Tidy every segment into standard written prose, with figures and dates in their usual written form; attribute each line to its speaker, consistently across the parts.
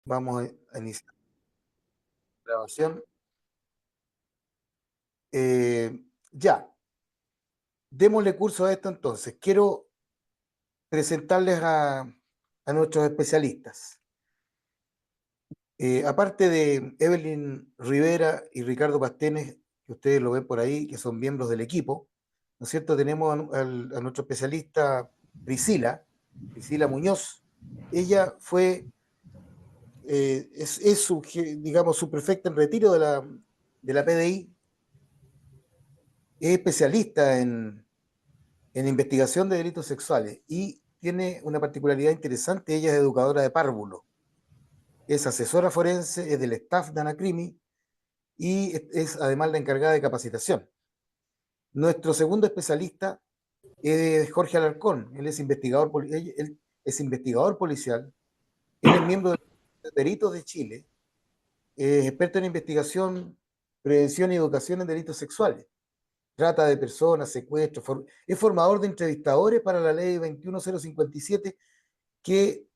Speaker 1: Vamos a iniciar la grabación. Ya, démosle curso a esto entonces. Quiero presentarles a nuestros especialistas. Aparte de Evelyn Rivera y Ricardo Pastenes, que ustedes lo ven por ahí, que son miembros del equipo, ¿no es cierto? Tenemos a nuestro especialista Priscila Muñoz. Ella fue, es su, digamos, su prefecta en retiro de la PDI, es especialista en investigación de delitos sexuales y tiene una particularidad interesante. Ella es educadora de párvulo, es asesora forense, es del staff de Anacrimi y es además la encargada de capacitación. Nuestro segundo especialista es Jorge Alarcón. Él es investigador policial, él es miembro de los Peritos de Chile, es experto en investigación, prevención y educación en delitos sexuales, trata de personas, secuestro, es formador de entrevistadores para la ley 21057, que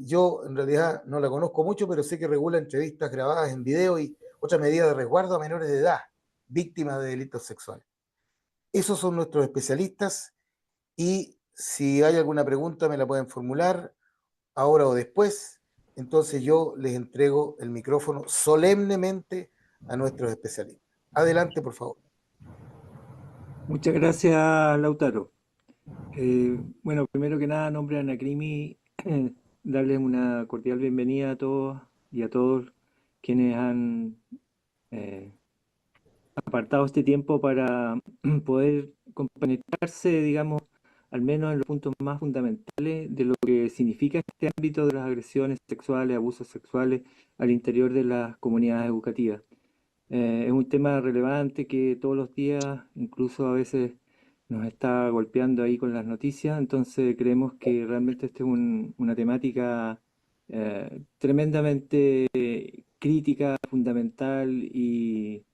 Speaker 1: yo en realidad no la conozco mucho, pero sé que regula entrevistas grabadas en video y otras medidas de resguardo a menores de edad, víctimas de delitos sexuales. Esos son nuestros especialistas y si hay alguna pregunta me la pueden formular ahora o después. Entonces yo les entrego el micrófono solemnemente a nuestros especialistas. Adelante, por favor.
Speaker 2: Muchas gracias, Lautaro. Bueno, primero que nada, a nombre de Anacrimi, darles una cordial bienvenida a todos y a todos quienes han eh, apartado este tiempo para poder compenetrarse, digamos, al menos en los puntos más fundamentales de lo que significa este ámbito de las agresiones sexuales, abusos sexuales al interior de las comunidades educativas. Es un tema relevante que todos los días, incluso a veces, nos está golpeando ahí con las noticias, entonces creemos que realmente esta es una temática tremendamente crítica, fundamental y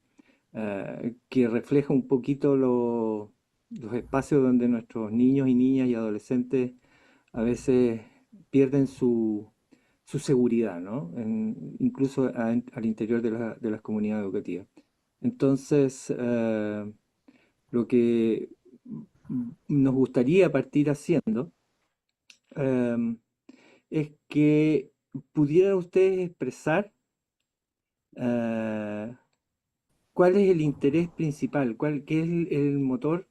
Speaker 2: que refleja un poquito los espacios donde nuestros niños y niñas y adolescentes a veces pierden su seguridad, ¿no? Incluso al interior de las comunidades educativas. Entonces, lo que nos gustaría partir haciendo eh, es que pudieran ustedes expresar eh, cuál es el interés principal, qué es el motor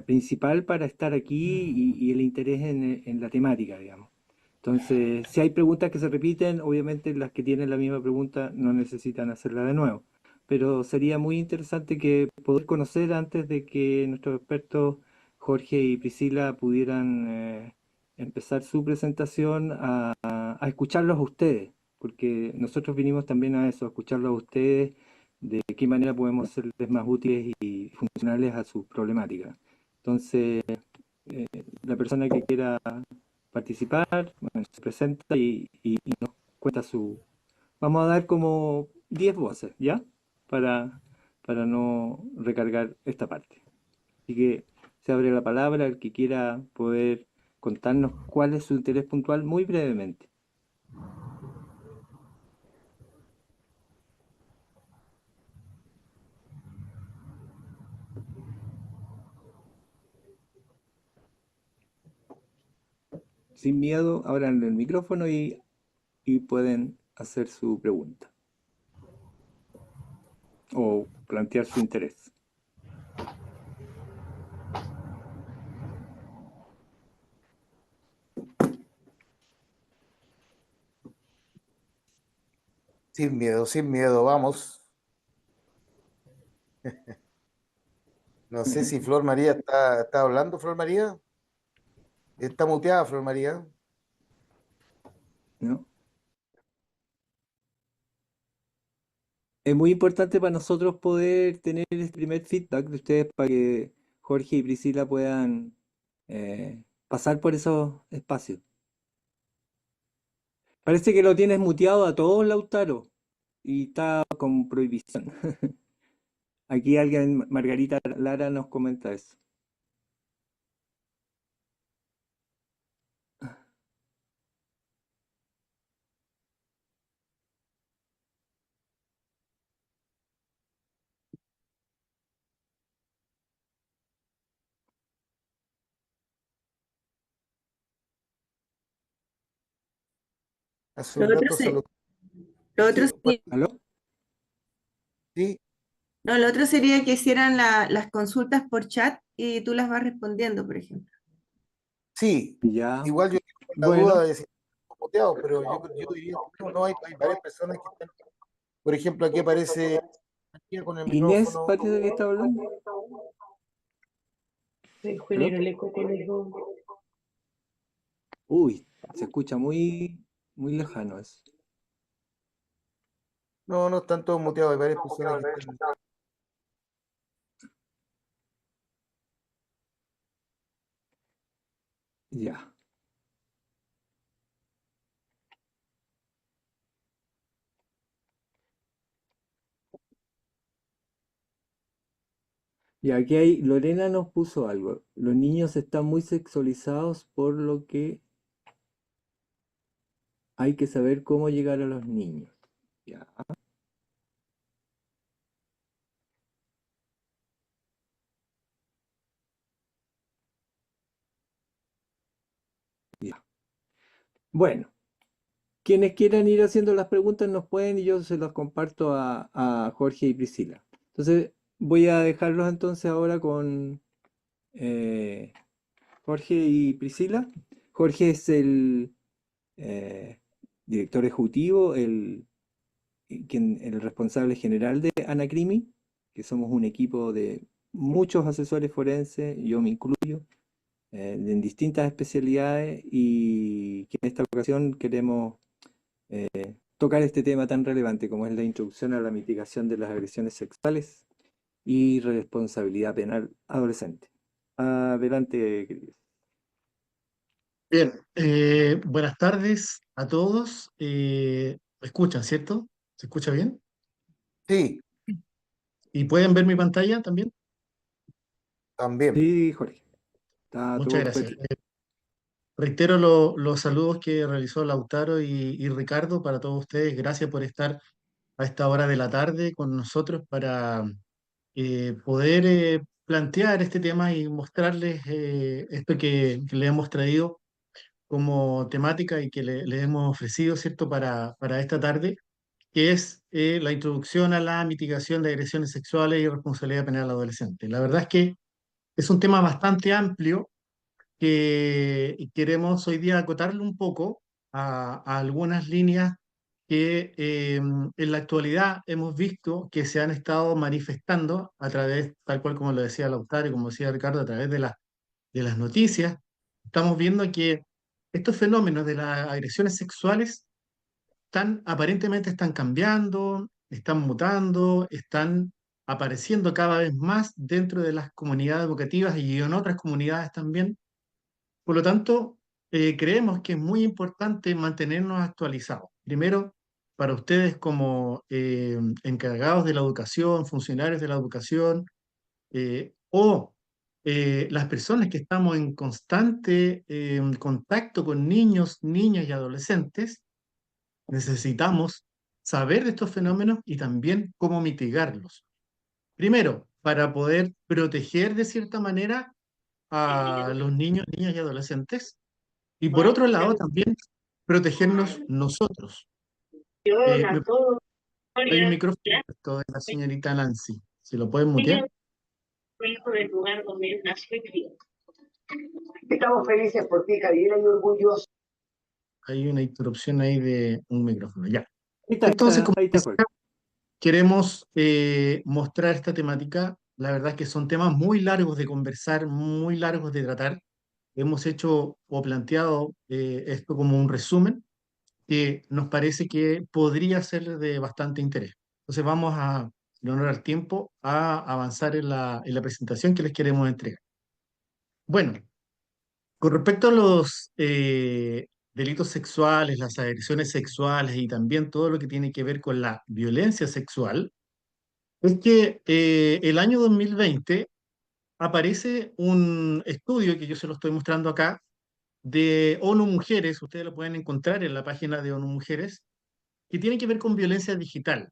Speaker 2: principal para estar aquí y el interés en la temática, digamos. Entonces, si hay preguntas que se repiten, obviamente las que tienen la misma pregunta no necesitan hacerla de nuevo. Pero sería muy interesante que poder conocer antes de que nuestros expertos Jorge y Priscila pudieran empezar su presentación a escucharlos a ustedes, porque nosotros vinimos también a eso, a escucharlos a ustedes, de qué manera podemos serles más útiles y funcionales a sus problemáticas. Entonces, la persona que quiera participar, bueno, se presenta y nos cuenta su... Vamos a dar como 10 voces, ¿ya? Para, para no recargar esta parte. Así que se abre la palabra al que quiera poder contarnos cuál es su interés puntual muy brevemente. Sin miedo, abran el micrófono y pueden hacer su pregunta o plantear su interés.
Speaker 1: Sin miedo, vamos. No sé si Flor María está hablando, Flor María. Está muteada, Flor María.
Speaker 2: ¿No? Es muy importante para nosotros poder tener el primer feedback de ustedes para que Jorge y Priscila puedan pasar por esos espacios. Parece que lo tienes muteado a todos, Lautaro, y está con prohibición. Aquí alguien, Margarita Lara, nos comenta eso.
Speaker 1: hace
Speaker 3: Lo
Speaker 1: un
Speaker 3: otro,
Speaker 1: rato se lo...
Speaker 3: lo otro
Speaker 1: Sí,
Speaker 3: sería,
Speaker 2: ¿Aló?
Speaker 1: sí,
Speaker 3: no, lo otro sería que hicieran las consultas por chat y tú las vas respondiendo, por ejemplo.
Speaker 1: sí,
Speaker 2: Ya.
Speaker 1: igual yo tengo la duda
Speaker 2: Bueno,
Speaker 1: de si están muteados, pero yo diría que no, hay varias personas que están, por ejemplo, aquí aparece María con el
Speaker 2: Inés
Speaker 1: micrófono.
Speaker 2: parece que está hablando. ¿Aló?
Speaker 4: Genera el eco con el dos.
Speaker 2: Uy, se escucha muy, muy lejano eso.
Speaker 1: No, no están todos muteados, hay varias personas que están.
Speaker 2: Ya. Y aquí hay, Lorena nos puso algo. Los niños están muy sexualizados, por lo que hay que saber cómo llegar a los niños. Ya, ya. Bueno, quienes quieran ir haciendo las preguntas nos pueden y yo se las comparto a Jorge y Priscila. Entonces, voy a dejarlos entonces ahora con eh, Jorge y Priscila. Jorge es el director ejecutivo, el responsable general de Anacrimi, que somos un equipo de muchos asesores forenses, yo me incluyo, en distintas especialidades y que en esta ocasión queremos tocar este tema tan relevante como es la introducción a la mitigación de las agresiones sexuales y responsabilidad penal adolescente. Adelante, queridos.
Speaker 5: Bien, buenas tardes a todos. ¿Me escuchan, cierto? ¿Se escucha bien?
Speaker 1: Sí,
Speaker 5: ¿Y pueden ver mi pantalla también?
Speaker 1: también.
Speaker 2: Sí, Jorge, está
Speaker 5: Muchas
Speaker 2: todo
Speaker 5: gracias.
Speaker 2: perfecto.
Speaker 5: Reitero los saludos que realizó Lautaro y Ricardo para todos ustedes. Gracias por estar a esta hora de la tarde con nosotros para poder plantear este tema y mostrarles esto que le hemos traído como temática y que le hemos ofrecido, ¿cierto?, para esta tarde, que es la introducción a la mitigación de agresiones sexuales y responsabilidad penal adolescente. La verdad es que es un tema bastante amplio que queremos hoy día acotarlo un poco a algunas líneas que en la actualidad hemos visto que se han estado manifestando a través, tal cual como lo decía Lautaro y como decía Ricardo, a través de las noticias. Estamos viendo que estos fenómenos de las agresiones sexuales aparentemente están cambiando, están mutando, están apareciendo cada vez más dentro de las comunidades educativas y en otras comunidades también. Por lo tanto, creemos que es muy importante mantenernos actualizados. Primero, para ustedes como encargados de la educación, funcionarios de la educación, o las personas que estamos en constante contacto con niños, niñas y adolescentes, necesitamos saber de estos fenómenos y también cómo mitigarlos. Primero, para poder proteger de cierta manera a los niños, niñas y adolescentes. Y por otro lado, también protegernos nosotros. Me- Hay un micrófono abierto de la señorita Nancy. ¿Se lo pueden mutear?
Speaker 4: Estamos felices por ti, Karina, y orgullosos.
Speaker 5: Hay una interrupción ahí de un micrófono. Ya.
Speaker 2: Ahí
Speaker 5: Entonces,
Speaker 2: está,
Speaker 5: como
Speaker 2: ahí está Jorge.
Speaker 5: queremos mostrar esta temática. La verdad es que son temas muy largos de conversar, muy largos de tratar. Hemos hecho o planteado esto como un resumen que nos parece que podría ser de bastante interés. Entonces vamos a, en honor al tiempo, a avanzar en la presentación que les queremos entregar. Bueno, con respecto a los delitos sexuales, las agresiones sexuales y también todo lo que tiene que ver con la violencia sexual, es que el año 2020 aparece un estudio que yo se lo estoy mostrando acá de ONU Mujeres, ustedes lo pueden encontrar en la página de ONU Mujeres, que tiene que ver con violencia digital.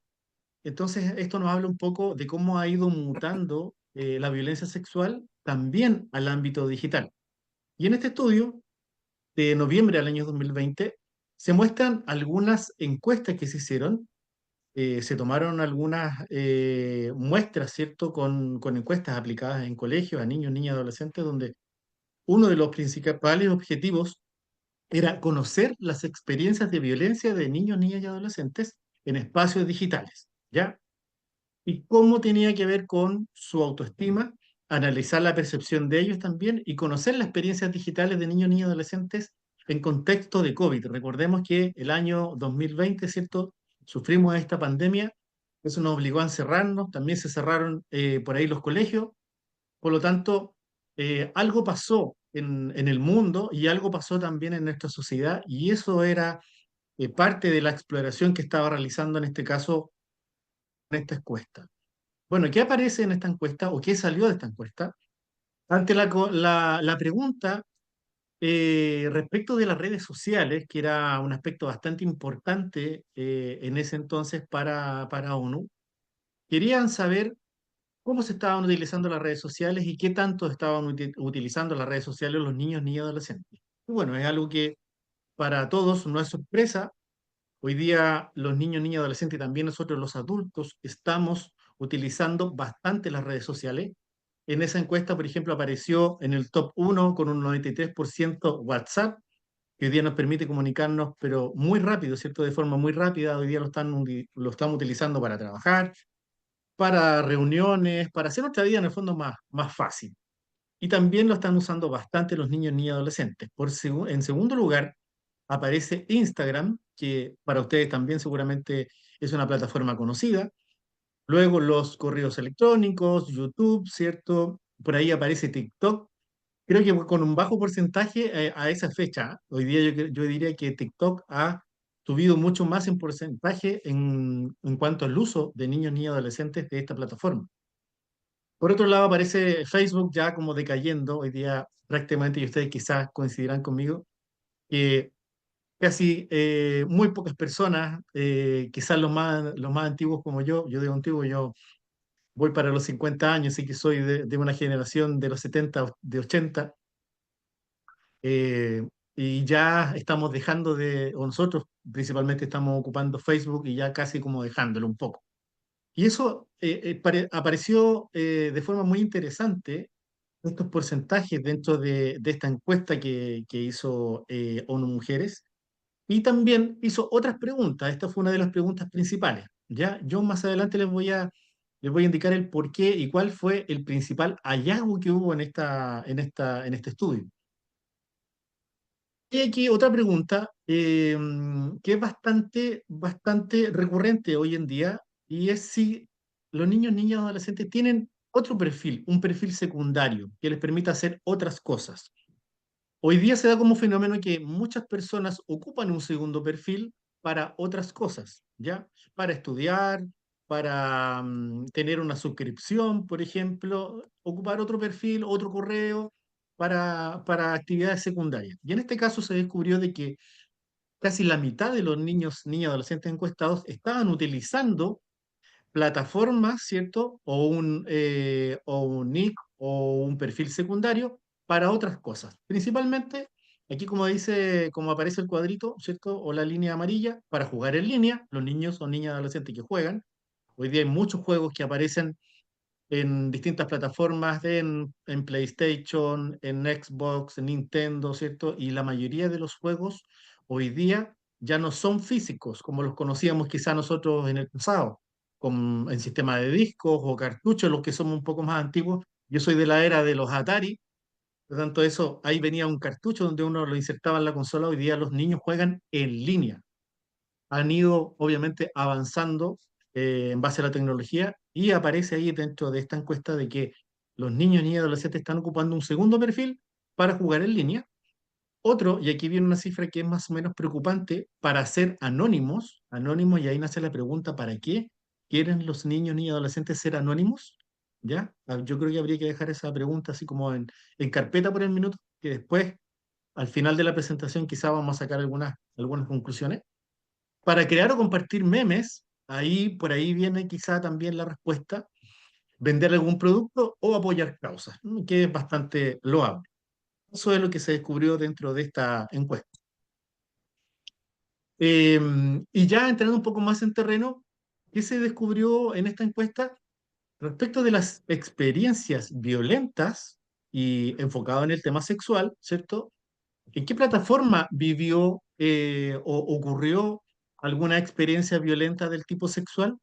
Speaker 5: Entonces, esto nos habla un poco de cómo ha ido mutando la violencia sexual también al ámbito digital. Y en este estudio, de noviembre del año 2020, Se muestran algunas encuestas que se hicieron, se tomaron algunas muestras, ¿cierto?, con encuestas aplicadas en colegios a niños, niñas y adolescentes, donde uno de los principales objetivos era conocer las experiencias de violencia de niños, niñas y adolescentes en espacios digitales, ¿ya? Y cómo tenía que ver con su autoestima, analizar la percepción de ellos también y conocer las experiencias digitales de niños, niñas y adolescentes en contexto de COVID. Recordemos que el año 2020, ¿cierto? Sufrimos esta pandemia, eso nos obligó a encerrarnos, también se cerraron por ahí los colegios, por lo tanto, algo pasó en el mundo y algo pasó también en nuestra sociedad y eso era parte de la exploración que estaba realizando en este caso en esta encuesta. Bueno, ¿qué aparece en esta encuesta o qué salió de esta encuesta? Ante la pregunta respecto de las redes sociales, que era un aspecto bastante importante en ese entonces para ONU, querían saber cómo se estaban utilizando las redes sociales y qué tanto estaban utilizando las redes sociales los niños ni adolescentes. Y bueno, es algo que para todos no es sorpresa. Hoy día los niños, niñas, adolescentes y también nosotros los adultos estamos utilizando bastante las redes sociales. En esa encuesta, por ejemplo, apareció en el top uno con un 93% WhatsApp, que hoy día nos permite comunicarnos, pero muy rápido, ¿cierto? De forma muy rápida. Hoy día lo estamos utilizando para trabajar, para reuniones, para hacer nuestra vida en el fondo más fácil. Y también lo están usando bastante los niños, niñas y adolescentes. En segundo lugar, aparece Instagram, que para ustedes también seguramente es una plataforma conocida. Luego los correos electrónicos, YouTube, ¿cierto? Por ahí aparece TikTok. Creo que con un bajo porcentaje a esa fecha. Hoy día yo diría que TikTok ha subido mucho más en porcentaje en cuanto al uso de niños, niñas y adolescentes de esta plataforma. Por otro lado, aparece Facebook ya como decayendo. Hoy día prácticamente, y ustedes quizás coincidirán conmigo, que casi muy pocas personas, quizás los más antiguos como yo digo antiguo, yo voy para los 50 años, así que soy de una generación de los 70 de 80, eh, y ya estamos dejando o nosotros principalmente estamos ocupando Facebook y ya casi como dejándolo un poco. Y eso apareció de forma muy interesante, estos porcentajes dentro de esta encuesta que hizo ONU Mujeres. Y también hizo otras preguntas. Esta fue una de las preguntas principales. Ya, yo más adelante les voy a indicar el por qué y cuál fue el principal hallazgo que hubo en este estudio. Y aquí otra pregunta que es bastante recurrente hoy en día y es si los niños, niñas y adolescentes tienen otro perfil, un perfil secundario que les permita hacer otras cosas. Hoy día se da como fenómeno que muchas personas ocupan un segundo perfil para otras cosas, ¿ya? Para estudiar, para tener una suscripción, por ejemplo, ocupar otro perfil, otro correo para actividades secundarias. Y en este caso se descubrió de que casi la mitad de los niños, niñas, adolescentes encuestados estaban utilizando plataformas, ¿cierto? O un nick o un perfil secundario para otras cosas. Principalmente, aquí como dice, como aparece el cuadrito, ¿cierto? O la línea amarilla, para jugar en línea, los niños o niñas adolescentes que juegan. Hoy día hay muchos juegos que aparecen en distintas plataformas, en PlayStation, en Xbox, en Nintendo, ¿cierto? Y la mayoría de los juegos hoy día ya no son físicos, como los conocíamos quizá nosotros en el pasado, en sistema de discos o cartuchos, los que somos un poco más antiguos. Yo soy de la era de los Atari, por lo tanto eso, ahí venía un cartucho donde uno lo insertaba en la consola. Hoy día los niños juegan en línea, han ido obviamente avanzando en base a la tecnología y aparece ahí dentro de esta encuesta de que los niños, niñas y adolescentes están ocupando un segundo perfil para jugar en línea. Otro, y aquí viene una cifra que es más o menos preocupante, para ser anónimos, anónimos, y ahí nace la pregunta, ¿para qué quieren los niños, niñas y adolescentes ser anónimos? ¿Ya? Yo creo que habría que dejar esa pregunta así como en carpeta por el minuto, que después, al final de la presentación, quizá vamos a sacar algunas conclusiones para crear o compartir memes, ahí por ahí viene quizá también la respuesta, vender algún producto o apoyar causas, que es bastante loable. Eso es lo que se descubrió dentro de esta encuesta. Eh, y ya entrando un poco más en terreno, ¿qué se descubrió en esta encuesta respecto de las experiencias violentas y enfocado en el tema sexual, ¿cierto? ¿En qué plataforma vivió o ocurrió alguna experiencia violenta del tipo sexual?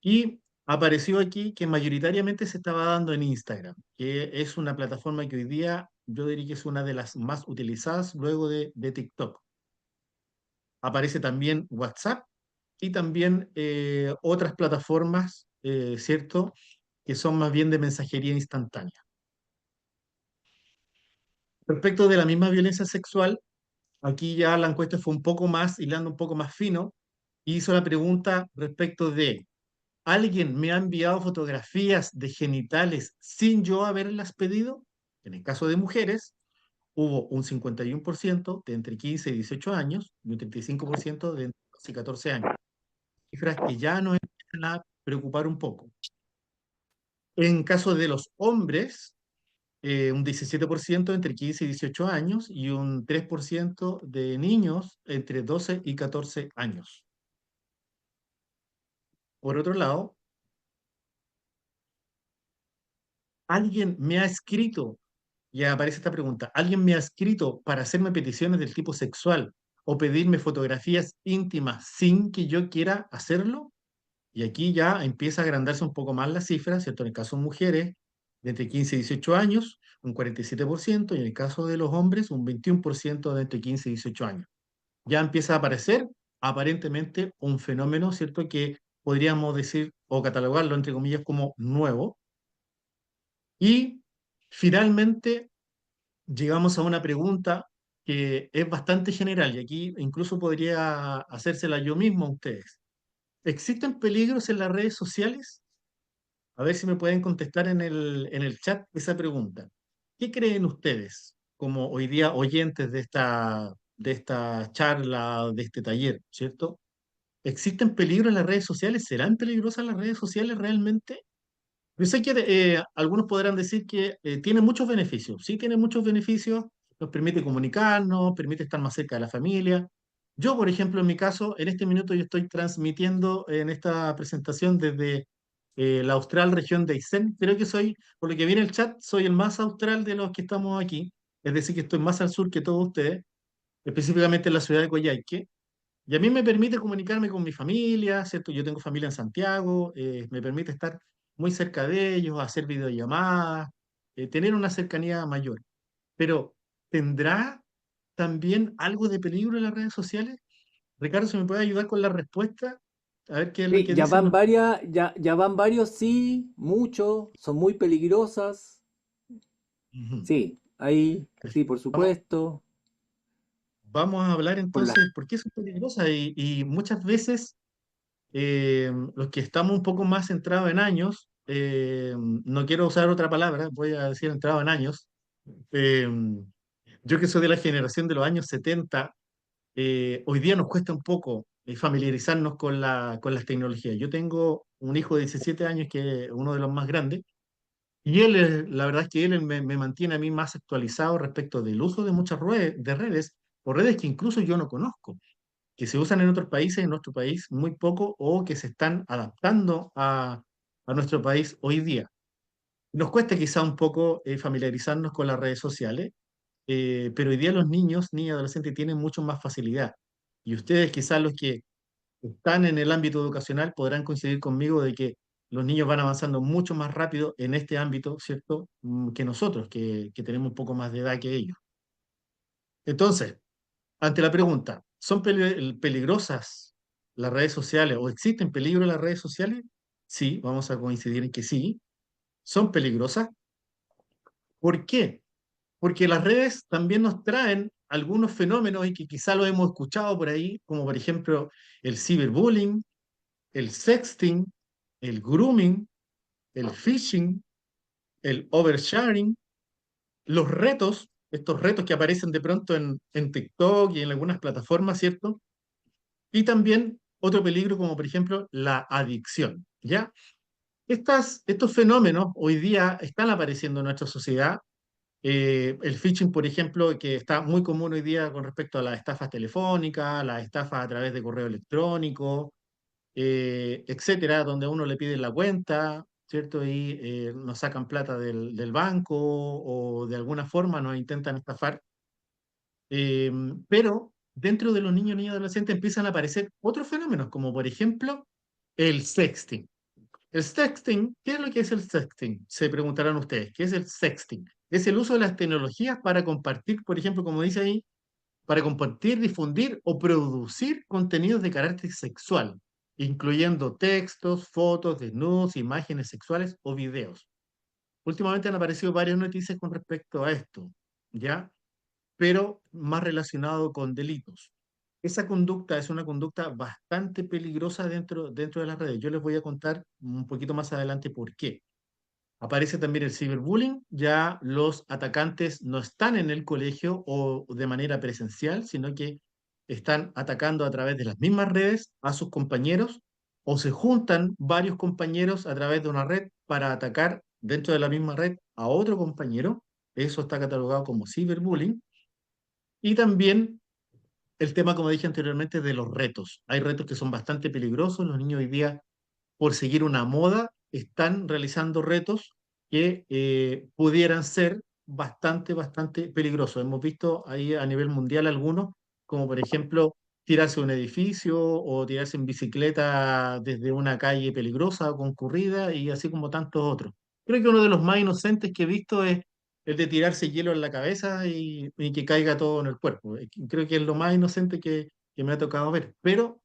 Speaker 5: Y apareció aquí que mayoritariamente se estaba dando en Instagram, que es una plataforma que hoy día yo diría que es una de las más utilizadas luego de TikTok. Aparece también WhatsApp y también otras plataformas, ¿cierto? Que son más bien de mensajería instantánea. Respecto de la misma violencia sexual, aquí ya la encuesta fue un poco más, hilando un poco más fino, y hizo la pregunta respecto de, ¿alguien me ha enviado fotografías de genitales sin yo haberlas pedido? En el caso de mujeres, hubo un 51% de entre 15 y 18 años y un 35% de entre 12 y 14 años. Cifras que ya nos empiezan a preocupar un poco. En caso de los hombres, un 17% entre 15 y 18 años y un 3% de niños entre 12 y 14 años. Por otro lado, alguien me ha escrito, ya aparece esta pregunta, ¿alguien me ha escrito para hacerme peticiones del tipo sexual o pedirme fotografías íntimas sin que yo quiera hacerlo? Y aquí ya empieza a agrandarse un poco más la cifra, ¿cierto? En el caso de mujeres, de entre 15 y 18 años, un 47%, y en el caso de los hombres, un 21% de entre 15 y 18 años. Ya empieza a aparecer aparentemente un fenómeno, ¿cierto? Que podríamos decir o catalogarlo, entre comillas, como nuevo. Y finalmente llegamos a una pregunta que es bastante general, y aquí incluso podría hacérsela yo mismo a ustedes. ¿Existen peligros en las redes sociales? A ver si me pueden contestar en el chat esa pregunta. ¿Qué creen ustedes como hoy día oyentes de esta charla, de este taller, ¿cierto? ¿Existen peligros en las redes sociales? ¿Serán peligrosas las redes sociales realmente? Yo sé que algunos podrán decir que tiene muchos beneficios. Sí, tiene muchos beneficios. Nos permite comunicarnos, permite estar más cerca de la familia. Yo, por ejemplo, en mi caso, en este minuto yo estoy transmitiendo en esta presentación desde la austral región de Aysén. Creo que soy, por lo que viene el chat, soy el más austral de los que estamos aquí. Es decir, que estoy más al sur que todos ustedes, específicamente en la ciudad de Coyhaique. Y a mí me permite comunicarme con mi familia, ¿cierto? Yo tengo familia en Santiago, me permite estar muy cerca de ellos, hacer videollamadas, tener una cercanía mayor. Pero, ¿tendrá también algo de peligro en las redes sociales? Ricardo, ¿se me puede ayudar con la respuesta? A ver qué es lo
Speaker 2: Sí,
Speaker 5: que dicen los...
Speaker 2: ya van varios, sí, muchos, son muy peligrosas.
Speaker 5: Ujú.
Speaker 2: Sí, ahí, sí,
Speaker 5: Perfecto.
Speaker 2: por supuesto.
Speaker 5: Vamos a hablar
Speaker 2: Por la,
Speaker 5: entonces, ¿por qué son peligrosas? Y muchas veces los que estamos un poco más centrados en años, no quiero usar otra palabra, voy a decir entrado en años, eh, yo que soy de la generación de los años 70, hoy día nos cuesta un poco familiarizarnos con con las tecnologías. Yo tengo un hijo de 17 años que es uno de los más grandes, y él, la verdad es que él me mantiene a mí más actualizado respecto del uso de muchas de redes, o redes que incluso yo no conozco, que se usan en otros países, en nuestro país muy poco, o que se están adaptando a nuestro país hoy día. Nos cuesta quizá un poco familiarizarnos con las redes sociales, pero hoy día los niños, niñas y adolescentes tienen mucho más facilidad. Y ustedes, quizás los que están en el ámbito educacional, podrán coincidir conmigo de que los niños van avanzando mucho más rápido en este ámbito, ¿cierto? Que nosotros, que tenemos un poco más de edad que ellos. Entonces, ante la pregunta, ¿son peligrosas las redes sociales o existen peligro en las redes sociales? Sí, vamos a coincidir en que sí, son peligrosas. ¿Por qué? Porque las redes también nos traen algunos fenómenos y que quizá lo hemos escuchado por ahí, como por ejemplo el ciberbullying, el sexting, el grooming, el phishing, el oversharing, los retos, estos retos que aparecen de pronto en TikTok y en algunas plataformas, ¿cierto? Y también otro peligro como por ejemplo la adicción, ¿ya? Estos fenómenos hoy día están apareciendo en nuestra sociedad El phishing, por ejemplo, que está muy común hoy día con respecto a las estafas telefónicas, las estafas a través de correo electrónico, etcétera, donde a uno le piden la cuenta, ¿cierto? Y nos sacan plata del banco o de alguna forma nos intentan estafar. Eh, pero dentro de los niños, niñas y adolescentes empiezan a aparecer otros fenómenos, como por ejemplo el sexting. El sexting, ¿qué es lo que es el sexting? Se preguntarán ustedes, ¿qué es el sexting? Es el uso de las tecnologías para compartir, por ejemplo, como dice ahí, para compartir, difundir o producir contenidos de carácter sexual, incluyendo textos, fotos, desnudos, imágenes sexuales o videos. Últimamente han aparecido varias noticias con respecto a esto, ¿ya? Pero más relacionado con delitos. Esa conducta es una conducta bastante peligrosa dentro de las redes. Yo les voy a contar un poquito más adelante por qué. Aparece también el ciberbullying, ya los atacantes no están en el colegio o de manera presencial, sino que están atacando a través de las mismas redes a sus compañeros o se juntan varios compañeros a través de una red para atacar dentro de la misma red a otro compañero. Eso está catalogado como ciberbullying. Y también el tema, como dije anteriormente, de los retos. Hay retos que son bastante peligrosos. Los niños hoy día, por seguir una moda, están realizando retos que pudieran ser bastante peligrosos. Hemos visto ahí a nivel mundial algunos, como por ejemplo tirarse de un edificio o tirarse en bicicleta desde una calle peligrosa o concurrida y así como tantos otros. Creo que uno de los más inocentes que he visto es el de tirarse hielo en la cabeza y que caiga todo en el cuerpo. Creo que es lo más inocente que me ha tocado ver. Pero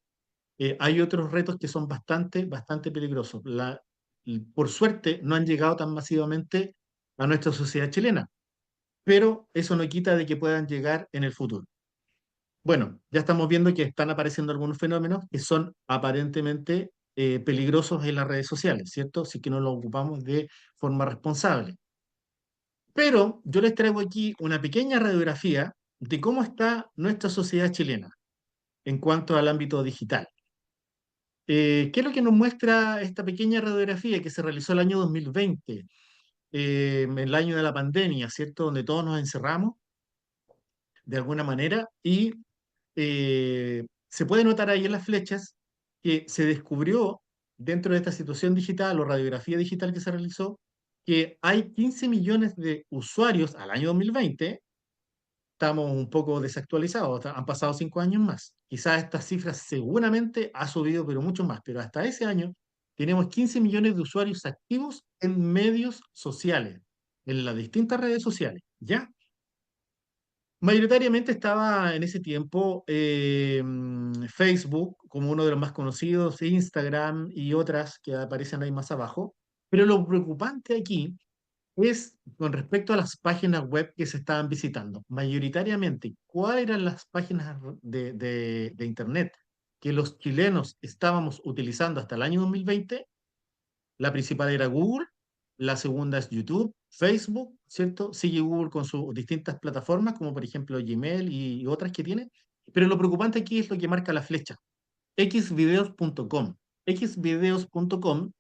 Speaker 5: hay otros retos que son bastante peligrosos. Por suerte, no han llegado tan masivamente a nuestra sociedad chilena, pero eso no quita de que puedan llegar en el futuro. Bueno, ya estamos viendo que están apareciendo algunos fenómenos que son aparentemente peligrosos en las redes sociales, ¿cierto? Si que no lo ocupamos de forma responsable. Pero yo les traigo aquí una pequeña radiografía de cómo está nuestra sociedad chilena en cuanto al ámbito digital. ¿Qué es lo que nos muestra esta pequeña radiografía que se realizó el año 2020, el año de la pandemia, ¿cierto? Donde todos nos encerramos de alguna manera y se puede notar ahí en las flechas que se descubrió dentro de esta situación digital o radiografía digital que se realizó que hay 15 millones de usuarios al año 2020. Estamos un poco desactualizados, han pasado 5 años más. Quizás esta cifra seguramente ha subido, pero mucho más. Pero hasta ese año tenemos 15 millones de usuarios activos en medios sociales, en las distintas redes sociales, ¿ya? Mayoritariamente estaba en ese tiempo Facebook como uno de los más conocidos, Instagram y otras que aparecen ahí más abajo. Pero lo preocupante aquí es con respecto a las páginas web que se estaban visitando. Mayoritariamente, ¿cuáles eran las páginas de Internet que los chilenos estábamos utilizando hasta el año 2020? La principal era Google, la segunda es YouTube, Facebook, ¿cierto? Sigue Google con sus distintas plataformas, como por ejemplo Gmail y otras que tiene. Pero lo preocupante aquí es lo que marca la flecha, xvideos.com. Xvideos.com,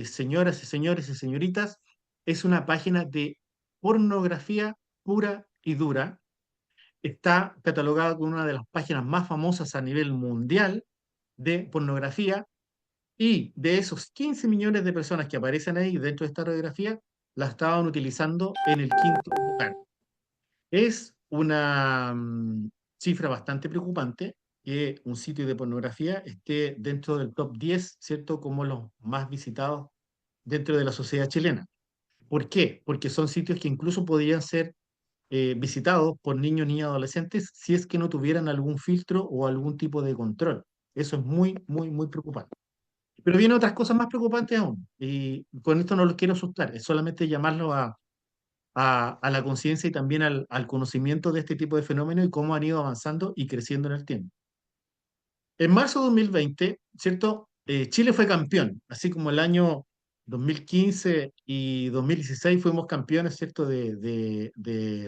Speaker 5: señoras y señores y señoritas, es una página de pornografía pura y dura. Está catalogada como una de las páginas más famosas a nivel mundial de pornografía y de esos 15 millones de personas que aparecen ahí dentro de esta radiografía, la estaban utilizando en el quinto lugar. Es una cifra bastante preocupante que un sitio de pornografía esté dentro del top 10, ¿cierto? Como los más visitados dentro de la sociedad chilena. ¿Por qué? Porque son sitios que incluso podrían ser visitados por niños, niñas, adolescentes si es que no tuvieran algún filtro o algún tipo de control. Eso es muy preocupante. Pero vienen otras cosas más preocupantes aún. Y con esto no los quiero asustar, es solamente llamarlo a la conciencia y también al conocimiento de este tipo de fenómenos y cómo han ido avanzando y creciendo en el tiempo. En marzo de 2020, ¿cierto? Chile fue campeón, así como el año 2015 y 2016 fuimos campeones, ¿cierto? De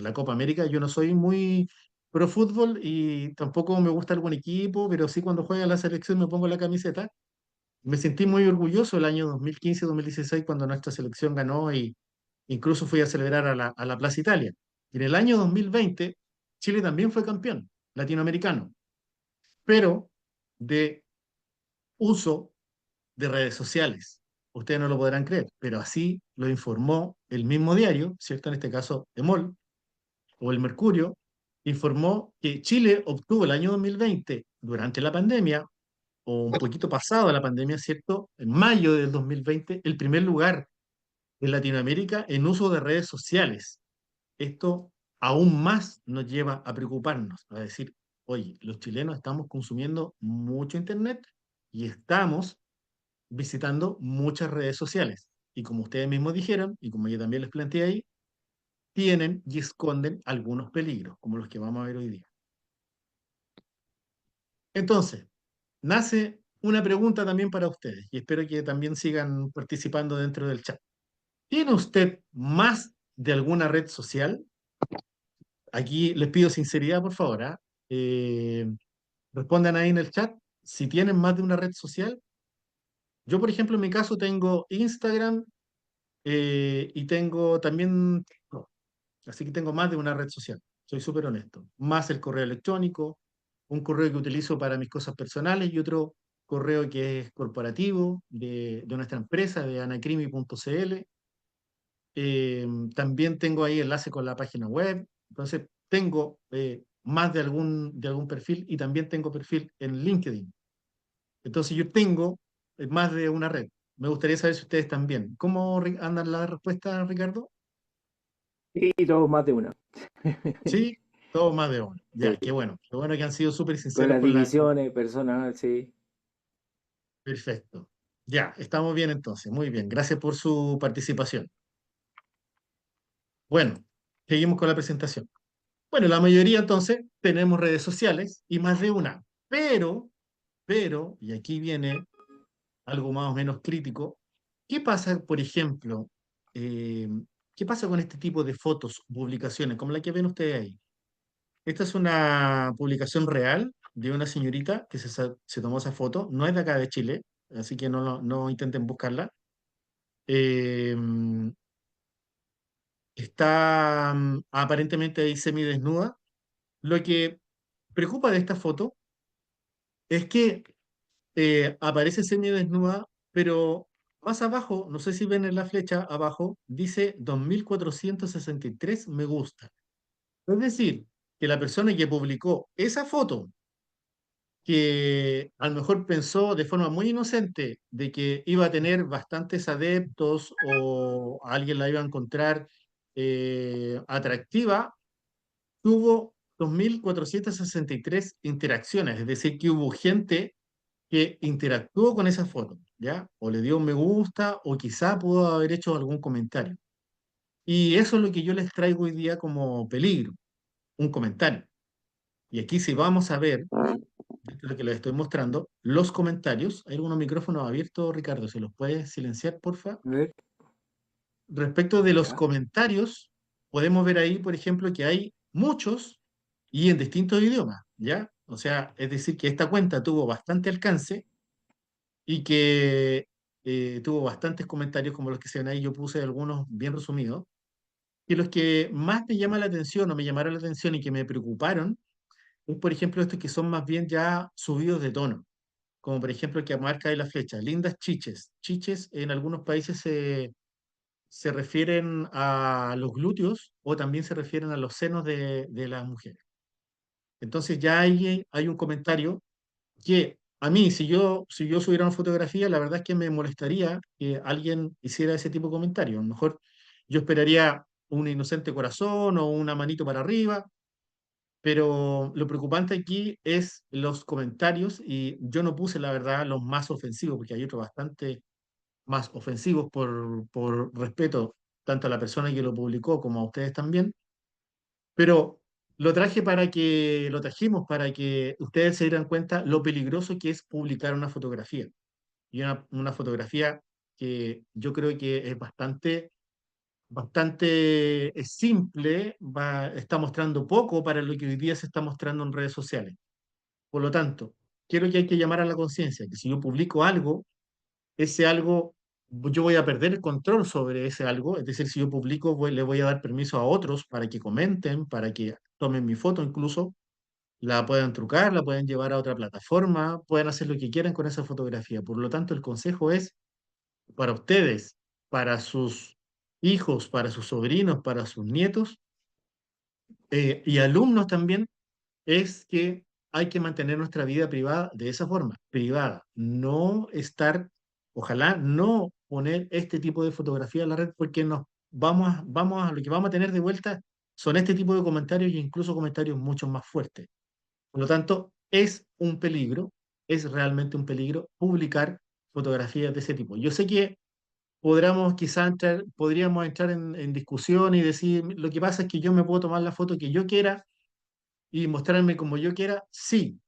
Speaker 5: la Copa América. Yo no soy muy pro fútbol y tampoco me gusta algún equipo, pero sí cuando juega la selección me pongo la camiseta. Me sentí muy orgulloso el año 2015-2016 cuando nuestra selección ganó y incluso fui a celebrar a la Plaza Italia. Y en el año 2020, Chile también fue campeón latinoamericano, pero de uso de redes sociales. Ustedes no lo podrán creer, pero así lo informó el mismo diario, ¿cierto? En este caso, EMOL o el Mercurio, informó que Chile obtuvo el año 2020, durante la pandemia, o un poquito pasado la pandemia, ¿cierto? En mayo del 2020, el primer lugar en Latinoamérica en uso de redes sociales. Esto aún más nos lleva a preocuparnos, a decir, oye, los chilenos estamos consumiendo mucho Internet y estamos visitando muchas redes sociales. Y como ustedes mismos dijeron, y como yo también les planteé ahí, tienen y esconden algunos peligros, como los que vamos a ver hoy día. Entonces, nace una pregunta también para ustedes, y espero que también sigan participando dentro del chat. ¿Tiene usted más de alguna red social? Aquí les pido sinceridad, por favor, ¿ah? Eh, Respondan ahí en el chat si tienen más de una red social. Yo, por ejemplo, en mi caso tengo Instagram, y tengo también TikTok. Así que tengo más de una red social, soy súper honesto. Más el correo electrónico, un correo que utilizo para mis cosas personales y otro correo que es corporativo de nuestra empresa, de anacrimi.cl. También tengo ahí enlace con la página web. Entonces, tengo más de algún perfil y también tengo perfil en LinkedIn. Entonces, yo tengo más de una red. Me gustaría saber si ustedes también. ¿Cómo andan las respuestas, Ricardo?
Speaker 2: Y todos más de una.
Speaker 5: Sí, todo más de uno.
Speaker 2: Sí.
Speaker 5: Ya, qué bueno. Qué bueno que han sido súper
Speaker 2: Con
Speaker 5: sinceros
Speaker 2: las
Speaker 5: con la...
Speaker 2: divisiones personal, sí.
Speaker 5: Perfecto. Ya, estamos bien entonces. Muy bien. Gracias por su participación. Bueno, seguimos con la presentación. Bueno, la mayoría entonces tenemos redes sociales y más de una. Y aquí viene algo más o menos crítico. ¿Qué pasa, por ejemplo, eh, qué pasa con este tipo de fotos, publicaciones, como la que ven ustedes ahí? Esta es una publicación real de una señorita que se tomó esa foto. No es de acá de Chile, así que no intenten buscarla. Eh, Está aparentemente ahí semidesnuda. Lo que preocupa de esta foto es que aparece semidesnuda, pero más abajo, no sé si ven en la flecha abajo, dice 2463 me gusta. Es decir, que la persona que publicó esa foto, que a lo mejor pensó de forma muy inocente de que iba a tener bastantes adeptos o alguien la iba a encontrar atractiva, tuvo 2463 interacciones, es decir, que hubo gente que interactuó con esa foto, ¿ya? O le dio un me gusta o quizá pudo haber hecho algún comentario. Y eso es lo que yo les traigo hoy día como peligro, un comentario. Y aquí si vamos a ver esto es lo que les estoy mostrando, los comentarios. Hay algunos micrófonos abiertos, Ricardo, ¿se los puedes silenciar, porfa?
Speaker 2: A ver,
Speaker 5: Respecto de los
Speaker 2: ya.
Speaker 5: comentarios, podemos ver ahí, por ejemplo, que hay muchos y en distintos idiomas, ¿ya? O sea, es decir, que esta cuenta tuvo bastante alcance y que tuvo bastantes comentarios como los que se ven ahí. Yo puse algunos bien resumidos. Y los que más me llaman la atención o me llamaron la atención y que me preocuparon es, por ejemplo, estos que son más bien ya subidos de tono, como por ejemplo el que marca ahí la flecha, lindas chiches. Chiches en algunos países se refieren a los glúteos o también se refieren a los senos de las mujeres. Entonces ya hay un comentario que a mí, si yo subiera una fotografía, la verdad es que me molestaría que alguien hiciera ese tipo de comentario. A lo mejor yo esperaría un inocente corazón o una manito para arriba, pero lo preocupante aquí es los comentarios y yo no puse, la verdad, los más ofensivos, porque hay otros bastante más ofensivos por respeto tanto a la persona que lo publicó como a ustedes también, pero lo trajimos para que ustedes se dieran cuenta lo peligroso que es publicar una fotografía. Y una fotografía que yo creo que es bastante simple, está mostrando poco para lo que hoy día se está mostrando en redes sociales. Por lo tanto, quiero que hay que llamar a la conciencia, que si yo publico algo, ese algo yo voy a perder el control sobre ese algo. Es decir, si yo publico, le voy a dar permiso a otros para que comenten, para que tomen mi foto incluso, la puedan trucar, la pueden llevar a otra plataforma, pueden hacer lo que quieran con esa fotografía. Por lo tanto, el consejo es para ustedes, para sus hijos, para sus sobrinos, para sus nietos, y alumnos también, es que hay que mantener nuestra vida privada de esa forma, privada, no estar, ojalá no poner este tipo de fotografía en la red, porque lo que vamos a tener de vuelta son este tipo de comentarios, e incluso comentarios mucho más fuertes. Por lo tanto, es un peligro, es realmente un peligro publicar fotografías de ese tipo. Yo sé que podríamos entrar en discusión y decir, lo que pasa es que yo me puedo tomar la foto que yo quiera y mostrarme como yo quiera. Sí,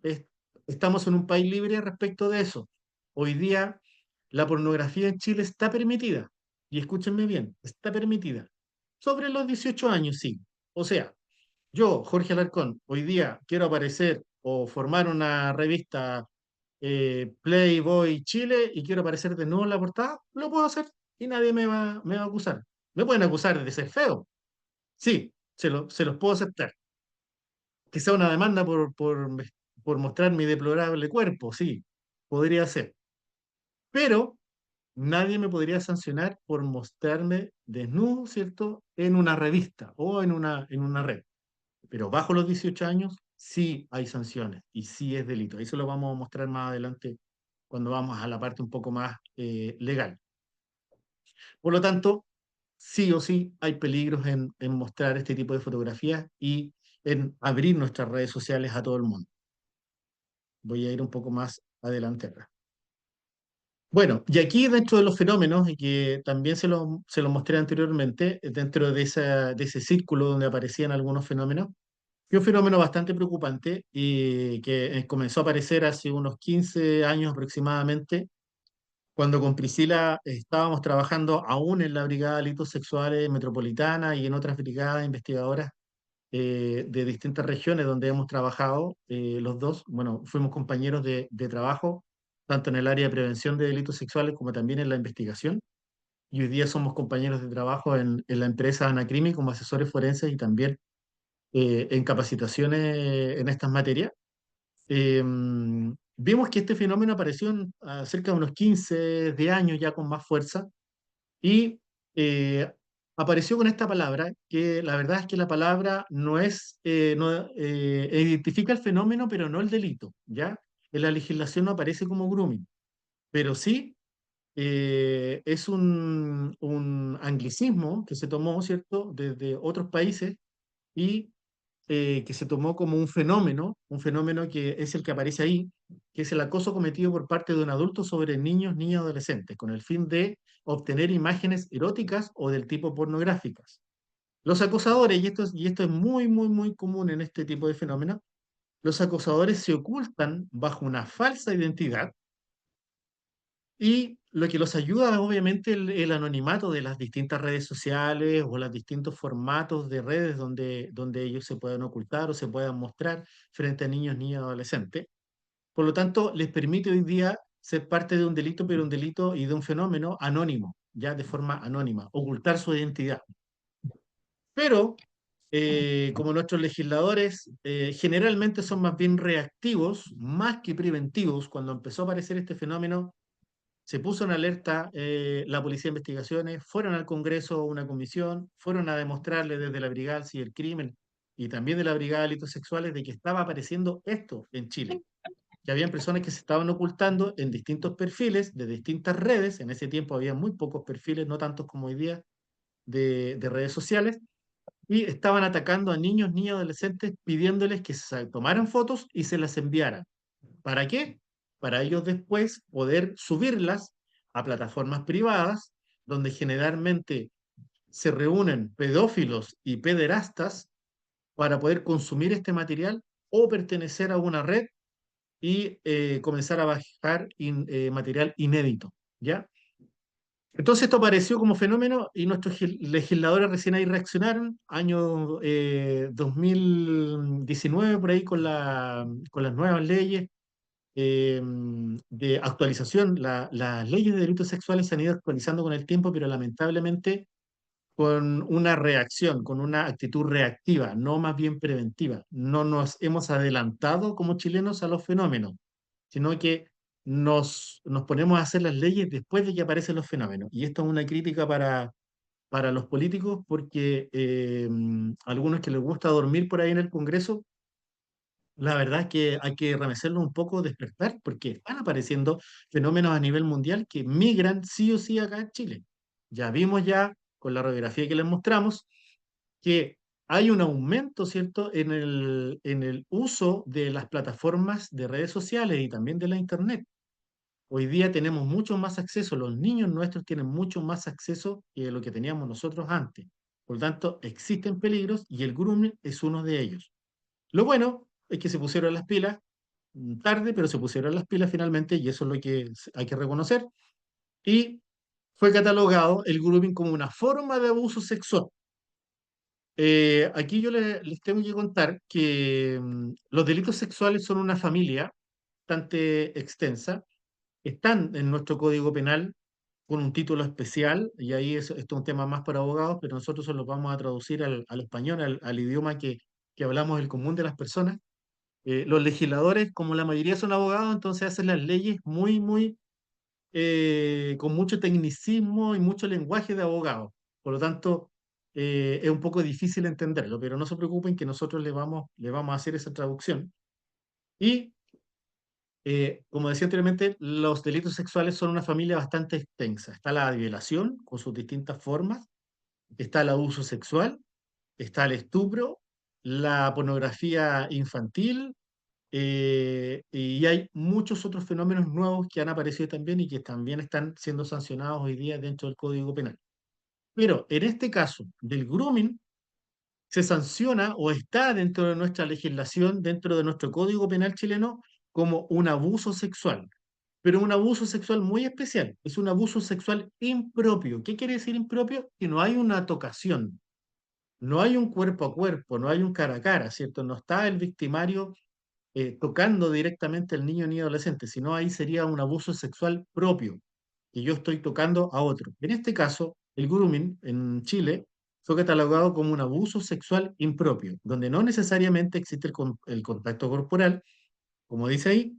Speaker 5: es- estamos en un país libre respecto de eso. Hoy día la pornografía en Chile está permitida. Y escúchenme bien, está permitida. Sobre los 18 años, sí. O sea, yo, Jorge Alarcón, hoy día quiero aparecer o formar una revista, Playboy Chile, y quiero aparecer de nuevo en la portada, lo puedo hacer y nadie me va a acusar. Me pueden acusar de ser feo. Sí, se los puedo aceptar. Que sea una demanda por mostrar mi deplorable cuerpo, sí, podría ser. Pero nadie me podría sancionar por mostrarme desnudo, ¿cierto?, en una revista o en una red. Pero bajo los 18 años sí hay sanciones y sí es delito. Eso lo vamos a mostrar más adelante cuando vamos a la parte un poco más legal. Por lo tanto, sí o sí hay peligros en mostrar este tipo de fotografías y en abrir nuestras redes sociales a todo el mundo. Voy a ir un poco más adelante acá. Bueno, y aquí dentro de los fenómenos, y que también se lo mostré anteriormente, dentro de ese círculo donde aparecían algunos fenómenos, y un fenómeno bastante preocupante y que comenzó a aparecer hace unos 15 años aproximadamente, cuando con Priscila estábamos trabajando aún en la Brigada de Delitos Sexuales Metropolitana y en otras brigadas investigadoras de distintas regiones donde hemos trabajado los dos. Bueno, fuimos compañeros de trabajo, tanto en el área de prevención de delitos sexuales como también en la investigación. Y hoy día somos compañeros de trabajo en la empresa Anacrimi como asesores forenses y también en capacitaciones en estas materias. eh, Vimos que este fenómeno apareció cerca de unos 15 de años ya con más fuerza y eh, apareció con esta palabra, que la verdad es que la palabra no es, no, identifica el fenómeno, pero no el delito, ¿ya? En la legislación no aparece como grooming, pero sí es un anglicismo que se tomó, ¿cierto?, desde otros países y que se tomó como un fenómeno que es el que aparece ahí, que es el acoso cometido por parte de un adulto sobre niños, niñas y adolescentes, con el fin de obtener imágenes eróticas o del tipo pornográficas. Los acosadores, y esto es muy, muy, muy común en este tipo de fenómenos, los acosadores se ocultan bajo una falsa identidad y lo que los ayuda es obviamente el anonimato de las distintas redes sociales o los distintos formatos de redes donde ellos se puedan ocultar o se puedan mostrar frente a niños, niñas y adolescentes. Por lo tanto, les permite hoy día ser parte de un delito, pero un delito y de un fenómeno anónimo, ya de forma anónima, ocultar su identidad. Pero, como nuestros legisladores generalmente son más bien reactivos, más que preventivos, cuando empezó a aparecer este fenómeno, se puso en alerta la Policía de Investigaciones, fueron al Congreso a una comisión, fueron a demostrarle desde la Brigada del Cibercrimen y también de la Brigada de Delitos Sexuales de que estaba apareciendo esto en Chile, que habían personas que se estaban ocultando en distintos perfiles de distintas redes. En ese tiempo había muy pocos perfiles, no tantos como hoy día, de redes sociales, y estaban atacando a niños, niñas, adolescentes, pidiéndoles que se tomaran fotos y se las enviaran. ¿Para qué? Para ellos después poder subirlas a plataformas privadas, donde generalmente se reúnen pedófilos y pederastas para poder consumir este material o pertenecer a una red y comenzar a bajar material inédito, ¿ya? Entonces esto apareció como fenómeno y nuestros legisladores recién ahí reaccionaron, año 2019 por ahí con las nuevas leyes de actualización. Las leyes de delitos sexuales se han ido actualizando con el tiempo, pero lamentablemente con una reacción, con una actitud reactiva, no más bien preventiva. No nos hemos adelantado como chilenos a los fenómenos, sino que nos ponemos a hacer las leyes después de que aparecen los fenómenos. Y esto es una crítica para los políticos, porque algunos que les gusta dormir por ahí en el Congreso, la verdad es que hay que remecerlo un poco, despertar, porque están apareciendo fenómenos a nivel mundial que migran sí o sí acá en Chile. Ya vimos ya con la radiografía que les mostramos que hay un aumento, ¿cierto?, en el uso de las plataformas de redes sociales y también de la Internet. Hoy día tenemos mucho más acceso, los niños nuestros tienen mucho más acceso que lo que teníamos nosotros antes. Por lo tanto, existen peligros y el grooming es uno de ellos. Lo bueno es que se pusieron las pilas, tarde, pero se pusieron las pilas finalmente y eso es lo que hay que reconocer. Y fue catalogado el grooming como una forma de abuso sexual. Aquí yo les tengo que contar que los delitos sexuales son una familia bastante extensa, están en nuestro Código Penal con un título especial, y ahí esto es un tema más para abogados, pero nosotros se los vamos a traducir al español, al idioma que hablamos el común de las personas. Los legisladores, como la mayoría son abogados, entonces hacen las leyes con mucho tecnicismo y mucho lenguaje de abogado. Por lo tanto, es un poco difícil entenderlo, pero no se preocupen que nosotros le vamos a hacer esa traducción. Y, como decía anteriormente, los delitos sexuales son una familia bastante extensa. Está la violación con sus distintas formas, está el abuso sexual, está el estupro, la pornografía infantil, y hay muchos otros fenómenos nuevos que han aparecido también y que también están siendo sancionados hoy día dentro del Código Penal. Pero en este caso del grooming, se sanciona o está dentro de nuestra legislación, dentro de nuestro Código Penal chileno, como un abuso sexual. Pero un abuso sexual muy especial. Es un abuso sexual impropio. ¿Qué quiere decir impropio? Que no hay una tocación, no hay un cuerpo a cuerpo, no hay un cara a cara, ¿cierto? No está el victimario tocando directamente al niño ni adolescente, sino ahí sería un abuso sexual propio, que yo estoy tocando a otro. En este caso, el grooming en Chile fue catalogado como un abuso sexual impropio, donde no necesariamente existe el contacto corporal, como dice ahí,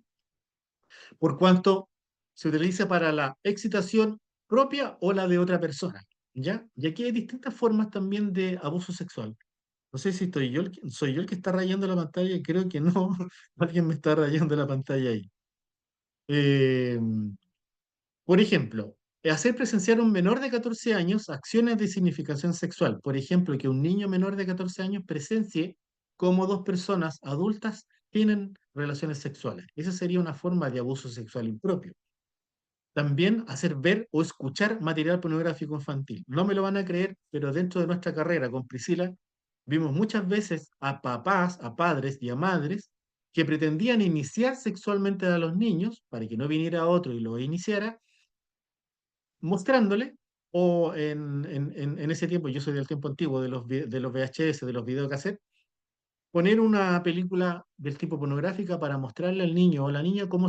Speaker 5: por cuanto se utiliza para la excitación propia o la de otra persona. ¿Ya? Y aquí hay distintas formas también de abuso sexual. No sé si soy yo el que está rayando la pantalla, creo que no, alguien me está rayando la pantalla ahí. Eh, por ejemplo, hacer presenciar a un menor de 14 años acciones de significación sexual. Por ejemplo, que un niño menor de 14 años presencie cómo dos personas adultas tienen relaciones sexuales. Esa sería una forma de abuso sexual impropio. También hacer ver o escuchar material pornográfico infantil. No me lo van a creer, pero dentro de nuestra carrera con Priscila vimos muchas veces a papás, a padres y a madres que pretendían iniciar sexualmente a los niños para que no viniera otro y lo iniciara, mostrándole, o en ese tiempo, yo soy del tiempo antiguo de de los VHS, de los videocassettes, poner una película del tipo pornográfica para mostrarle al niño o a la niña cómo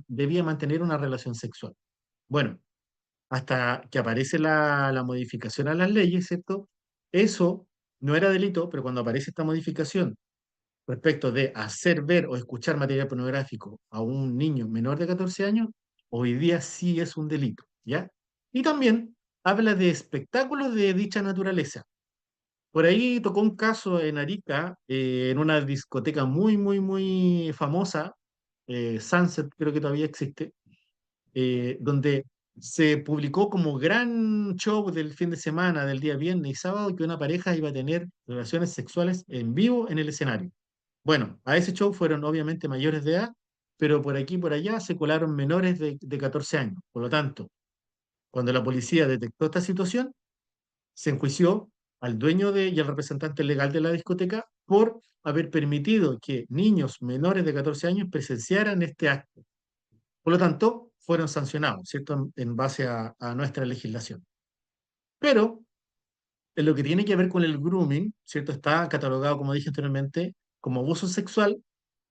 Speaker 5: debía mantener una relación sexual. Bueno, hasta que aparece la modificación a las leyes, ¿cierto? Eso no era delito, pero cuando aparece esta modificación respecto de hacer ver o escuchar material pornográfico a un niño menor de 14 años, hoy día sí es un delito, ¿ya? Y también habla de espectáculos de dicha naturaleza. Por ahí tocó un caso en Arica, en una discoteca muy famosa, Sunset creo que todavía existe, donde se publicó como gran show del fin de semana, del día viernes y sábado, que una pareja iba a tener relaciones sexuales en vivo en el escenario. Bueno, a ese show fueron obviamente mayores de edad, pero por aquí y por allá se colaron menores de 14 años. Por lo tanto, cuando la policía detectó esta situación, se enjuició al y al representante legal de la discoteca por haber permitido que niños menores de 14 años presenciaran este acto. Por lo tanto, fueron sancionados, ¿cierto? En base a nuestra legislación. Pero en lo que tiene que ver con el grooming, ¿cierto? Está catalogado, como dije anteriormente, como abuso sexual,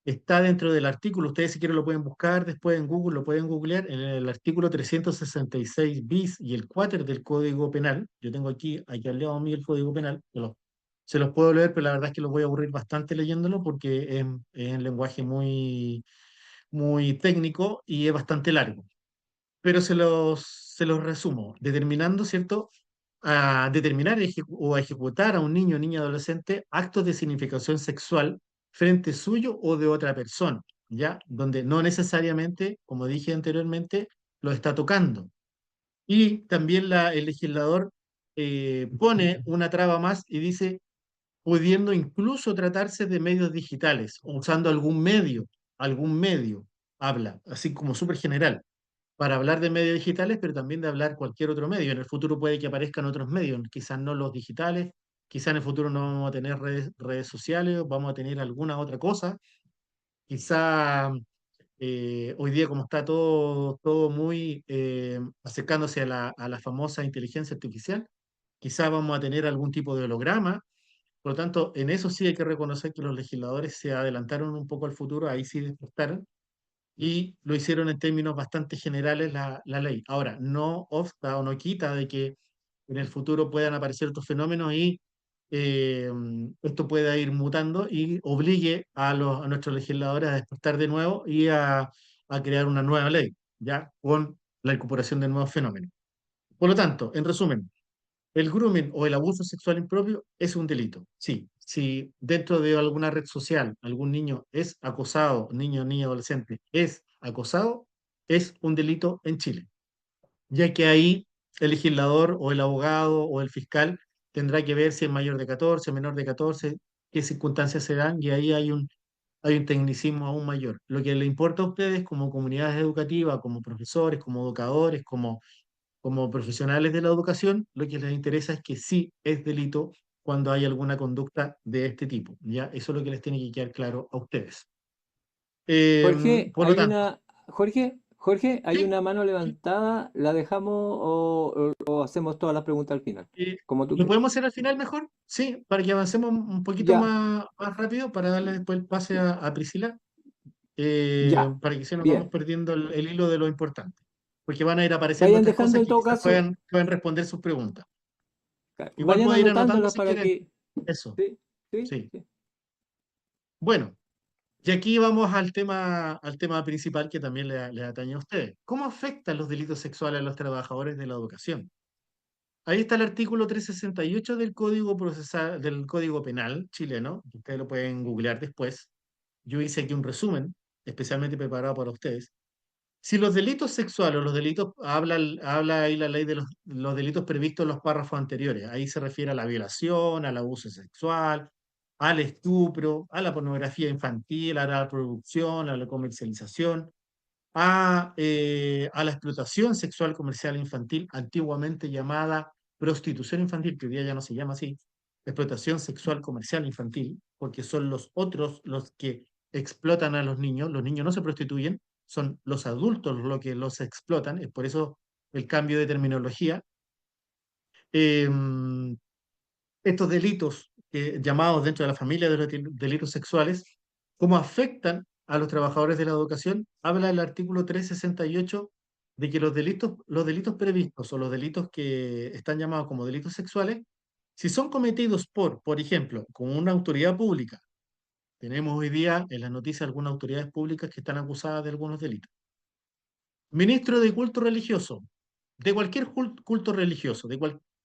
Speaker 5: está dentro del artículo. Ustedes si quieren lo pueden buscar después en Google, lo pueden googlear, en el artículo 366 bis y el cuáter del Código Penal. Yo tengo aquí al lado mío el Código Penal, se los puedo leer, pero la verdad es que los voy a aburrir bastante leyéndolo porque es un lenguaje muy técnico y es bastante largo. Pero se los resumo, determinando, ¿cierto? A determinar o a ejecutar a un niño o niña adolescente actos de significación sexual frente suyo o de otra persona, ¿ya? Donde no necesariamente, como dije anteriormente, lo está tocando. Y también el legislador pone una traba más y dice, pudiendo incluso tratarse de medios digitales, o usando algún medio, habla, así como súper general para hablar de medios digitales, pero también de hablar cualquier otro medio. En el futuro puede que aparezcan otros medios, quizás no los digitales, quizás en el futuro no vamos a tener redes sociales, vamos a tener alguna otra cosa. Quizá hoy día como está todo muy acercándose a la famosa inteligencia artificial, quizá vamos a tener algún tipo de holograma. Por lo tanto, en eso sí hay que reconocer que los legisladores se adelantaron un poco al futuro, ahí sí despertaron y lo hicieron en términos bastante generales la ley. Ahora, no obsta o no quita de que en el futuro puedan aparecer estos fenómenos y eh, esto pueda ir mutando y obligue a nuestros legisladores a despertar de nuevo y a crear una nueva ley, ya con la incorporación de nuevos fenómenos. Por lo tanto, en resumen, el grooming o el abuso sexual impropio es un delito. Sí, si dentro de alguna red social algún niño es acosado, niño, niña, adolescente, es acosado, es un delito en Chile, ya que ahí el legislador o el abogado o el fiscal tendrá que ver si es mayor de 14, menor de 14, qué circunstancias se dan, y ahí hay un tecnicismo aún mayor. Lo que le importa a ustedes como comunidades educativas, como profesores, como educadores, como profesionales de la educación, lo que les interesa es que sí es delito cuando hay alguna conducta de este tipo. ¿Ya? Eso es lo que les tiene que quedar claro a ustedes.
Speaker 2: Jorge,
Speaker 5: Por lo tanto,
Speaker 2: Jorge, hay
Speaker 5: sí,
Speaker 2: una mano
Speaker 5: sí,
Speaker 2: levantada, ¿la dejamos o hacemos todas las preguntas al final? Como tú
Speaker 5: ¿lo
Speaker 2: quieras.
Speaker 5: podemos hacer al final mejor? Sí, para que avancemos un poquito
Speaker 2: Ya,
Speaker 5: más rápido, para darle después el pase a Priscila,
Speaker 2: ya,
Speaker 5: para que si nos vamos
Speaker 2: bien.
Speaker 5: perdiendo el hilo de lo importante. Porque van a ir apareciendo
Speaker 2: Vayan
Speaker 5: otras
Speaker 2: dejando
Speaker 5: cosas
Speaker 2: en
Speaker 5: que
Speaker 2: todo
Speaker 5: quizás
Speaker 2: caso,
Speaker 5: puedan responder sus preguntas. Igual
Speaker 2: vayan
Speaker 5: puede ir anotando
Speaker 2: anotándolas
Speaker 5: si
Speaker 2: para
Speaker 5: quieren.
Speaker 2: que...
Speaker 5: Eso,
Speaker 2: Sí, sí,
Speaker 5: sí.
Speaker 2: sí.
Speaker 5: Bueno. Y aquí vamos al tema principal que también le atañe a ustedes. ¿Cómo afectan los delitos sexuales a los trabajadores de la educación? Ahí está el artículo 368 del Código Penal chileno, que ustedes lo pueden googlear después. Yo hice aquí un resumen, especialmente preparado para ustedes. Si los delitos sexuales o los delitos, habla ahí la ley de los delitos previstos en los párrafos anteriores. Ahí se refiere a la violación, al abuso sexual, al estupro, a la pornografía infantil, a la producción, a la comercialización, a la explotación sexual comercial infantil, antiguamente llamada prostitución infantil, que hoy día ya no se llama así, explotación sexual comercial infantil, porque son los otros los que explotan a los niños no se prostituyen, son los adultos los que los explotan, es por eso el cambio de terminología. Em, Estos delitos llamados dentro de la familia de los delitos sexuales, cómo afectan a los trabajadores de la educación, habla el artículo 368 de que los delitos previstos o los delitos que están llamados como delitos sexuales, si son cometidos por ejemplo, con una autoridad pública, tenemos hoy día en las noticias algunas autoridades públicas que están acusadas de algunos delitos. Ministro de culto religioso, de cualquier culto religioso,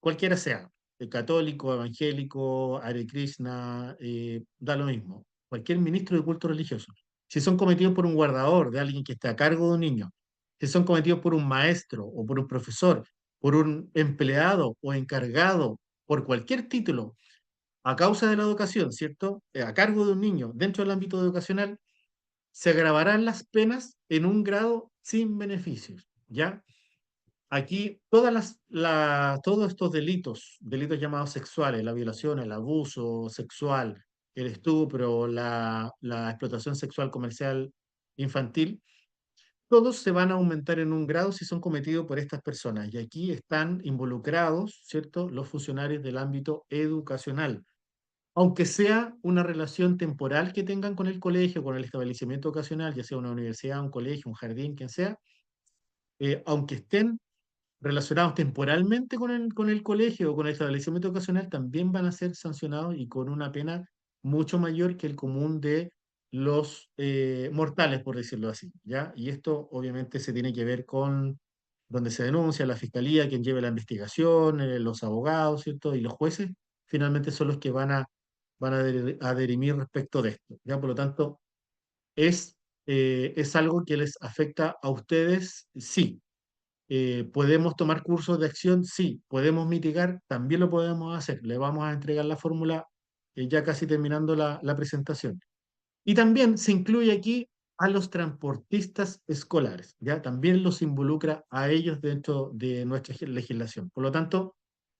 Speaker 5: cualquiera sea, de católico, evangélico, Hare Krishna, da lo mismo. Cualquier ministro de culto religioso. Si son cometidos por un guardador, de alguien que esté a cargo de un niño, si son cometidos por un maestro o por un profesor, por un empleado o encargado, por cualquier título, a causa de la educación, ¿cierto? A cargo de un niño dentro del ámbito educacional, se agravarán las penas en un grado sin beneficios, ¿ya? Aquí todos estos delitos llamados sexuales, la violación, el abuso sexual, el estupro, la explotación sexual comercial infantil, todos se van a aumentar en un grado si son cometidos por estas personas. Y aquí están involucrados, ¿cierto?, los funcionarios del ámbito educacional. aunque sea una relación temporal que tengan con el colegio, con el establecimiento ocasional, ya sea una universidad, un colegio, un jardín, quien sea, aunque estén relacionados temporalmente con el colegio o con el establecimiento ocasional, también van a ser sancionados y con una pena mucho mayor que el común de los mortales, por decirlo así, ¿ya? Y esto obviamente se tiene que ver con donde se denuncia, la fiscalía, quien lleve la investigación, los abogados, ¿cierto? Y los jueces finalmente son los que a dirimir respecto de esto, ¿ya? Por lo tanto, es algo que les afecta a ustedes, sí. ¿Podemos tomar cursos de acción? Sí. ¿Podemos mitigar? También lo podemos hacer. Le vamos a entregar la fórmula ya casi terminando la presentación. Y también se incluye aquí a los transportistas escolares, ¿ya? También los involucra a ellos dentro de nuestra legislación. Por lo tanto,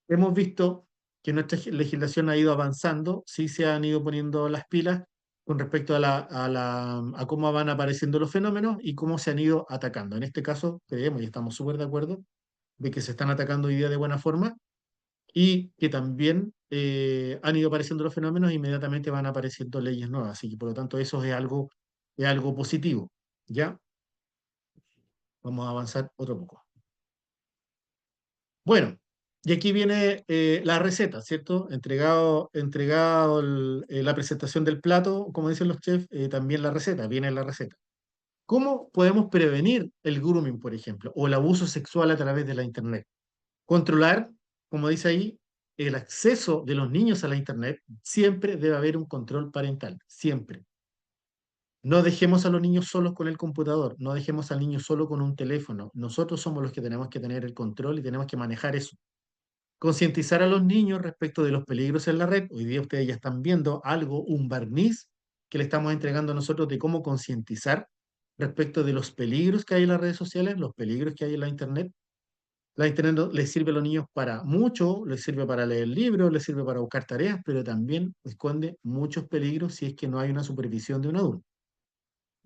Speaker 5: hemos visto que nuestra legislación ha ido avanzando, sí se han ido poniendo las pilas con respecto a cómo van apareciendo los fenómenos y cómo se han ido atacando. En este caso, creemos y estamos súper de acuerdo de que se están atacando hoy día de buena forma y que también han ido apareciendo los fenómenos e inmediatamente van apareciendo leyes nuevas. Así que, por lo tanto, eso es algo positivo. ¿Ya? Vamos a avanzar otro poco. Bueno, y aquí viene la receta, ¿cierto? Entregado la presentación del plato, como dicen los chefs, también la receta, viene la receta. ¿Cómo podemos prevenir el grooming, por ejemplo, o el abuso sexual a través de la Internet? Controlar, como dice ahí, el acceso de los niños a la Internet. Siempre debe haber un control parental, siempre. No dejemos a los niños solos con el computador, no dejemos al niño solo con un teléfono. Nosotros somos los que tenemos que tener el control y tenemos que manejar eso. Concientizar a los niños respecto de los peligros en la red. Hoy día ustedes ya están viendo algo, un barniz que le estamos entregando a nosotros de cómo concientizar respecto de los peligros que hay en las redes sociales, los peligros que hay en la Internet. La Internet les sirve a los niños para mucho, les sirve para leer libros, les sirve para buscar tareas, pero también esconde muchos peligros si es que no hay una supervisión de un adulto.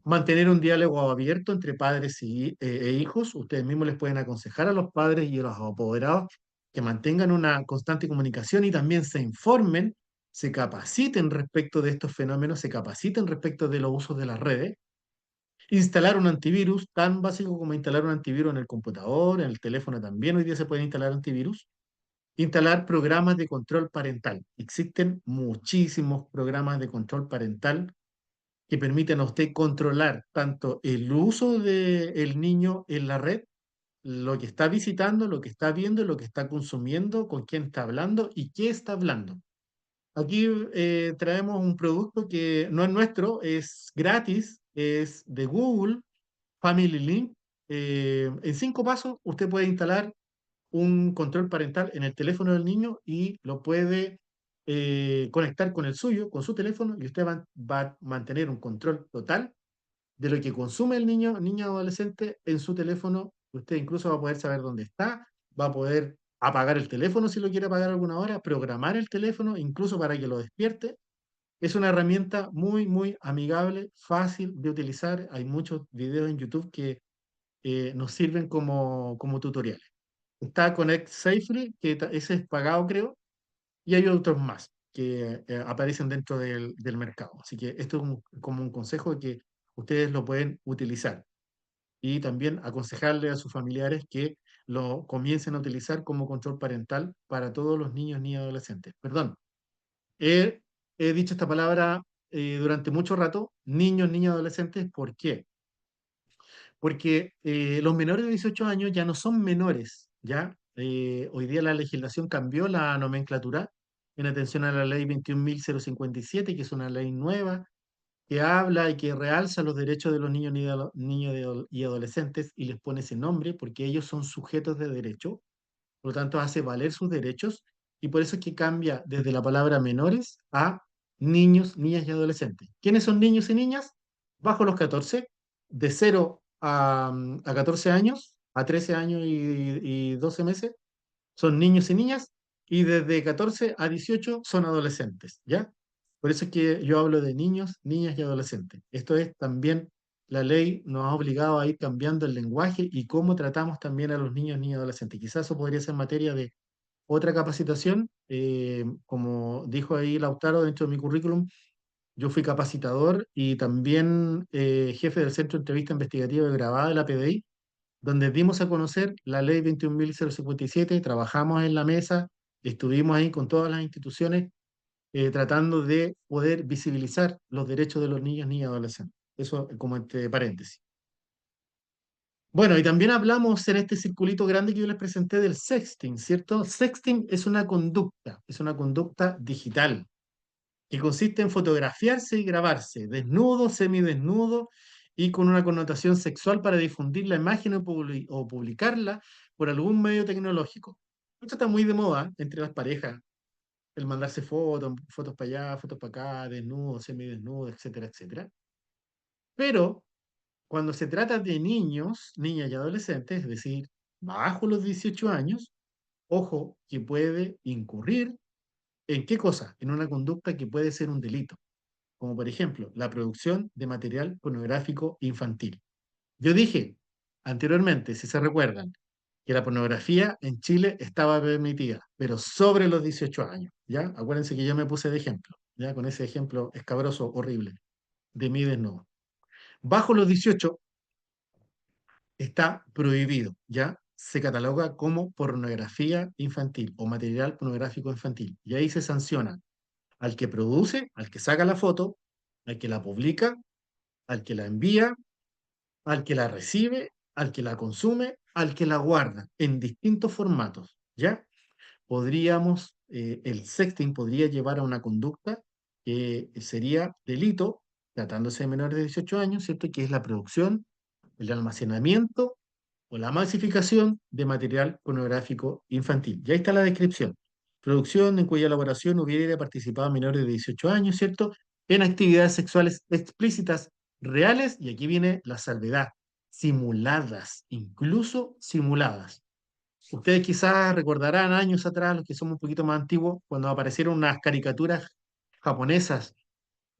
Speaker 5: Mantener un diálogo abierto entre padres e hijos. Ustedes mismos les pueden aconsejar a los padres y a los apoderados que mantengan una constante comunicación y también se informen, se capaciten respecto de estos fenómenos, se capaciten respecto de los usos de las redes. Instalar un antivirus, tan básico como instalar un antivirus en el computador, en el teléfono también, hoy día se pueden instalar antivirus. Instalar programas de control parental. Existen muchísimos programas de control parental que permiten a usted controlar tanto el uso del niño en la red, lo que está visitando, lo que está viendo, lo que está consumiendo, con quién está hablando y qué está hablando. Aquí traemos un producto que no es nuestro, es gratis, es de Google, Family Link. En 5 pasos usted puede instalar un control parental en el teléfono del niño y lo puede conectar con el suyo, con su teléfono, y usted va a mantener un control total de lo que consume el niño adolescente en su teléfono. Usted incluso va a poder saber dónde está, va a poder apagar el teléfono si lo quiere apagar alguna hora, programar el teléfono incluso para que lo despierte. Es una herramienta muy, muy amigable, fácil de utilizar. Hay muchos videos en YouTube que nos sirven como tutoriales. Está Connect Safely, que ese es pagado, creo, y hay otros más que aparecen dentro del mercado. Así que esto es como un consejo de que ustedes lo pueden utilizar y también aconsejarle a sus familiares que lo comiencen a utilizar como control parental para todos los niños ni adolescentes. Perdón, he, he dicho esta palabra durante mucho rato, niños, niñas, adolescentes. ¿Por qué? Porque los menores de 18 años ya no son menores, ¿ya? Hoy día la legislación cambió la nomenclatura en atención a la ley 21.057, que es una ley nueva que habla y que realza los derechos de los niños y adolescentes y les pone ese nombre porque ellos son sujetos de derecho, por lo tanto hace valer sus derechos y por eso es que cambia desde la palabra menores a niños, niñas y adolescentes. ¿Quiénes son niños y niñas? Bajo los 14, de 0 a 14 años, a 13 años y 12 meses, son niños y niñas, y desde 14 a 18 son adolescentes, ¿ya? Por eso es que yo hablo de niños, niñas y adolescentes. Esto es también, la ley nos ha obligado a ir cambiando el lenguaje y cómo tratamos también a los niños, niñas y adolescentes. Quizás eso podría ser materia de otra capacitación. Como dijo ahí Lautaro, dentro de mi currículum, yo fui capacitador y también jefe del Centro de Entrevista Investigativa y Grabada de la PDI, donde dimos a conocer la ley 21.057, trabajamos en la mesa, estuvimos ahí con todas las instituciones tratando de poder visibilizar los derechos de los niños, niñas y adolescentes. Eso como entre paréntesis. Bueno, y también hablamos en este circulito grande que yo les presenté del sexting, ¿cierto? Sexting es una conducta digital, que consiste en fotografiarse y grabarse, desnudo, semidesnudo y con una connotación sexual para difundir la imagen o publicarla por algún medio tecnológico. Esto está muy de moda entre las parejas, el mandarse fotos, fotos para allá, fotos para acá, desnudo, semidesnudo, etcétera, etcétera. Pero cuando se trata de niños, niñas y adolescentes, es decir, bajo los 18 años, ojo que puede incurrir en qué cosa, en una conducta que puede ser un delito, como por ejemplo la producción de material pornográfico infantil. Yo dije anteriormente, si se recuerdan, que la pornografía en Chile estaba permitida, pero sobre los 18 años, ¿ya? Acuérdense que yo me puse de ejemplo, ¿ya? Con ese ejemplo escabroso, horrible, de mí desnudo. Bajo los 18 está prohibido, ¿ya? Se cataloga como pornografía infantil o material pornográfico infantil. Y ahí se sanciona al que produce, al que saca la foto, al que la publica, al que la envía, al que la recibe, al que la consume, al que la guarda en distintos formatos, ¿ya? El sexting podría llevar a una conducta que sería delito, tratándose de menores de 18 años, ¿cierto? Que es la producción, el almacenamiento o la masificación de material pornográfico infantil. Y ahí está la descripción. Producción en cuya elaboración hubiera participado menores de 18 años, ¿cierto? En actividades sexuales explícitas, reales, y aquí viene la salvedad, simuladas, incluso simuladas. Ustedes quizás recordarán años atrás, los que somos un poquito más antiguos, cuando aparecieron unas caricaturas japonesas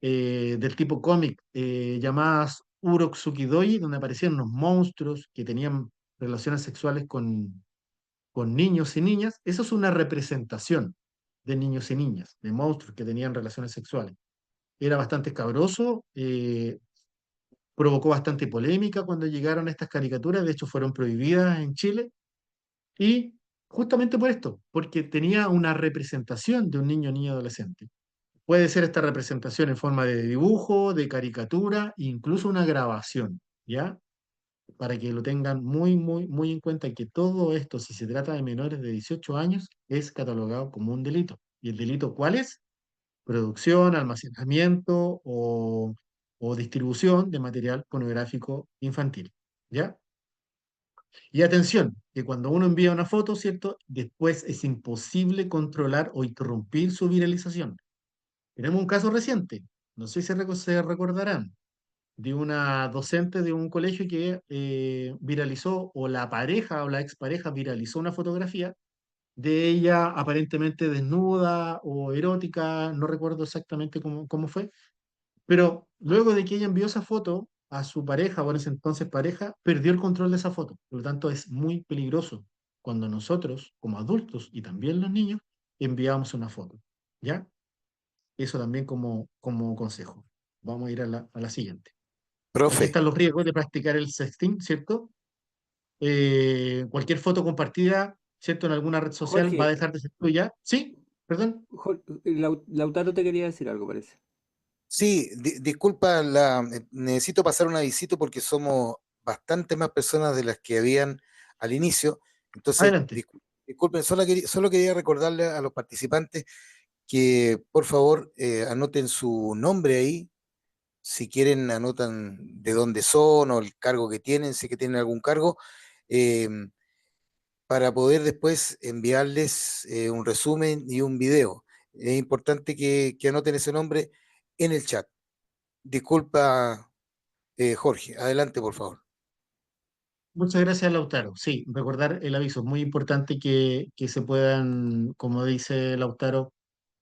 Speaker 5: del tipo cómic llamadas Urotsukidoji, donde aparecían unos monstruos que tenían relaciones sexuales con niños y niñas. Eso es una representación de niños y niñas, de monstruos que tenían relaciones sexuales. Era bastante escabroso, provocó bastante polémica cuando llegaron estas caricaturas, de hecho fueron prohibidas en Chile, y justamente por esto, porque tenía una representación de un niño, niña, adolescente. Puede ser esta representación en forma de dibujo, de caricatura, incluso una grabación, ¿ya? Para que lo tengan muy, muy, muy en cuenta que todo esto, si se trata de menores de 18 años, es catalogado como un delito. ¿Y el delito cuál es? Producción, almacenamiento o distribución de material pornográfico infantil, ¿ya? Y atención, que cuando uno envía una foto, ¿cierto? Después es imposible controlar o interrumpir su viralización. Tenemos un caso reciente, no sé si se recordarán, de una docente de un colegio que viralizó, o la pareja o la expareja viralizó una fotografía de ella aparentemente desnuda o erótica, no recuerdo exactamente cómo fue, pero luego de que ella envió esa foto a su pareja, o en ese entonces pareja, perdió el control de esa foto. Por lo tanto, es muy peligroso cuando nosotros, como adultos y también los niños, enviamos una foto. ¿Ya? Eso también como consejo. Vamos a ir a la siguiente. Aquí
Speaker 1: Profe,
Speaker 5: están los riesgos de practicar el sexting, ¿cierto? Cualquier foto compartida, ¿cierto? En alguna red social va a
Speaker 2: Jorge,
Speaker 5: dejar de ser tuya. ¿Sí? ¿Perdón?
Speaker 2: Lautaro te quería decir algo, parece.
Speaker 1: sí, disculpa, necesito pasar un avisito porque somos bastante más personas de las que habían al inicio. Entonces,
Speaker 5: Adelante.
Speaker 1: disculpen, solo quería recordarle a los participantes que por favor anoten su nombre ahí. Si quieren, anotan de dónde son o el cargo que tienen, si que tienen algún cargo, eh, para poder después enviarles un resumen y un video. Es importante que anoten ese nombre en el chat. Disculpa, Jorge, adelante, por favor.
Speaker 5: Muchas gracias, Lautaro. Sí, recordar el aviso. Es muy importante que se puedan, como dice Lautaro,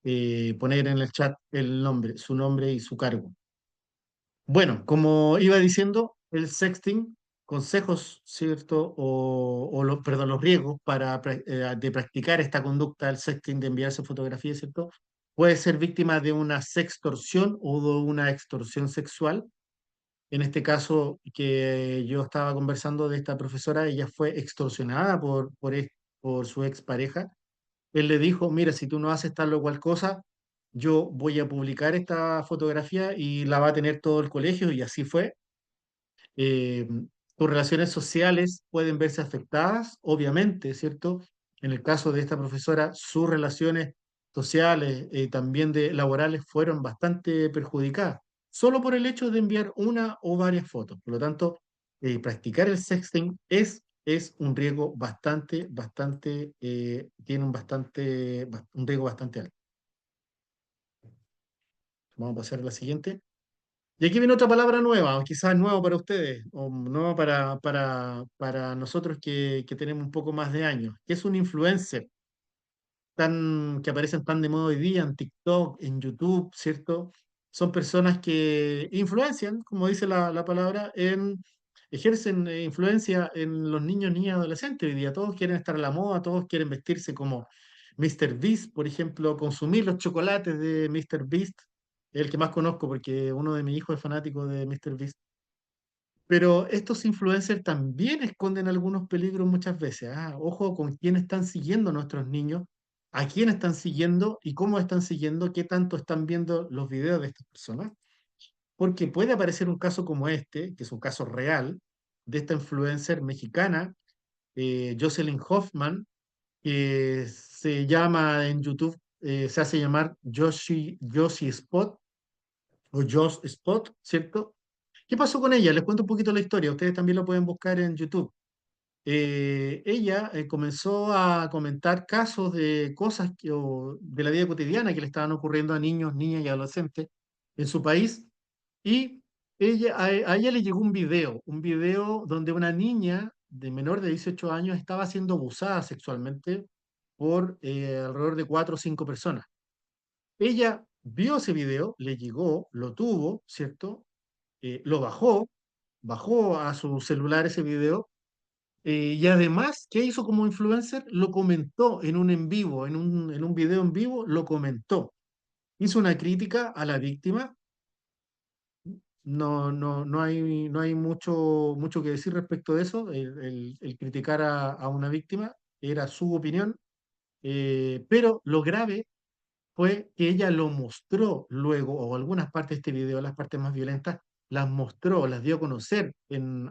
Speaker 5: poner en el chat el nombre, su nombre y su cargo. Bueno, como iba diciendo, el sexting consejos, ¿cierto? Perdón, los riesgos de practicar esta conducta, el sexting, de enviarse fotografías, ¿cierto? Puede ser víctima de una sextorsión o de una extorsión sexual. En este caso que yo estaba conversando de esta profesora, ella fue extorsionada por su expareja. Él le dijo, mira, si tú no haces tal o cual cosa, yo voy a publicar esta fotografía y la va a tener todo el colegio, y así fue. eh, Tus relaciones sociales pueden verse afectadas, obviamente, ¿cierto? En el caso de esta profesora, sus relaciones sociales, también laborales, fueron bastante perjudicadas, solo por el hecho de enviar una o varias fotos. Por lo tanto, practicar el sexting es un riesgo tiene un riesgo bastante alto. Vamos a pasar a la siguiente. Y aquí viene otra palabra nueva, o quizás nueva para ustedes, o nueva para nosotros que tenemos un poco más de años, que es un influencer que aparecen tan de moda hoy día en TikTok, en YouTube, ¿cierto? Son personas que influencian, como dice la palabra, ejercen influencia en los niños, niñas, adolescentes. Hoy día todos quieren estar a la moda, todos quieren vestirse como Mr. Beast, por ejemplo, consumir los chocolates de Mr. Beast, el que más conozco porque uno de mis hijos es fanático de Mr. Beast. Pero estos influencers también esconden algunos peligros muchas veces. Ojo con quién están siguiendo nuestros niños, a quién están siguiendo y cómo están siguiendo, qué tanto están viendo los videos de estas personas. Porque puede aparecer un caso como este, que es un caso real, de esta influencer mexicana, Jocelyn Hoffman, que se llama en YouTube, se hace llamar Josie Spot o Joss Spot, ¿cierto? ¿Qué pasó con ella? Les cuento un poquito la historia. Ustedes también lo pueden buscar en YouTube. Ella comenzó a comentar casos de cosas de la vida cotidiana que le estaban ocurriendo a niños, niñas y adolescentes en su país. Y a ella le llegó un video donde una niña de menor de 18 años estaba siendo abusada sexualmente por alrededor de 4 o 5 personas. Ella vio ese video, le llegó, lo tuvo, ¿cierto? Lo bajó a su celular ese video, y además, ¿qué hizo como influencer? Lo comentó en un en vivo, en un video en vivo, lo comentó. Hizo una crítica a la víctima. No hay mucho que decir respecto de eso. El criticar a una víctima era su opinión, pero lo grave fue que ella lo mostró luego, o algunas partes de este video, las partes más violentas, las mostró, las dio a conocer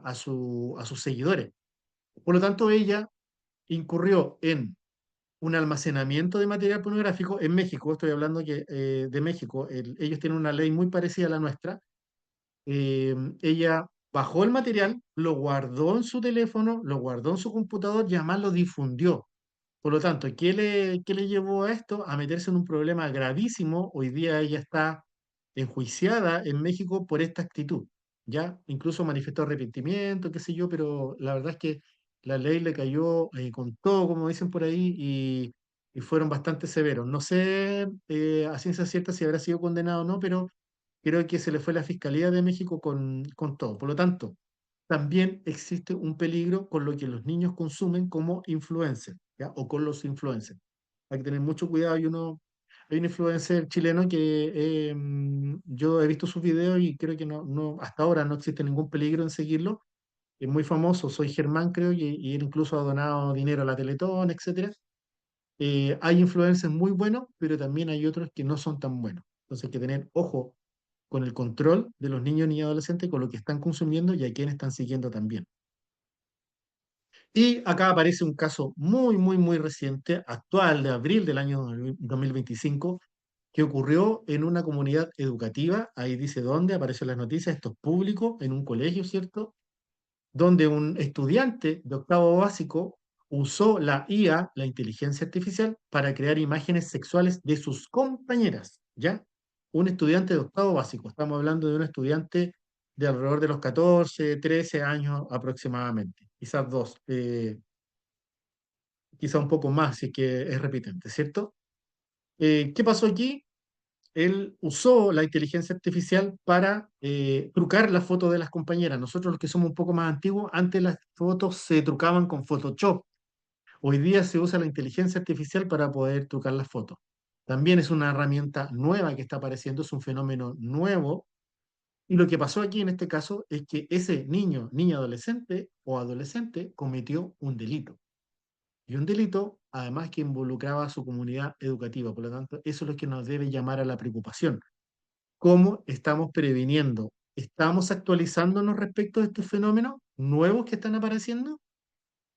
Speaker 5: a sus seguidores. Por lo tanto, ella incurrió en un almacenamiento de material pornográfico en México. Estoy hablando de México. Ellos tienen una ley muy parecida a la nuestra. Ella bajó el material, lo guardó en su teléfono, lo guardó en su computador y además lo difundió. Por lo tanto, ¿qué le llevó a esto? A meterse en un problema gravísimo. Hoy día ella está enjuiciada en México por esta actitud, ¿ya? Incluso manifestó arrepentimiento, qué sé yo, pero la verdad es que la ley le cayó con todo, como dicen por ahí, y fueron bastante severos. No sé a ciencia cierta si habrá sido condenado o no, pero creo que se le fue la Fiscalía de México con todo. Por lo tanto, también existe un peligro con lo que los niños consumen como influencer, ¿ya? O con los influencers. Hay que tener mucho cuidado. Hay un influencer chileno que yo he visto sus videos y creo que hasta ahora no existe ningún peligro en seguirlo. Es muy famoso, Soy Germán, creo, y él incluso ha donado dinero a la Teletón, etcétera. Hay influencers muy buenos, pero también hay otros que no son tan buenos. Entonces hay que tener ojo con el control de los niños y adolescentes, con lo que están consumiendo y a quién están siguiendo también. Y acá aparece un caso muy, muy, muy reciente, actual, de abril del año 2025, que ocurrió en una comunidad educativa. Ahí dice dónde, aparecen las noticias, esto es público, en un colegio, ¿cierto? Donde un estudiante de octavo básico usó la IA, la inteligencia artificial, para crear imágenes sexuales de sus compañeras, ¿ya? Un estudiante de octavo básico, estamos hablando de un estudiante de alrededor de los 14, 13 años aproximadamente, quizás dos, quizás un poco más, si es que es repitente, ¿cierto? ¿Qué pasó aquí? él usó la inteligencia artificial para trucar la foto de las compañeras. Nosotros los que somos un poco más antiguos, antes las fotos se trucaban con Photoshop. Hoy día se usa la inteligencia artificial para poder trucar las fotos. También es una herramienta nueva que está apareciendo, es un fenómeno nuevo. Y lo que pasó aquí en este caso es que ese niño, niña adolescente o adolescente cometió un delito. Y un delito, además, que involucraba a su comunidad educativa. Por lo tanto, eso es lo que nos debe llamar a la preocupación. ¿Cómo estamos previniendo? ¿Estamos actualizándonos respecto de estos fenómenos nuevos que están apareciendo?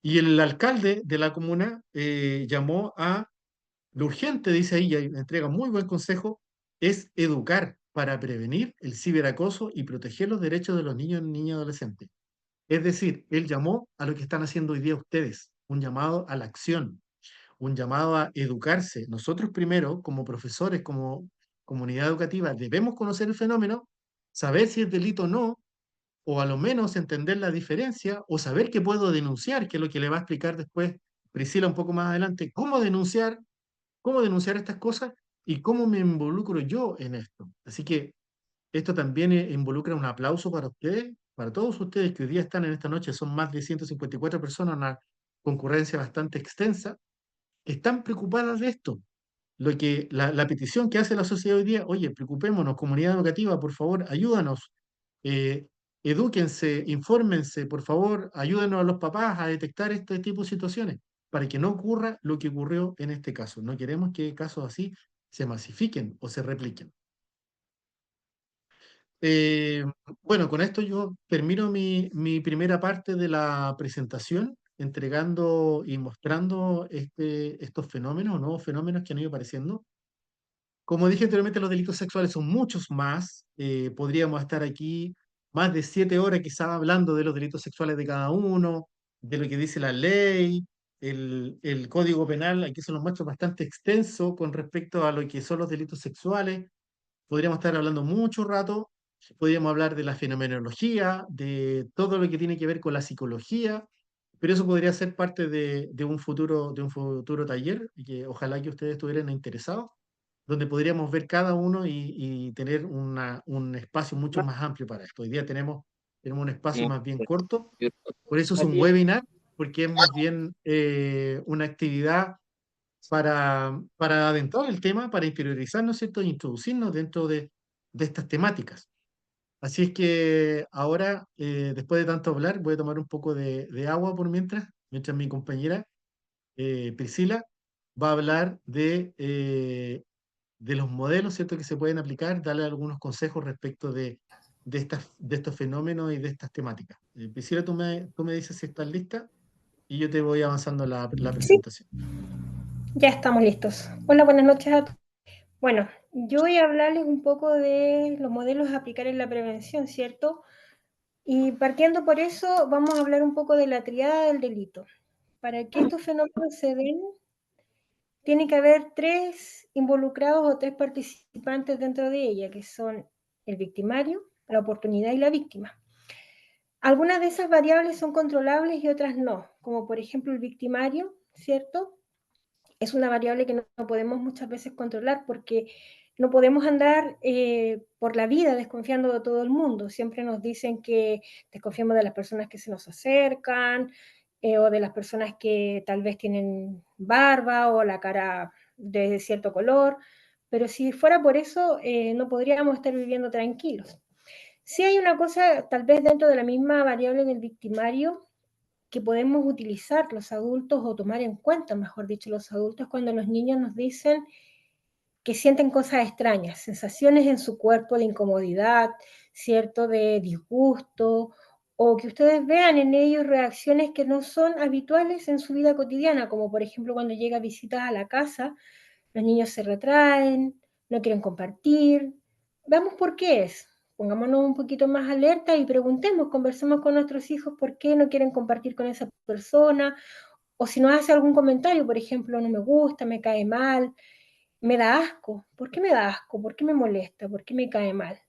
Speaker 5: Y el alcalde de la comuna llamó a lo urgente, dice ahí, y entrega muy buen consejo, es educar para prevenir el ciberacoso y proteger los derechos de los niños, niñas y adolescentes. Es decir, él llamó a lo que están haciendo hoy día ustedes, un llamado a la acción, un llamado a educarse. Nosotros primero, como profesores, como comunidad educativa, debemos conocer el fenómeno, saber si es delito o no, o a lo menos entender la diferencia, o saber que puedo denunciar, que es lo que le va a explicar después Priscila un poco más adelante, cómo denunciar estas cosas y cómo me involucro yo en esto. Así que esto también involucra un aplauso para ustedes, para todos ustedes que hoy día están en esta noche, son más de 154 personas, una concurrencia bastante extensa, están preocupadas de esto. La petición que hace la sociedad hoy día, oye, preocupémonos, comunidad educativa, por favor, ayúdanos, eh, edúquense, infórmense, por favor, ayúdenos a los papás a detectar este tipo de situaciones para que no ocurra lo que ocurrió en este caso. No queremos que casos así se masifiquen o se repliquen. Eh, bueno, con esto yo termino mi primera parte de la presentación, entregando y mostrando estos fenómenos, nuevos fenómenos que han ido apareciendo. Como dije anteriormente, los delitos sexuales son muchos más. Podríamos estar aquí más de 7 horas quizás hablando de los delitos sexuales de cada uno, de lo que dice la ley, el Código Penal. Aquí son los muestro bastante extenso con respecto a lo que son los delitos sexuales. Podríamos estar hablando mucho rato. Podríamos hablar de la fenomenología, de todo lo que tiene que ver con la psicología, pero eso podría ser parte de un futuro taller y que ojalá que ustedes estuvieran interesados, donde podríamos ver cada uno y tener un espacio mucho más amplio para esto. Hoy día tenemos un espacio más bien corto, por eso es un webinar, porque es más bien una actividad para adentrar el tema, para interiorizarnos, ¿cierto? E introducirnos dentro de estas temáticas. Así es que ahora, después de tanto hablar, voy a tomar un poco de agua por mientras mi compañera Priscila va a hablar de los modelos, ¿cierto?, que se pueden aplicar, darle algunos consejos respecto de estos fenómenos y de estas temáticas. Priscila, tú me dices si estás lista y yo te voy avanzando la
Speaker 6: Sí,
Speaker 5: presentación.
Speaker 6: ya estamos listos. Hola, buenas noches a todos. Bueno, yo voy a hablarles un poco de los modelos a aplicar en la prevención, ¿cierto? Y partiendo por eso, vamos a hablar un poco de la triada del delito. Para que estos fenómenos se den, tiene que haber tres involucrados o tres participantes dentro de ella, que son el victimario, la oportunidad y la víctima. Algunas de esas variables son controlables y otras no, como por ejemplo el victimario, ¿cierto? Es una variable que no podemos muchas veces controlar porque no podemos andar por la vida desconfiando de todo el mundo. Siempre nos dicen que desconfiamos de las personas que se nos acercan o de las personas que tal vez tienen barba o la cara de cierto color, pero si fuera por eso no podríamos estar viviendo tranquilos. Sí hay una cosa, tal vez dentro de la misma variable del victimario, que podemos utilizar los adultos o tomar en cuenta, mejor dicho, los adultos cuando los niños nos dicen que sienten cosas extrañas, sensaciones en su cuerpo de incomodidad, cierto, de disgusto, o que ustedes vean en ellos reacciones que no son habituales en su vida cotidiana, como por ejemplo cuando llega visitas a la casa, los niños se retraen, no quieren compartir. Veamos por qué es. Pongámonos un poquito más alerta y preguntemos, conversemos con nuestros hijos por qué no quieren compartir con esa persona, o si nos hace algún comentario, por ejemplo, no me gusta, me cae mal, me da asco. ¿Por qué me da asco? ¿Por qué me molesta? ¿Por qué me cae mal?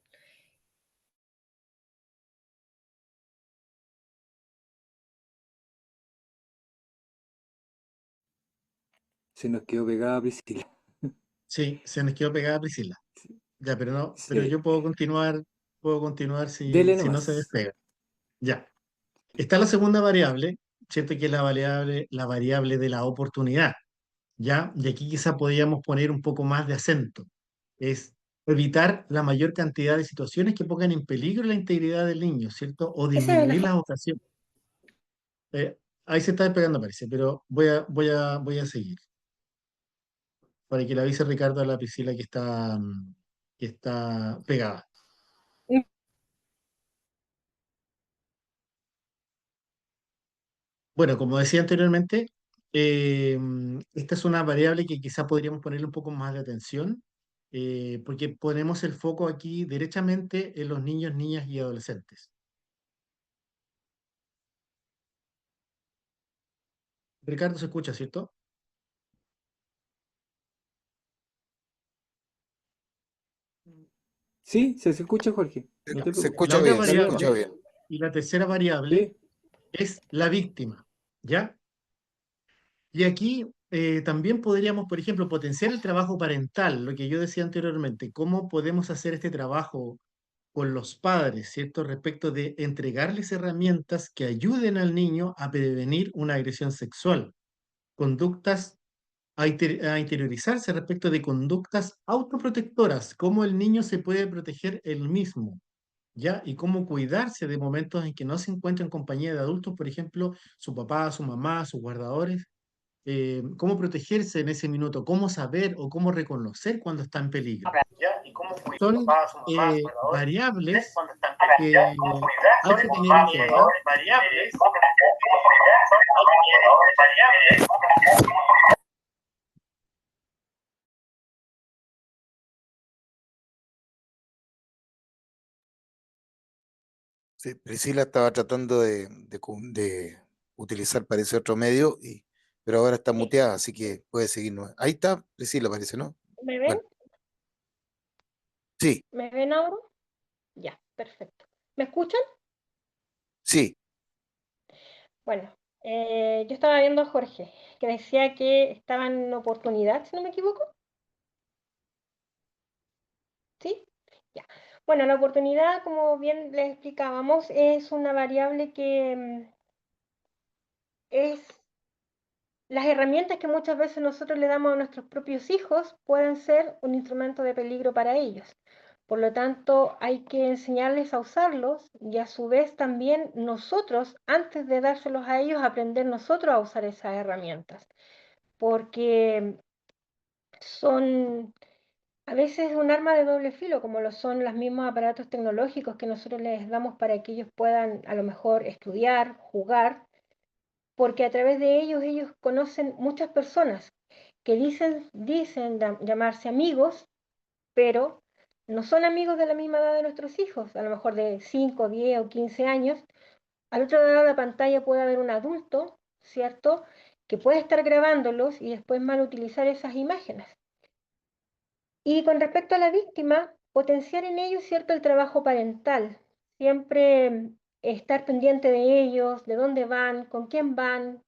Speaker 2: Se nos quedó pegada Priscila.
Speaker 5: Sí, se nos quedó pegada Priscila. Ya, pero
Speaker 2: Sí.
Speaker 5: yo puedo continuar
Speaker 2: Dele
Speaker 5: si no se
Speaker 2: nomás.
Speaker 5: despega. Ya. Está la segunda variable, ¿cierto? Que es la variable de la oportunidad, ¿ya? Y aquí quizá podríamos poner un poco más de acento. Es evitar la mayor cantidad de situaciones que pongan en peligro la integridad del niño, ¿cierto? O
Speaker 6: Esa es la
Speaker 5: disminuir las ocasiones. Eh, Ahí se está despegando, parece, pero voy a seguir para que le avise Ricardo a la Priscila que está pegada. Bueno, como decía anteriormente, esta es una variable que quizá podríamos ponerle un poco más de atención, porque ponemos el foco aquí derechamente en los niños, niñas y adolescentes. Ricardo se escucha, ¿cierto?
Speaker 2: Sí, se escucha, Jorge. No te
Speaker 1: Se
Speaker 2: preocupes.
Speaker 5: La
Speaker 1: escucha
Speaker 5: otra
Speaker 1: bien, se
Speaker 2: Dale nomás.
Speaker 1: escucha
Speaker 5: variable
Speaker 1: bien.
Speaker 5: y la tercera variable
Speaker 2: Sí.
Speaker 5: es la víctima, ¿ya? Y aquí también podríamos, por ejemplo, potenciar el trabajo parental, lo que yo decía anteriormente, cómo podemos hacer este trabajo con los padres, ¿cierto? Respecto de entregarles herramientas que ayuden al niño a prevenir una agresión sexual, conductas a interiorizarse respecto de conductas autoprotectoras, cómo el niño se puede proteger él mismo, ¿ya? Y cómo cuidarse de momentos en que no se encuentra en compañía de adultos, por ejemplo, su papá, su mamá, sus guardadores, cómo protegerse en ese minuto, cómo saber o cómo reconocer cuando está en peligro.
Speaker 4: ¿Ya? ¿Y cómo cuidar
Speaker 5: Son
Speaker 4: papá, su mamá, su guardador?
Speaker 5: variables
Speaker 4: Cuando están
Speaker 5: que
Speaker 4: ¿Ya? ¿Cómo cuidar?
Speaker 5: hay que tener en cuenta.
Speaker 4: Variables.
Speaker 1: Sí, Priscila estaba tratando de utilizar, parece, otro medio, pero ahora está
Speaker 6: Sí.
Speaker 1: muteada, así que puede seguir. Ahí está, Priscila, parece, ¿no?
Speaker 6: ¿Me ven?
Speaker 1: Bueno, sí,
Speaker 6: ¿Me ven ahora? Ya, perfecto. ¿Me escuchan?
Speaker 1: sí,
Speaker 6: Bueno, yo estaba viendo a Jorge, que decía que estaba en oportunidad, si no me equivoco. ¿Sí? Ya. Bueno, la oportunidad, como bien les explicábamos, es una variable que es las herramientas que muchas veces nosotros le damos a nuestros propios hijos pueden ser un instrumento de peligro para ellos. Por lo tanto, hay que enseñarles a usarlos y a su vez también nosotros, antes de dárselos a ellos, aprender nosotros a usar esas herramientas, porque son a veces un arma de doble filo, como lo son los mismos aparatos tecnológicos que nosotros les damos para que ellos puedan a lo mejor estudiar, jugar, porque a través de ellos conocen muchas personas que dicen llamarse amigos, pero no son amigos de la misma edad de nuestros hijos, a lo mejor de 5, 10 o 15 años. Al otro lado de la pantalla puede haber un adulto, ¿cierto?, que puede estar grabándolos y después mal utilizar esas imágenes. Y con respecto a la víctima, potenciar en ellos, ¿cierto?, el trabajo parental. Siempre estar pendiente de ellos, de dónde van, con quién van,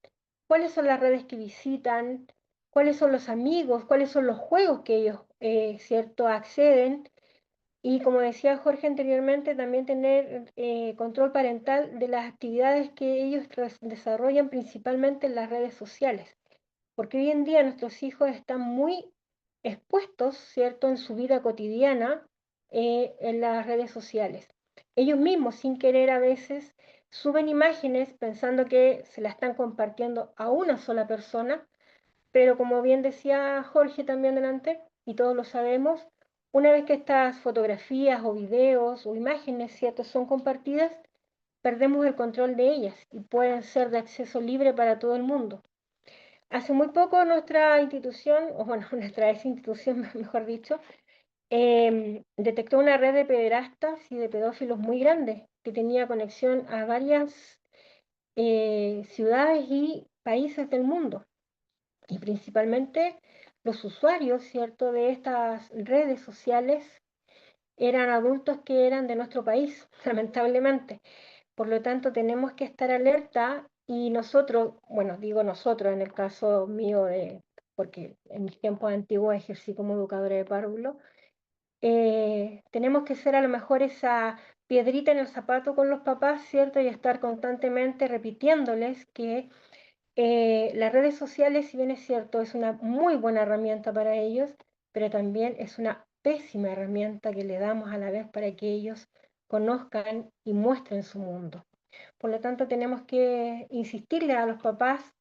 Speaker 6: cuáles son las redes que visitan, cuáles son los amigos, cuáles son los juegos que ellos, ¿cierto?, acceden. Y como decía Jorge anteriormente, también tener control parental de las actividades que ellos desarrollan principalmente en las redes sociales, porque hoy en día nuestros hijos están muy expuestos, ¿cierto?, en su vida cotidiana en las redes sociales. Ellos mismos, sin querer a veces, suben imágenes pensando que se la están compartiendo a una sola persona, pero como bien decía Jorge también delante, y todos lo sabemos, una vez que estas fotografías o videos o imágenes, ¿cierto?, son compartidas, perdemos el control de ellas y pueden ser de acceso libre para todo el mundo. Hace muy poco nuestra institución, o bueno, nuestra ex institución, mejor dicho, detectó una red de pederastas y de pedófilos muy grande que tenía conexión a varias ciudades y países del mundo. Y principalmente los usuarios, ¿cierto?, de estas redes sociales eran adultos que eran de nuestro país, lamentablemente. Por lo tanto, tenemos que estar alerta y nosotros, bueno, digo nosotros en el caso mío, porque en mis tiempos antiguos ejercí como educadora de párvulo, tenemos que ser a lo mejor esa piedrita en el zapato con los papás, ¿cierto? Y estar constantemente repitiéndoles que las redes sociales, si bien es cierto, es una muy buena herramienta para ellos, pero también es una pésima herramienta que le damos a la vez para que ellos conozcan y muestren su mundo. Por lo tanto, tenemos que insistirle a los papás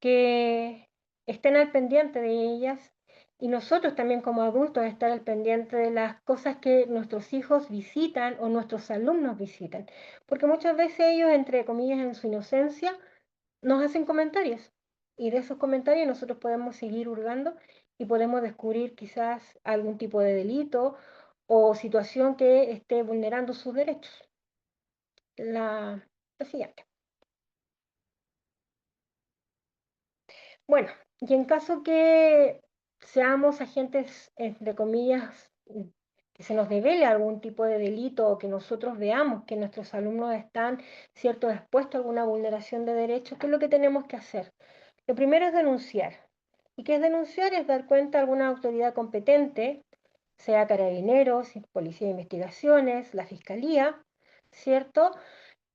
Speaker 6: que estén al pendiente de ellas y nosotros también como adultos estar al pendiente de las cosas que nuestros hijos visitan o nuestros alumnos visitan. Porque muchas veces ellos, entre comillas, en su inocencia, nos hacen comentarios y de esos comentarios nosotros podemos seguir hurgando y podemos descubrir quizás algún tipo de delito o situación que esté vulnerando sus derechos. La siguiente. Bueno, y en caso que seamos agentes, de comillas, que se nos revele algún tipo de delito o que nosotros veamos que nuestros alumnos están, cierto, expuestos a alguna vulneración de derechos, ¿qué es lo que tenemos que hacer? Lo primero es denunciar. ¿Y qué es denunciar? Es dar cuenta a alguna autoridad competente, sea Carabineros, Policía de Investigaciones, la Fiscalía, ¿cierto?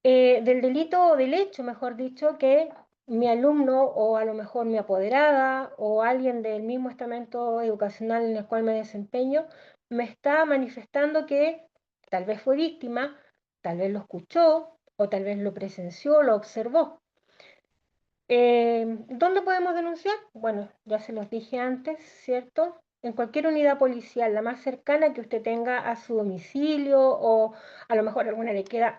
Speaker 6: Del delito o del hecho, mejor dicho, que mi alumno o a lo mejor mi apoderada o alguien del mismo estamento educacional en el cual me desempeño me está manifestando que tal vez fue víctima, tal vez lo escuchó o tal vez lo presenció, lo observó. ¿Dónde podemos denunciar? Bueno, ya se los dije antes, ¿cierto? En cualquier unidad policial, la más cercana que usted tenga a su domicilio o a lo mejor alguna le queda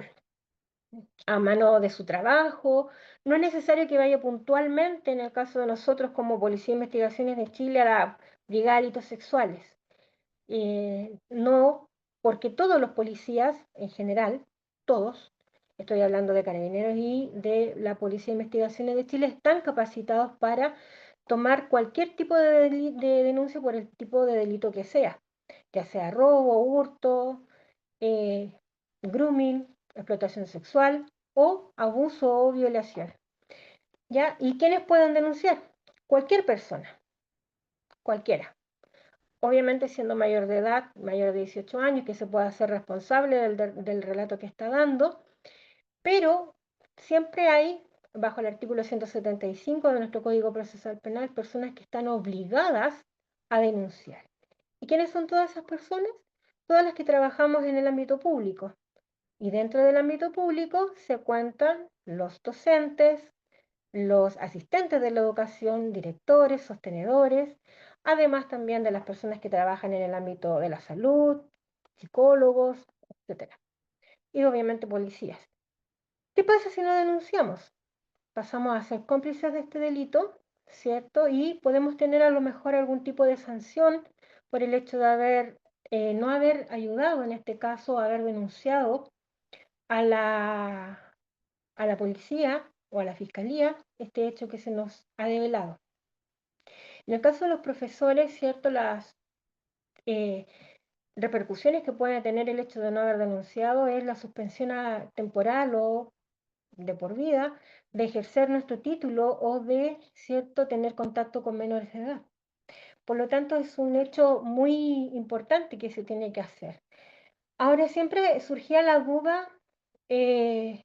Speaker 6: a mano de su trabajo. No es necesario que vaya puntualmente, en el caso de nosotros como Policía de Investigaciones de Chile, a la Brigada de Delitos Sexuales. No, porque todos los policías, en general, todos, estoy hablando de Carabineros y de la Policía de Investigaciones de Chile, están capacitados para tomar cualquier tipo de denuncia por el tipo de delito que sea, ya sea robo, hurto, eh, grooming, explotación sexual o abuso o violación. ¿Ya? ¿Y quiénes pueden denunciar? Cualquier persona, cualquiera. Obviamente siendo mayor de edad, mayor de 18 años, que se pueda hacer responsable del relato que está dando, pero siempre hay, bajo el artículo 175 de nuestro Código Procesal Penal, personas que están obligadas a denunciar. ¿Y quiénes son todas esas personas? Todas las que trabajamos en el ámbito público. Y dentro del ámbito público se cuentan los docentes, los asistentes de la educación, directores, sostenedores, además también de las personas que trabajan en el ámbito de la salud, psicólogos, etc. Y obviamente policías. ¿Qué pasa si no denunciamos? Pasamos a ser cómplices de este delito, ¿cierto? Y podemos tener a lo mejor algún tipo de sanción por el hecho de no haber ayudado, en este caso, haber denunciado a la policía o a la fiscalía este hecho que se nos ha develado. En el caso de los profesores, ¿cierto? Las eh, repercusiones que puede tener el hecho de no haber denunciado es la suspensión temporal o de por vida de ejercer nuestro título o de, ¿cierto?, tener contacto con menores de edad. Por lo tanto, es un hecho muy importante que se tiene que hacer. Ahora, siempre surgía la duda, en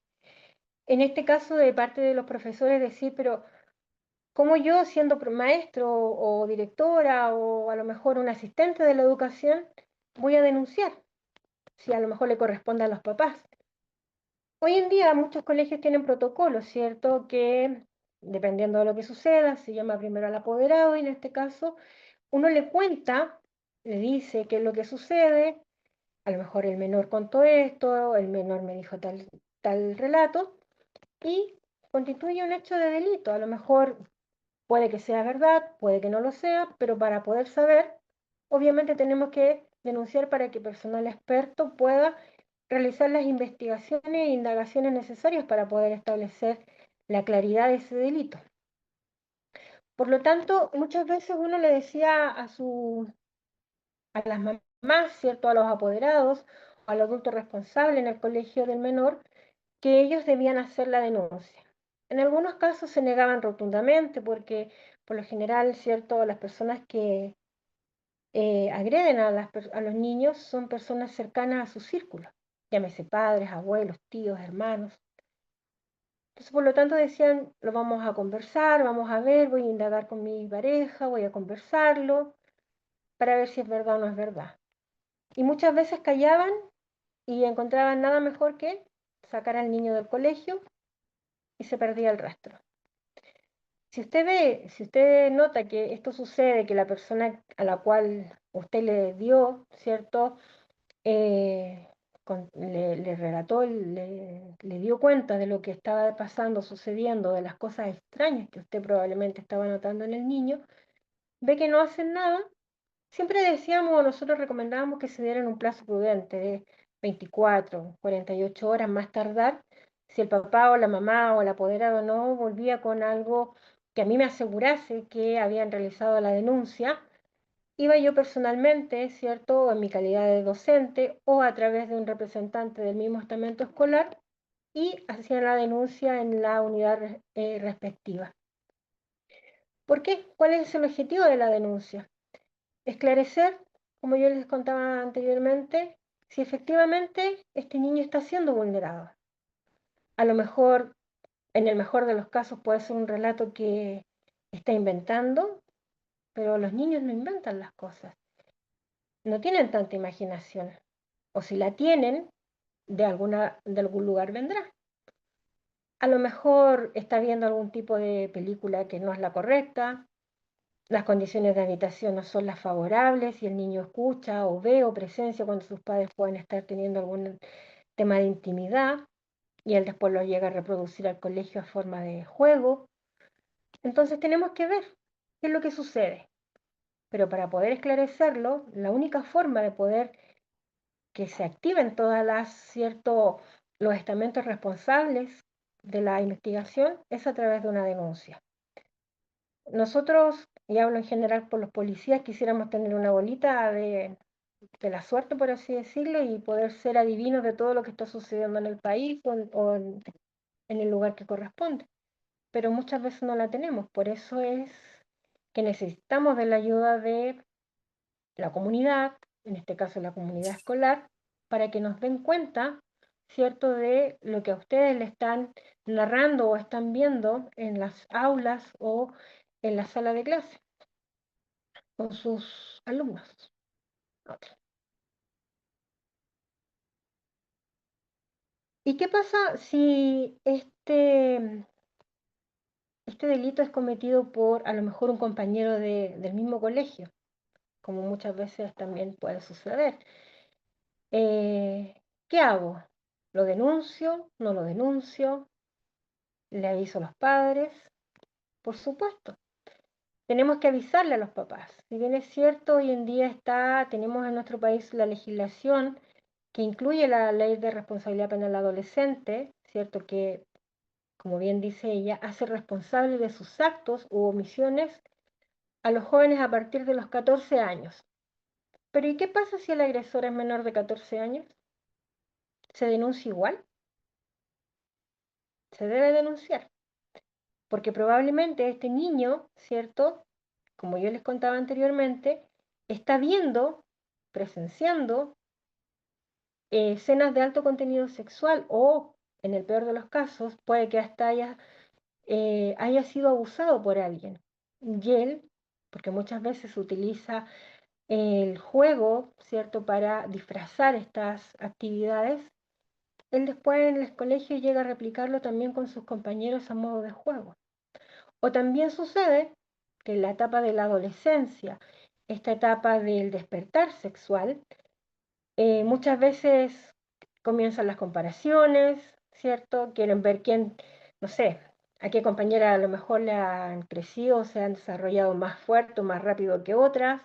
Speaker 6: este caso de parte de los profesores, decir, pero ¿cómo yo, siendo maestro o directora o a lo mejor un asistente de la educación, voy a denunciar si a lo mejor le corresponde a los papás? Hoy en día muchos colegios tienen protocolos, ¿cierto? Que dependiendo de lo que suceda, se llama primero al apoderado y en este caso uno le cuenta, le dice qué es lo que sucede, a lo mejor el menor contó esto, el menor me dijo tal relato y constituye un hecho de delito. A lo mejor puede que sea verdad, puede que no lo sea, pero para poder saber, obviamente tenemos que denunciar para que personal experto pueda realizar las investigaciones e indagaciones necesarias para poder establecer la claridad de ese delito. Por lo tanto, muchas veces uno le decía a las mamás, ¿cierto?, a los apoderados, al adulto responsable en el colegio del menor, que ellos debían hacer la denuncia. En algunos casos se negaban rotundamente porque, por lo general, ¿cierto?, las personas que agreden a los niños son personas cercanas a su círculo, llámese padres, abuelos, tíos, hermanos. Entonces, por lo tanto, decían, lo vamos a conversar, vamos a ver, voy a indagar con mi pareja, voy a conversarlo para ver si es verdad o no es verdad. Y muchas veces callaban y encontraban nada mejor que sacar al niño del colegio y se perdía el rastro. Si usted nota que esto sucede, que la persona a la cual usted le dio, ¿cierto? Eh, le relató, le dio cuenta de lo que estaba pasando, sucediendo, de las cosas extrañas que usted probablemente estaba notando en el niño, ve que no hacen nada. Siempre decíamos, o nosotros recomendábamos que se dieran un plazo prudente de 24, 48 horas más tardar, si el papá o la mamá o el apoderado no volvía con algo que a mí me asegurase que habían realizado la denuncia, iba yo personalmente, ¿cierto?, en mi calidad de docente o a través de un representante del mismo estamento escolar y hacían la denuncia en la unidad respectiva. ¿Por qué? ¿Cuál es el objetivo de la denuncia? Esclarecer, como yo les contaba anteriormente, si efectivamente este niño está siendo vulnerado. A lo mejor, en el mejor de los casos, puede ser un relato que está inventando, pero los niños no inventan las cosas, no tienen tanta imaginación, o si la tienen, de algún lugar vendrá. A lo mejor está viendo algún tipo de película que no es la correcta, las condiciones de habitación no son las favorables y el niño escucha o ve o presencia cuando sus padres pueden estar teniendo algún tema de intimidad y él después lo llega a reproducir al colegio a forma de juego. Entonces tenemos que ver qué es lo que sucede. Pero para poder esclarecerlo, la única forma de poder que se activen los estamentos responsables de la investigación es a través de una denuncia. Nosotros, y hablo en general por los policías, quisiéramos tener una bolita de la suerte, por así decirlo, y poder ser adivinos de todo lo que está sucediendo en el país o en el lugar que corresponde. Pero muchas veces no la tenemos, por eso es que necesitamos de la ayuda de la comunidad, en este caso la comunidad escolar, para que nos den cuenta, ¿cierto?, de lo que a ustedes le están narrando o están viendo en las aulas o en la sala de clase con sus alumnos. ¿Y qué pasa si este delito es cometido por a lo mejor un compañero del mismo colegio, como muchas veces también puede suceder? ¿Qué hago? ¿Lo denuncio? ¿No lo denuncio? ¿Le aviso a los padres? Por supuesto, tenemos que avisarle a los papás. Si bien es cierto, hoy en día tenemos en nuestro país la legislación que incluye la ley de responsabilidad penal adolescente, ¿cierto? Que, como bien dice ella, hace responsable de sus actos u omisiones a los jóvenes a partir de los 14 años. Pero ¿y qué pasa si el agresor es menor de 14 años? ¿Se denuncia igual? Se debe denunciar, porque probablemente este niño, ¿cierto? Como yo les contaba anteriormente, está viendo, presenciando escenas de alto contenido sexual o, en el peor de los casos, puede que hasta haya sido abusado por alguien. Y él, porque muchas veces se utiliza el juego, ¿cierto?, para disfrazar estas actividades, él después en el colegio llega a replicarlo también con sus compañeros a modo de juego. O también sucede que en la etapa de la adolescencia, esta etapa del despertar sexual, muchas veces comienzan las comparaciones, ¿cierto? Quieren ver quién, no sé, a qué compañera a lo mejor le han crecido, se han desarrollado más fuerte o más rápido que otras,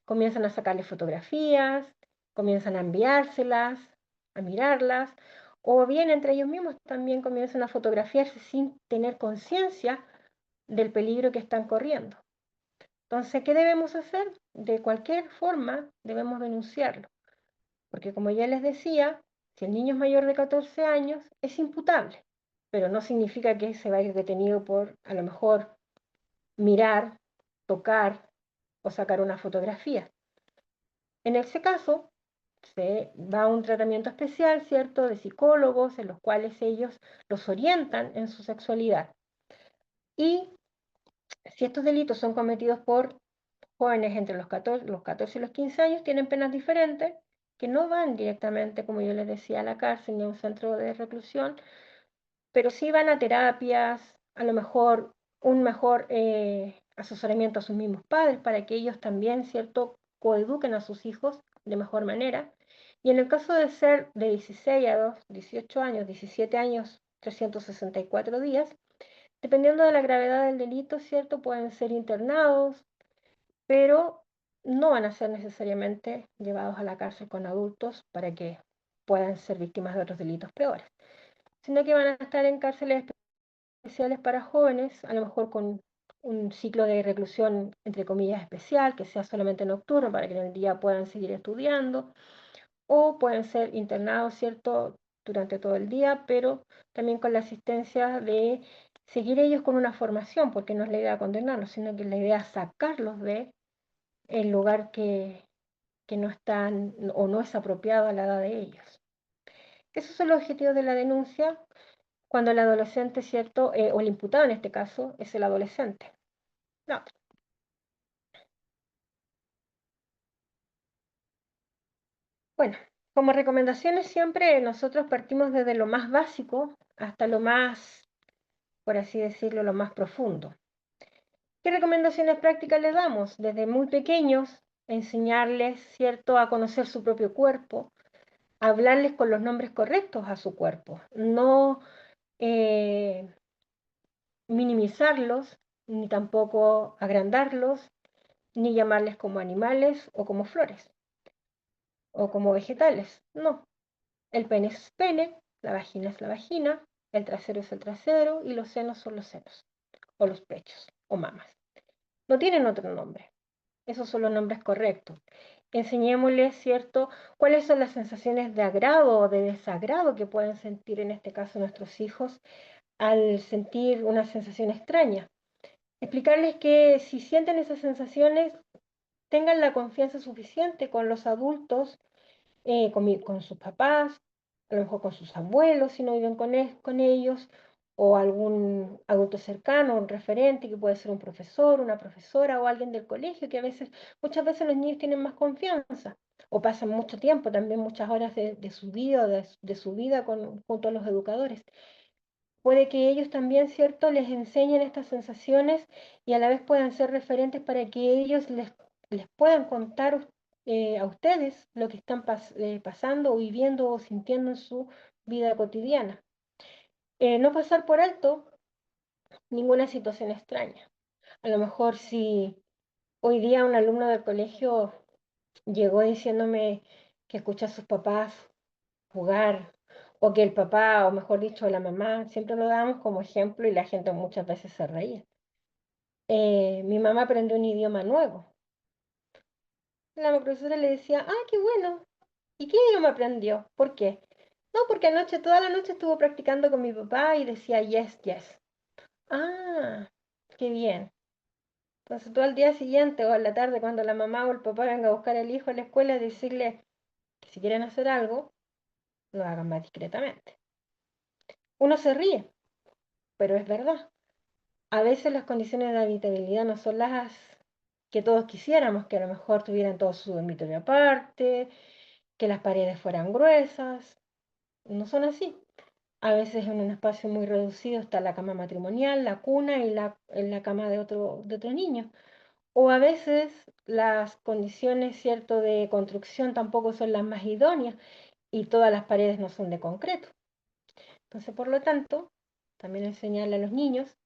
Speaker 6: comienzan a sacarle fotografías, comienzan a enviárselas, a mirarlas, o bien entre ellos mismos también comienzan a fotografiarse sin tener conciencia del peligro que están corriendo. Entonces, ¿qué debemos hacer? De cualquier forma, debemos denunciarlo. Porque como ya les decía, si el niño es mayor de 14 años, es imputable, pero no significa que se va a ir detenido por a lo mejor mirar, tocar o sacar una fotografía. En ese caso, se va a un tratamiento especial, ¿cierto?, de psicólogos en los cuales ellos los orientan en su sexualidad. Y si estos delitos son cometidos por jóvenes entre los 14 y los 15 años, tienen penas diferentes que no van directamente, como yo les decía, a la cárcel ni a un centro de reclusión, pero sí van a terapias, a lo mejor un mejor asesoramiento a sus mismos padres para que ellos también, ¿cierto?, coeduquen a sus hijos de mejor manera. Y en el caso de ser de 16 a 18 años, 17 años, 364 días, dependiendo de la gravedad del delito, ¿cierto?, pueden ser internados, pero no van a ser necesariamente llevados a la cárcel con adultos para que puedan ser víctimas de otros delitos peores, sino que van a estar en cárceles especiales para jóvenes, a lo mejor con un ciclo de reclusión, entre comillas, especial, que sea solamente nocturno para que en el día puedan seguir estudiando, o pueden ser internados, ¿cierto?, durante todo el día, pero también con la asistencia de seguir ellos con una formación, porque no es la idea condenarlos, sino que la idea es sacarlos de el lugar que no están o no es apropiado a la edad de ellos. Esos son los objetivos de la denuncia cuando el adolescente, ¿cierto? O el imputado en este caso, es el adolescente. No. Bueno, como recomendaciones siempre nosotros partimos desde lo más básico hasta lo más, por así decirlo, lo más profundo. ¿Qué recomendaciones prácticas les damos? Desde muy pequeños, enseñarles, ¿cierto?, a conocer su propio cuerpo, hablarles con los nombres correctos a su cuerpo, no minimizarlos, ni tampoco agrandarlos, ni llamarles como animales o como flores o como vegetales. No, el pene es pene, la vagina es la vagina, el trasero es el trasero y los senos son los senos o los pechos o mamas. No tienen otro nombre. Esos son los nombres correctos. Enseñémosles, ¿cierto?, cuáles son las sensaciones de agrado o de desagrado que pueden sentir en este caso nuestros hijos al sentir una sensación extraña. Explicarles que si sienten esas sensaciones, tengan la confianza suficiente con los adultos, con sus papás, a lo mejor con sus abuelos si no viven con ellos, o algún adulto cercano, un referente que puede ser un profesor, una profesora o alguien del colegio, que muchas veces los niños tienen más confianza o pasan mucho tiempo, también muchas horas de su vida, de su vida junto a los educadores. Puede que ellos también, ¿cierto?, les enseñen estas sensaciones y a la vez puedan ser referentes para que ellos les puedan contar a ustedes lo que están pasando o viviendo o sintiendo en su vida cotidiana. No pasar por alto ninguna situación extraña. A lo mejor si hoy día un alumno del colegio llegó diciéndome que escucha a sus papás jugar, o que el papá, o mejor dicho, la mamá, siempre lo damos como ejemplo y la gente muchas veces se reía. Mi mamá aprendió un idioma nuevo. La profesora le decía, ah, qué bueno. ¿Y qué idioma aprendió? ¿Por qué? No, porque anoche, toda la noche estuvo practicando con mi papá y decía yes, yes. Ah, qué bien. Entonces tú al día siguiente o a la tarde cuando la mamá o el papá venga a buscar al hijo a la escuela, decirle que si quieren hacer algo, lo hagan más discretamente. Uno se ríe, pero es verdad. A veces las condiciones de habitabilidad no son las que todos quisiéramos, que a lo mejor tuvieran todo su dormitorio aparte, que las paredes fueran gruesas. No son así. A veces en un espacio muy reducido está la cama matrimonial, la cuna y la cama de otro niño. O a veces las condiciones, cierto, de construcción tampoco son las más idóneas y todas las paredes no son de concreto. Entonces, por lo tanto, también enseñarle a los niños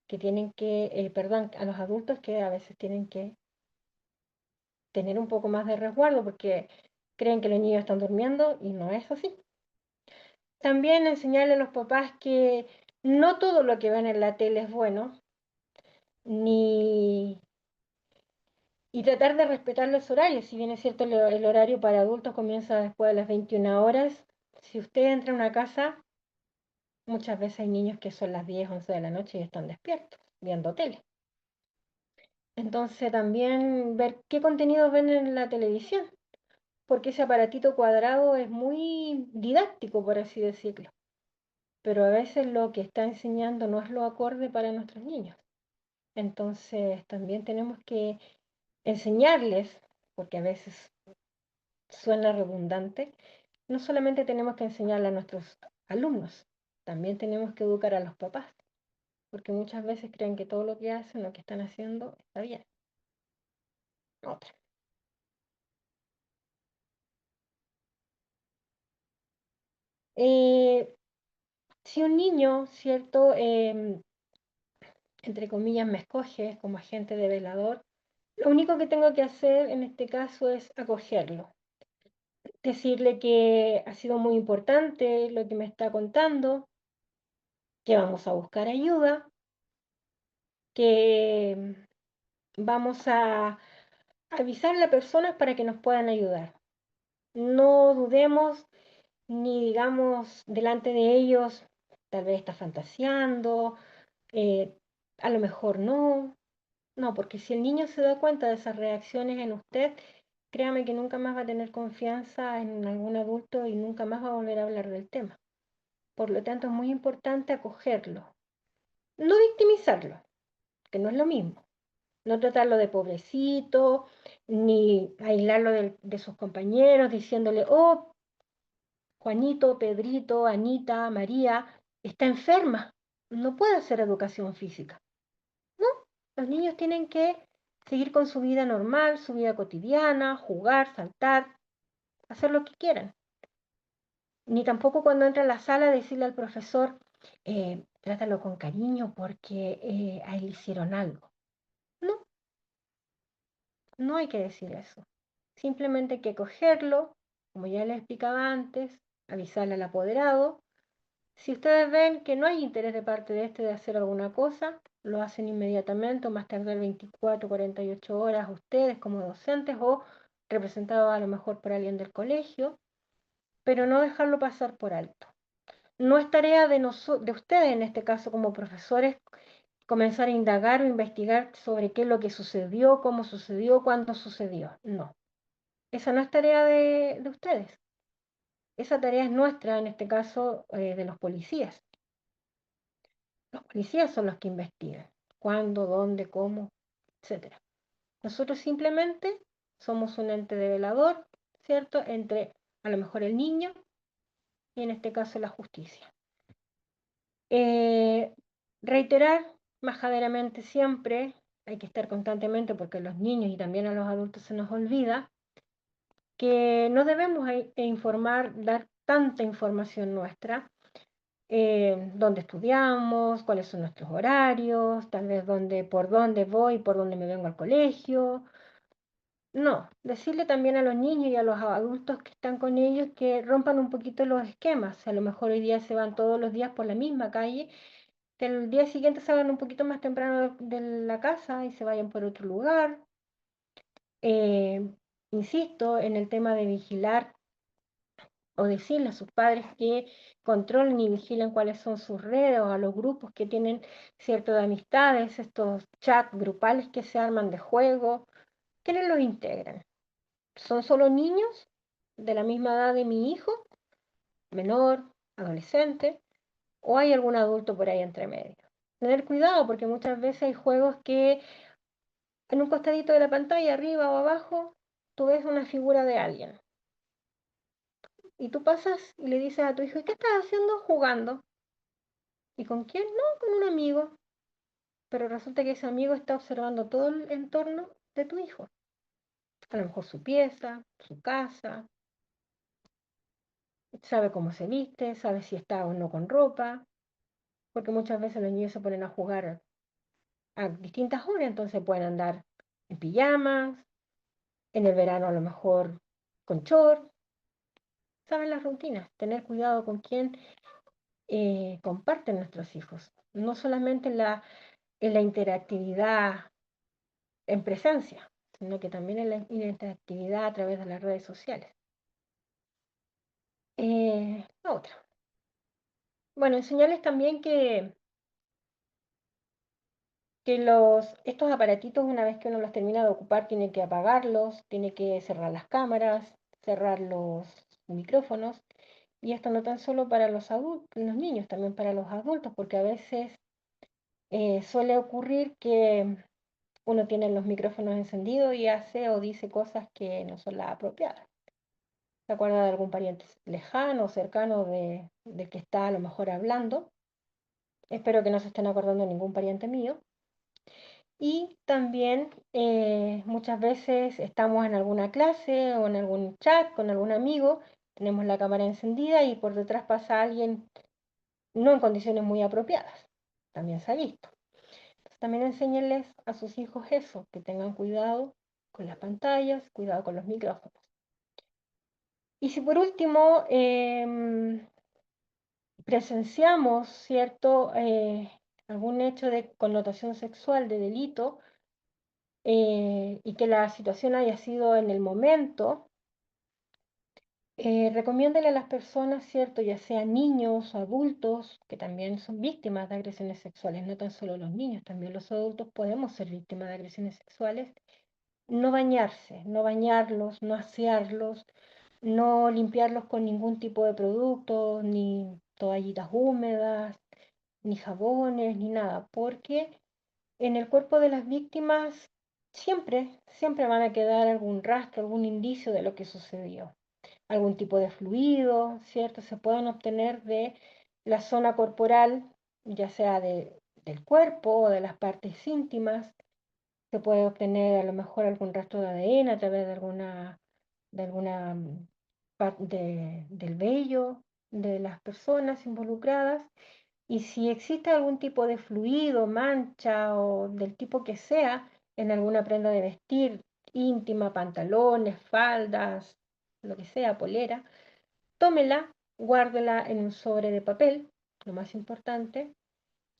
Speaker 6: que tienen que, perdón, a los adultos que a veces tienen que tener un poco más de resguardo porque creen que los niños están durmiendo y no es así. También enseñarle a los papás que no todo lo que ven en la tele es bueno, ni y tratar de respetar los horarios. Si bien es cierto el horario para adultos comienza después de las 21 horas, si usted entra a una casa, muchas veces hay niños que son las 10, 11 de la noche y están despiertos, viendo tele. Entonces también ver qué contenidos ven en la televisión, porque ese aparatito cuadrado es muy didáctico, por así decirlo, pero a veces lo que está enseñando no es lo acorde para nuestros niños. Entonces también tenemos que enseñarles, porque a veces suena redundante, no solamente tenemos que enseñarle a nuestros alumnos, también tenemos que educar a los papás, porque muchas veces creen que todo lo que hacen, lo que están haciendo, está bien. Otra. Eh, si un niño, ¿cierto? Entre comillas, me escoge como agente de velador, lo único que tengo que hacer en este caso es acogerlo, decirle que ha sido muy importante lo que me está contando, que vamos a buscar ayuda, que vamos a avisarle a personas para que nos puedan ayudar. No dudemos ni digamos delante de ellos, tal vez está fantaseando, eh, a lo mejor no. No, porque si el niño se da cuenta de esas reacciones en usted, créame que nunca más va a tener confianza en algún adulto y nunca más va a volver a hablar del tema. Por lo tanto, es muy importante acogerlo, no victimizarlo, que no es lo mismo. No tratarlo de pobrecito, ni aislarlo de sus compañeros, diciéndole, oh, Juanito, Pedrito, Anita, María, está enferma, no puede hacer educación física. No, los niños tienen que seguir con su vida normal, su vida cotidiana, jugar, saltar, hacer lo que quieran. Ni tampoco cuando entra a la sala decirle al profesor, trátalo con cariño porque a él le hicieron algo. No, no hay que decir eso. Simplemente hay que cogerlo, como ya les explicaba antes, avisarle al apoderado. Si ustedes ven que no hay interés de parte de este de hacer alguna cosa, lo hacen inmediatamente o más tarde 24, 48 horas ustedes como docentes o representados a lo mejor por alguien del colegio, pero no dejarlo pasar por alto. No es tarea de ustedes, en este caso como profesores, comenzar a indagar o investigar sobre qué es lo que sucedió, cómo sucedió, cuándo sucedió. No, esa no es tarea de ustedes. Esa tarea es nuestra, en este caso, de los policías. Los policías son los que investigan cuándo, dónde, cómo, etcétera. Nosotros simplemente somos un ente de velador, ¿cierto? Entre a lo mejor el niño y en este caso la justicia. Eh, reiterar majaderamente siempre, hay que estar constantemente porque a los niños y también a los adultos se nos olvida, que no debemos informar, dar tanta información nuestra, dónde estudiamos, cuáles son nuestros horarios, tal vez por dónde voy, por dónde me vengo al colegio. No, decirle también a los niños y a los adultos que están con ellos que rompan un poquito los esquemas. A lo mejor hoy día se van todos los días por la misma calle, que el día siguiente salgan un poquito más temprano de la casa y se vayan por otro lugar. Eh, insisto en el tema de vigilar o decirle a sus padres que controlen y vigilen cuáles son sus redes o a los grupos que tienen cierto de amistades, estos chats grupales que se arman de juego, ¿quiénes los integran? ¿Son solo niños de la misma edad de mi hijo, menor, adolescente, o hay algún adulto por ahí entre medio? Tener cuidado porque muchas veces hay juegos que en un costadito de la pantalla, arriba o abajo, tú ves una figura de alguien. Y tú pasas y le dices a tu hijo, ¿y qué estás haciendo? Jugando. ¿Y con quién? No, con un amigo. Pero resulta que ese amigo está observando todo el entorno de tu hijo. A lo mejor su pieza, su casa, sabe cómo se viste, sabe si está o no con ropa, porque muchas veces los niños se ponen a jugar a distintas horas, entonces pueden andar en pijamas, en el verano a lo mejor con short, saben las rutinas, tener cuidado con quién comparten nuestros hijos, no solamente en la interactividad en presencia, sino que también en la interactividad a través de las redes sociales. Otra. Bueno, enseñarles también que que estos aparatitos, una vez que uno los termina de ocupar, tiene que apagarlos, tiene que cerrar las cámaras, cerrar los micrófonos. Y esto no tan solo para los adultos, los niños, también para los adultos, porque a veces suele ocurrir que uno tiene los micrófonos encendidos y hace o dice cosas que no son las apropiadas. ¿Se acuerda de algún pariente lejano, cercano de que está a lo mejor hablando? Espero que no se estén acordando de ningún pariente mío. Y también muchas veces estamos en alguna clase o en algún chat con algún amigo, tenemos la cámara encendida y por detrás pasa alguien no en condiciones muy apropiadas. También se ha visto. Entonces, también enséñenles a sus hijos eso, que tengan cuidado con las pantallas, cuidado con los micrófonos. Y si por último presenciamos, ¿cierto?, algún hecho de connotación sexual, de delito, y que la situación haya sido en el momento, recomiéndele a las personas, ¿cierto?, ya sean niños o adultos, que también son víctimas de agresiones sexuales, no tan solo los niños, también los adultos podemos ser víctimas de agresiones sexuales, no bañarse, no bañarlos, no asearlos, no limpiarlos con ningún tipo de producto, ni toallitas húmedas, ni jabones, ni nada, porque en el cuerpo de las víctimas siempre van a quedar algún rastro, algún indicio de lo que sucedió. Algún tipo de fluido, ¿cierto? Se pueden obtener de la zona corporal, ya sea del cuerpo o de las partes íntimas. Se puede obtener a lo mejor algún rastro de ADN a través de alguna parte del vello de las personas involucradas. Y si existe algún tipo de fluido, mancha o del tipo que sea en alguna prenda de vestir íntima, pantalones, faldas, lo que sea, polera, tómela, guárdela en un sobre de papel, lo más importante,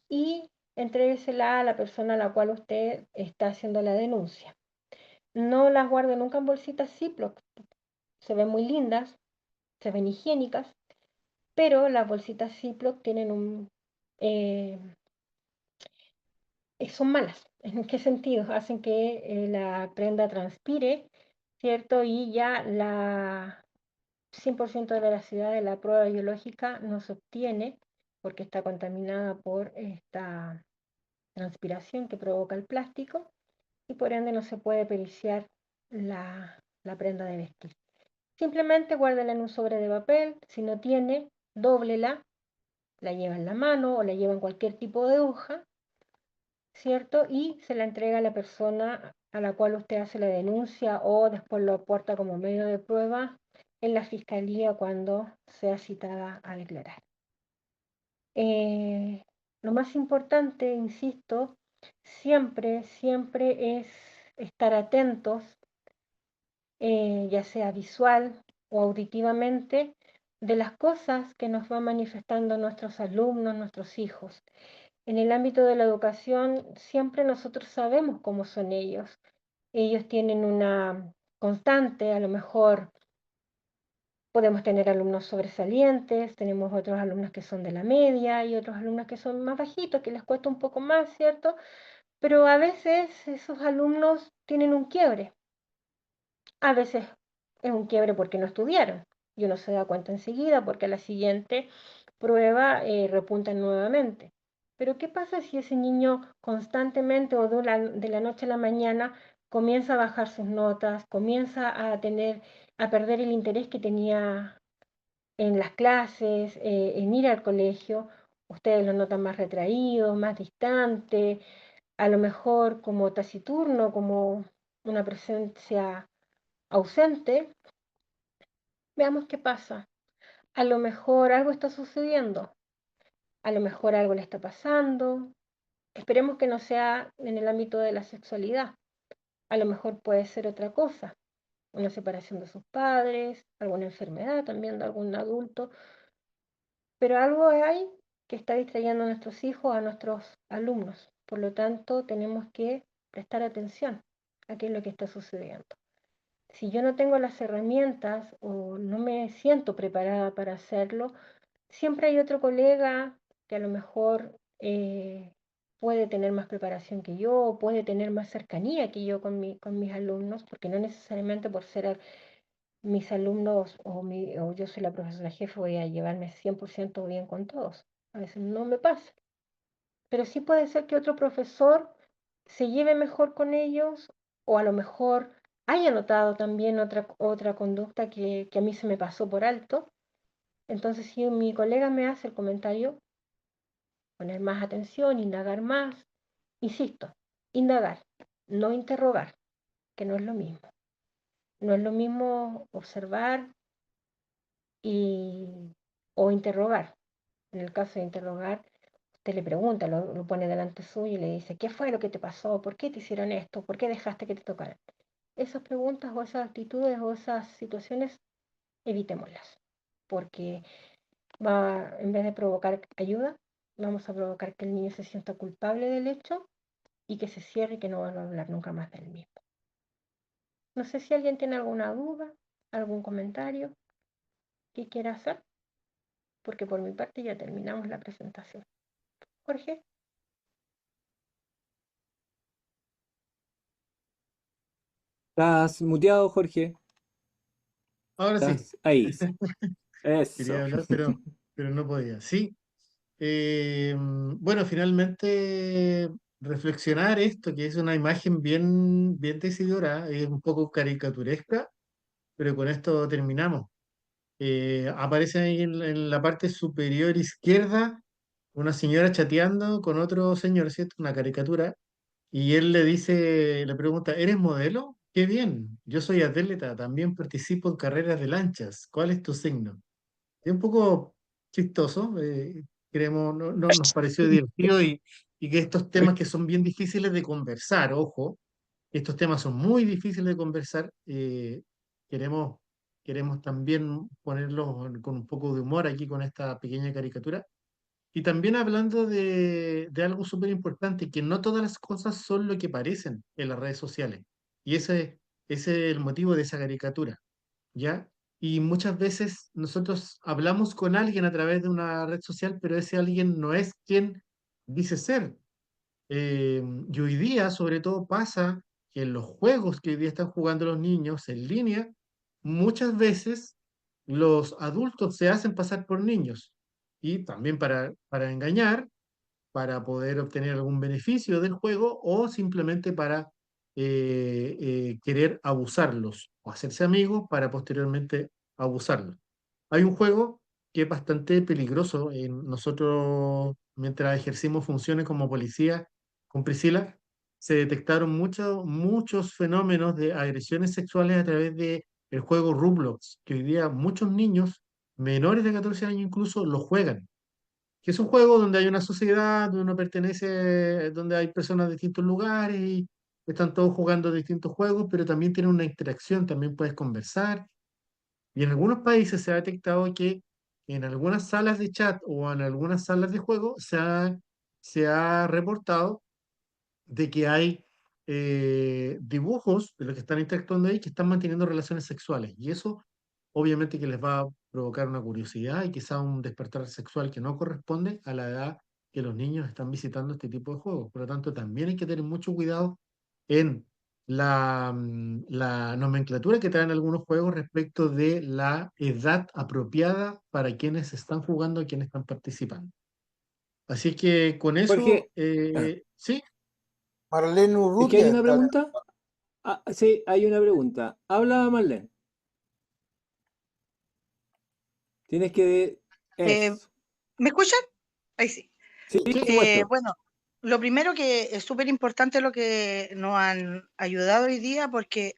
Speaker 6: y entréguesela a la persona a la cual usted está haciendo la denuncia. No las guarde nunca en bolsitas Ziploc, se ven muy lindas, se ven higiénicas, pero las bolsitas Ziploc tienen eh, son malas. ¿En qué sentido? Hacen que la prenda transpire, ¿cierto? Y ya la 100% de veracidad de la prueba biológica no se obtiene porque está contaminada por esta transpiración que provoca el plástico y por ende no se puede periciar la prenda de vestir. Simplemente guárdela en un sobre de papel, si no tiene, dóblela, la lleva en la mano o la lleva en cualquier tipo de hoja, ¿cierto? Y se la entrega a la persona a la cual usted hace la denuncia o después lo aporta como medio de prueba en la fiscalía cuando sea citada a declarar. Lo más importante, insisto, siempre es estar atentos, ya sea visual o auditivamente, de las cosas que nos van manifestando nuestros alumnos, nuestros hijos. En el ámbito de la educación, siempre nosotros sabemos cómo son ellos. Ellos tienen una constante, a lo mejor podemos tener alumnos sobresalientes, tenemos otros alumnos que son de la media y otros alumnos que son más bajitos, que les cuesta un poco más, ¿cierto? Pero a veces esos alumnos tienen un quiebre. A veces es un quiebre porque no estudiaron y uno se da cuenta enseguida porque a la siguiente prueba repuntan nuevamente. Pero ¿qué pasa si ese niño constantemente o de la noche a la mañana comienza a bajar sus notas, comienza a perder el interés que tenía en las clases, en ir al colegio? Ustedes lo notan más retraído, más distante, a lo mejor como taciturno, como una presencia ausente. Veamos qué pasa. A lo mejor algo está sucediendo, a lo mejor algo le está pasando. Esperemos que no sea en el ámbito de la sexualidad. A lo mejor puede ser otra cosa, una separación de sus padres, alguna enfermedad también de algún adulto, pero algo hay que está distrayendo a nuestros hijos, a nuestros alumnos. Por lo tanto, tenemos que prestar atención a qué es lo que está sucediendo. Si yo no tengo las herramientas o no me siento preparada para hacerlo, siempre hay otro colega que a lo mejor puede tener más preparación que yo, puede tener más cercanía que yo con mis alumnos, porque no necesariamente por ser mis alumnos o yo soy la profesora jefe voy a llevarme 100% bien con todos. A veces no me pasa, pero sí puede ser que otro profesor se lleve mejor con ellos o a lo mejor haya notado también otra conducta que a mí se me pasó por alto. Entonces, si mi colega me hace el comentario, poner más atención, indagar más, insisto, indagar, no interrogar, que no es lo mismo. No es lo mismo observar o interrogar. En el caso de interrogar, usted le pregunta, lo pone delante suyo y le dice, ¿qué fue lo que te pasó? ¿Por qué te hicieron esto? ¿Por qué dejaste que te tocaran? Esas preguntas o esas actitudes o esas situaciones, evitémoslas, porque en vez de provocar ayuda, vamos a provocar que el niño se sienta culpable del hecho y que se cierre y que no vuelva a hablar nunca más del mismo. No sé si alguien tiene alguna duda, algún comentario que quiera hacer, porque por mi parte ya terminamos la presentación. Jorge.
Speaker 2: Estás muteado, Jorge.
Speaker 5: Ahora sí,
Speaker 2: Estás ahí. Eso.
Speaker 5: quería hablar, pero no podía. Sí. Bueno, finalmente reflexionar esto, que es una imagen bien decidora, es un poco caricaturesca, pero con esto terminamos. Aparece ahí en la parte superior izquierda una señora chateando con otro señor, ¿cierto? Una caricatura, y él le dice, le pregunta, ¿eres modelo? Qué bien, yo soy atleta, también participo en carreras de lanchas. ¿Cuál es tu signo? Es un poco chistoso, creemos, nos pareció divertido y que estos temas que son bien difíciles de conversar, ojo, estos temas son muy difíciles de conversar, queremos, queremos también ponerlos con un poco de humor aquí con esta pequeña caricatura. Y también hablando de algo súper importante, que no todas las cosas son lo que parecen en las redes sociales. Y ese es el motivo de esa caricatura. ¿Ya? Y muchas veces nosotros hablamos con alguien a través de una red social, pero ese alguien no es quien dice ser. Y hoy día, sobre todo, pasa que en los juegos que hoy día están jugando los niños en línea, muchas veces los adultos se hacen pasar por niños. Y también para engañar, para poder obtener algún beneficio del juego o simplemente para querer abusarlos o hacerse amigos para posteriormente abusarlos. Hay un juego que es bastante peligroso. Nosotros, mientras ejercimos funciones como policía con Priscila, se detectaron muchos fenómenos de agresiones sexuales a través de el juego Roblox, que hoy día muchos niños menores de 14 años incluso lo juegan, que es un juego donde hay una sociedad, donde uno pertenece, donde hay personas de distintos lugares y están todos jugando distintos juegos, pero también tiene una interacción, también puedes conversar. Y en algunos países se ha detectado que en algunas salas de chat o en algunas salas de juego se ha reportado de que hay dibujos de los que están interactuando ahí que están manteniendo relaciones sexuales. Y eso obviamente que les va a provocar una curiosidad y quizá un despertar sexual que no corresponde a la edad que los niños están visitando este tipo de juegos. Por lo tanto, también hay que tener mucho cuidado en la nomenclatura que traen algunos juegos respecto de la edad apropiada para quienes están jugando, quienes están participando. Así es que con eso,
Speaker 2: Jorge, ah,
Speaker 5: sí.
Speaker 1: Marlene
Speaker 2: es que hay
Speaker 1: Urrutia
Speaker 2: una
Speaker 1: está.
Speaker 2: pregunta. Ah, sí, hay una pregunta. Habla, Marlene. Tienes que...
Speaker 7: Eh,
Speaker 2: Eso.
Speaker 7: ¿Me escuchan? Ahí sí.
Speaker 2: Sí, por supuesto.
Speaker 7: Bueno, lo primero que es súper importante lo que nos han ayudado hoy día, porque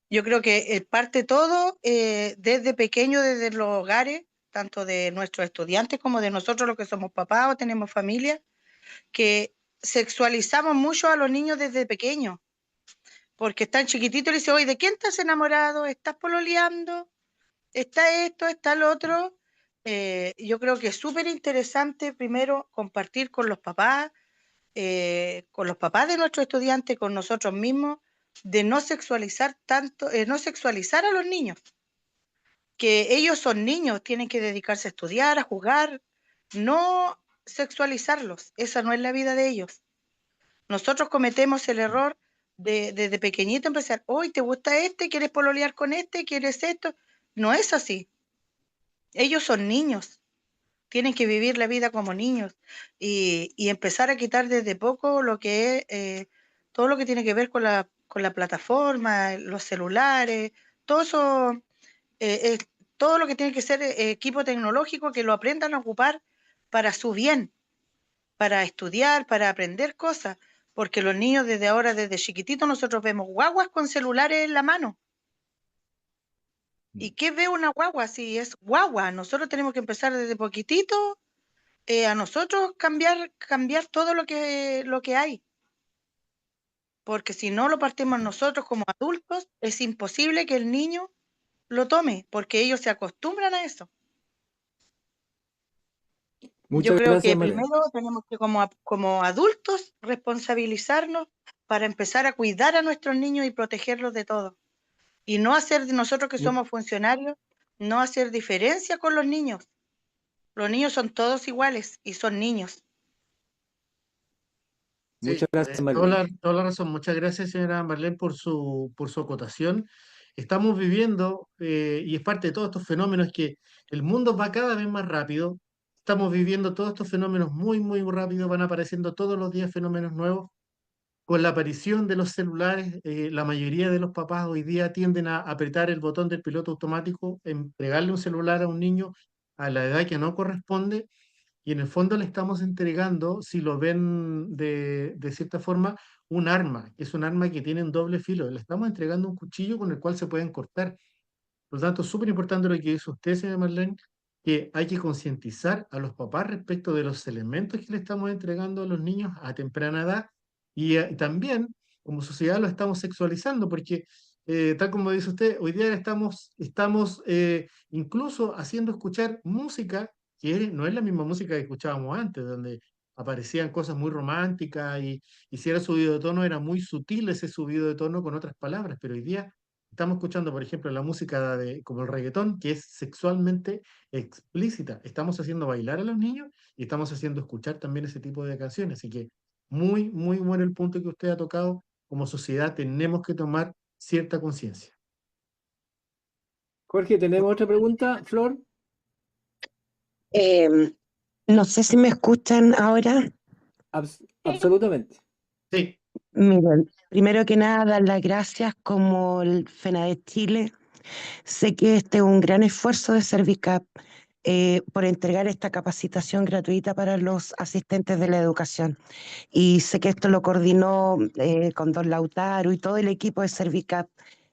Speaker 7: yo creo que parte todo desde pequeño, desde los hogares, tanto de nuestros estudiantes como de nosotros los que somos papás o tenemos familia, que sexualizamos mucho a los niños desde pequeños, porque están chiquititos y le dicen, oye, ¿de quién estás enamorado? ¿Estás pololeando? ¿Está esto? ¿Está lo otro? Yo creo que es súper interesante primero compartir con los papás de nuestros estudiantes, con nosotros mismos, de no sexualizar tanto, no sexualizar a los niños, que ellos son niños, tienen que dedicarse a estudiar, a jugar, no sexualizarlos. Esa no es la vida de ellos. Nosotros cometemos el error de desde pequeñito empezar, hoy ¿te gusta este? ¿Quieres pololear con este? ¿Quieres esto? No es así. Ellos son niños, tienen que vivir la vida como niños y empezar a quitar desde poco lo que es todo lo que tiene que ver con la plataforma, los celulares, todo eso, todo lo que tiene que ser equipo tecnológico, que lo aprendan a ocupar para su bien, para estudiar, para aprender cosas, porque los niños desde ahora, desde chiquititos, nosotros vemos guaguas con celulares en la mano. ¿Y qué ve una guagua si es guagua? Nosotros tenemos que empezar desde poquitito a nosotros cambiar todo lo que hay, porque si no lo partimos nosotros como adultos, es imposible que el niño lo tome, porque ellos se acostumbran a eso. Yo
Speaker 2: Muchas
Speaker 7: creo
Speaker 2: gracias,
Speaker 7: que
Speaker 2: Marlene.
Speaker 7: primero tenemos que como adultos responsabilizarnos para empezar a cuidar a nuestros niños y protegerlos de todo. Y no hacer de nosotros que
Speaker 2: Mu-
Speaker 7: somos funcionarios, no hacer diferencia con los niños. Los niños son todos iguales y son niños.
Speaker 2: Muchas
Speaker 5: Sí,
Speaker 2: gracias, Marlene.
Speaker 5: toda la razón. Muchas gracias, señora Marlene, por su acotación. Estamos viviendo, y es parte de todos estos fenómenos, que el mundo va cada vez más rápido. Estamos viviendo todos estos fenómenos muy, muy rápido. Van apareciendo todos los días fenómenos nuevos. Con la aparición de los celulares, la mayoría de los papás hoy día tienden a apretar el botón del piloto automático, entregarle un celular a un niño a la edad que no corresponde, y en el fondo le estamos entregando, si lo ven de cierta forma, un arma, que es un arma que tiene un doble filo. Le estamos entregando un cuchillo con el cual se pueden cortar. Por lo tanto, es súper importante lo que dice usted, señora Marlene, que hay que concientizar a los papás respecto de los elementos que le estamos entregando a los niños a temprana edad, y también como sociedad lo estamos sexualizando, porque tal como dice usted, hoy día estamos incluso haciendo escuchar música que no es la misma música que escuchábamos antes, donde aparecían cosas muy románticas, y si era subido de tono era muy sutil ese subido de tono con otras palabras, pero hoy día estamos escuchando, por ejemplo, la música como el reggaetón, que es sexualmente explícita. Estamos haciendo bailar a los niños y estamos haciendo escuchar también ese tipo de canciones. Así que muy, muy bueno el punto que usted ha tocado. Como sociedad tenemos que tomar cierta conciencia.
Speaker 2: Jorge, ¿tenemos otra pregunta? Flor.
Speaker 8: Eh, no sé si me escuchan ahora.
Speaker 2: Absolutamente.
Speaker 5: Sí,
Speaker 8: Miren, primero que nada, dar las gracias como el FENADET Chile. Sé que este es un gran esfuerzo de Servicap por entregar esta capacitación gratuita para los asistentes de la educación. Y sé que esto lo coordinó con don Lautaro y todo el equipo de Servicap,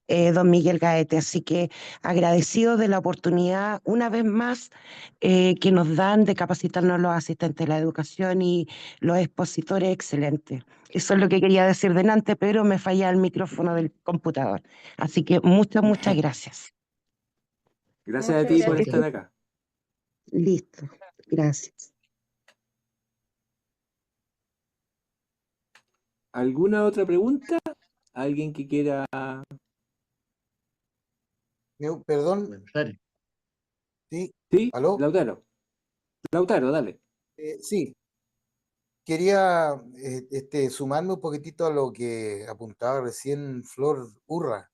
Speaker 8: don Miguel Gaete. Así que agradecido de la oportunidad una vez más que nos dan de capacitarnos los asistentes de la educación y los expositores excelentes. Eso es lo que quería decir delante, pero me falla el micrófono del computador. Así que muchas gracias.
Speaker 2: Gracias a
Speaker 7: Muchas
Speaker 2: ti por
Speaker 7: gracias.
Speaker 2: estar acá.
Speaker 8: Listo, gracias.
Speaker 2: ¿Alguna otra pregunta? ¿Alguien que quiera?
Speaker 1: Perdón,
Speaker 5: comentario.
Speaker 1: sí,
Speaker 2: Sí,
Speaker 1: ¿aló?
Speaker 2: Lautaro. Lautaro, dale.
Speaker 1: Sí, quería sumarme un poquitito a lo que apuntaba recién Flor Urra.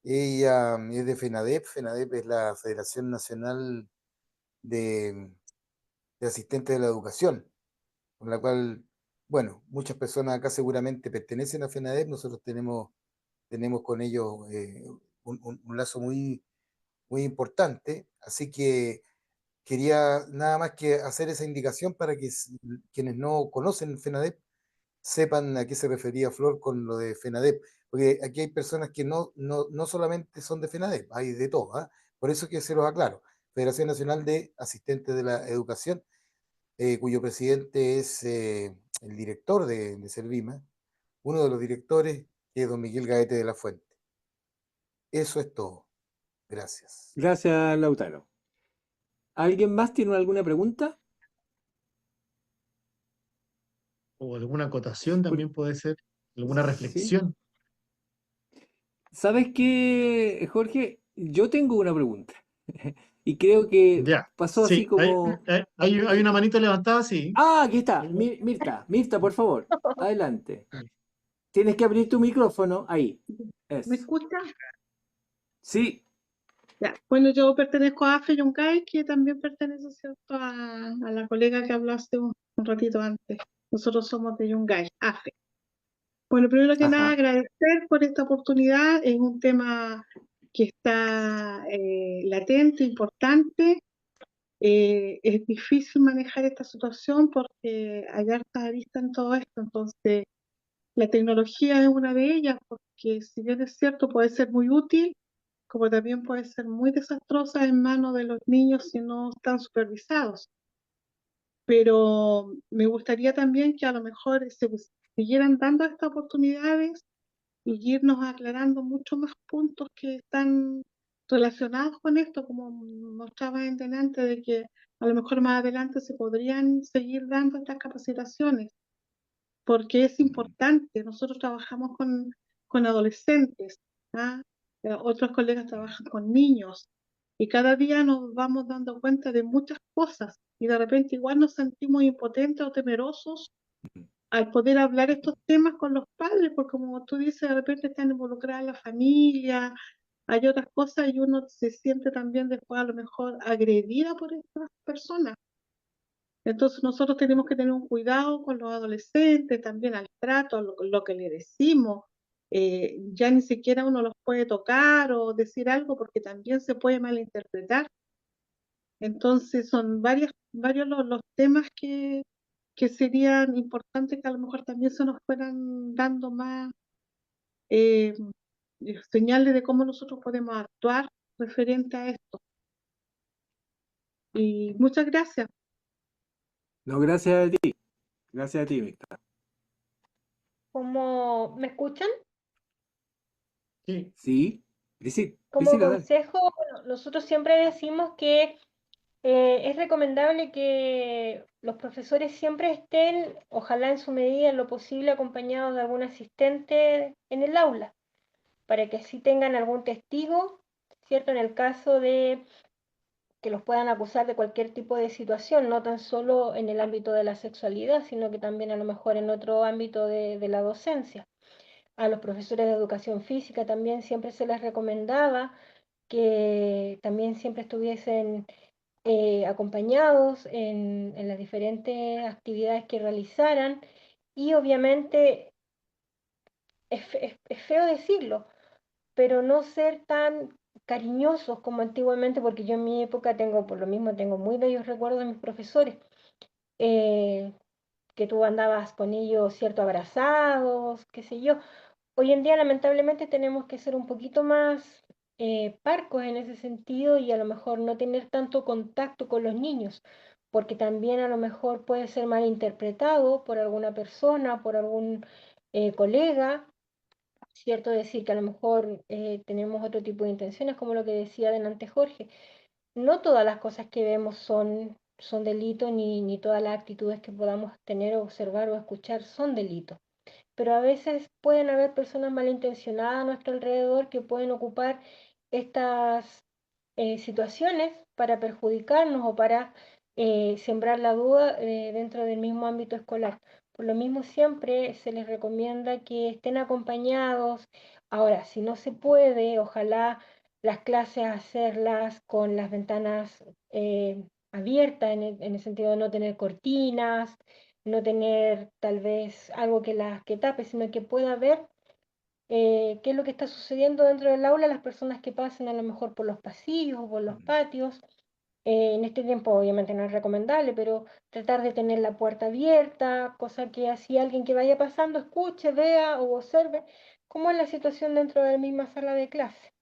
Speaker 1: Ella es de FENADEP. FENADEP es la Federación Nacional de, de Asistentes de la Educación, con la cual, bueno, muchas personas acá seguramente pertenecen a FENADEP. Nosotros tenemos con ellos un lazo muy, muy importante, así que quería nada más que hacer esa indicación para que quienes no conocen FENADEP sepan a qué se refería Flor con lo de FENADEP, porque aquí hay personas que no solamente son de FENADEP, hay de todo, ¿ah? Por eso que se los aclaro. Federación Nacional de Asistentes de la Educación, cuyo presidente es el director de Servima, uno de los directores, que es don Miguel Gaete de la Fuente. Eso es todo. Gracias.
Speaker 2: Gracias, Lautaro. ¿Alguien más tiene alguna pregunta?
Speaker 5: O alguna acotación también puede ser, alguna
Speaker 2: Sí.
Speaker 5: reflexión.
Speaker 2: ¿Sabes qué, Jorge? Yo tengo una pregunta. Y creo que
Speaker 5: Ya,
Speaker 2: pasó así
Speaker 5: sí,
Speaker 2: como...
Speaker 5: hay una manito levantada, sí.
Speaker 2: Ah, aquí está. Mirta, Mirta, por favor, adelante. Tienes que abrir tu micrófono ahí.
Speaker 9: ¿Me
Speaker 2: Es.
Speaker 9: escucha?
Speaker 2: Sí.
Speaker 9: Ya. Bueno, yo pertenezco a AFE Yungay, que también pertenece, ¿cierto?, a la colega que habló hace un ratito antes. Nosotros somos de Yungay, AFE. Bueno, primero que nada,
Speaker 2: Ajá.
Speaker 9: agradecer por esta oportunidad. Es un tema que está latente, importante. Es difícil manejar esta situación porque hay hartas aristas en todo esto. Entonces, la tecnología es una de ellas, porque si bien es cierto, puede ser muy útil, como también puede ser muy desastrosa en manos de los niños si no están supervisados. Pero me gustaría también que a lo mejor se siguieran dando estas oportunidades y irnos aclarando muchos más puntos que están relacionados con esto, como mostraba en delante, de que a lo mejor más adelante se podrían seguir dando estas capacitaciones, porque es importante. Nosotros trabajamos con adolescentes, ¿ah? Otros colegas trabajan con niños y cada día nos vamos dando cuenta de muchas cosas y de repente igual nos sentimos impotentes o temerosos al poder hablar estos temas con los padres, porque como tú dices, de repente están involucradas la familia, hay otras cosas y uno se siente también después a lo mejor agredida por estas personas. Entonces nosotros tenemos que tener un cuidado con los adolescentes, también al trato, lo que le decimos. Ya ni siquiera uno los puede tocar o decir algo porque también se puede malinterpretar. Entonces son varios los temas que serían importantes que a lo mejor también se nos fueran dando más eh, señales de cómo nosotros podemos actuar referente a esto. Y muchas gracias.
Speaker 2: No, gracias a ti. Gracias a ti, Mirta.
Speaker 6: ¿Cómo me escuchan?
Speaker 5: Sí.
Speaker 2: Sí.
Speaker 6: Como
Speaker 2: Priscila, dale.
Speaker 6: consejo, bueno, nosotros siempre decimos que es recomendable que los profesores siempre estén, ojalá en su medida, en lo posible, acompañados de algún asistente en el aula, para que así tengan algún testigo, ¿cierto? En el caso de que los puedan acusar de cualquier tipo de situación, no tan solo en el ámbito de la sexualidad, sino que también a lo mejor en otro ámbito de la docencia. A los profesores de educación física también siempre se les recomendaba que también siempre estuviesen acompañados en las diferentes actividades que realizaran y obviamente es feo decirlo, pero no ser tan cariñosos como antiguamente, porque yo en mi época tengo, por lo mismo, tengo muy bellos recuerdos de mis profesores, eh, que tú andabas con ellos, cierto, abrazados, qué sé yo. Hoy en día, lamentablemente, tenemos que ser un poquito más parcos en ese sentido y a lo mejor no tener tanto contacto con los niños, porque también a lo mejor puede ser malinterpretado por alguna persona, por algún colega, ¿cierto? Decir que a lo mejor tenemos otro tipo de intenciones, como lo que decía delante Jorge. No todas las cosas que vemos son delito, ni todas las actitudes que podamos tener, observar o escuchar son delito, pero a veces pueden haber personas malintencionadas a nuestro alrededor que pueden ocupar estas situaciones para perjudicarnos o para sembrar la duda dentro del mismo ámbito escolar. Por lo mismo siempre se les recomienda que estén acompañados. Ahora, si no se puede, ojalá las clases hacerlas con las ventanas abiertas en el sentido de no tener cortinas, no tener tal vez algo que las que tape, sino que pueda ver qué es lo que está sucediendo dentro del aula, las personas que pasen a lo mejor por los pasillos o por los patios. En este tiempo obviamente no es recomendable, pero tratar de tener la puerta abierta, cosa que así alguien que vaya pasando escuche, vea o observe cómo es la situación dentro de la misma sala de clase.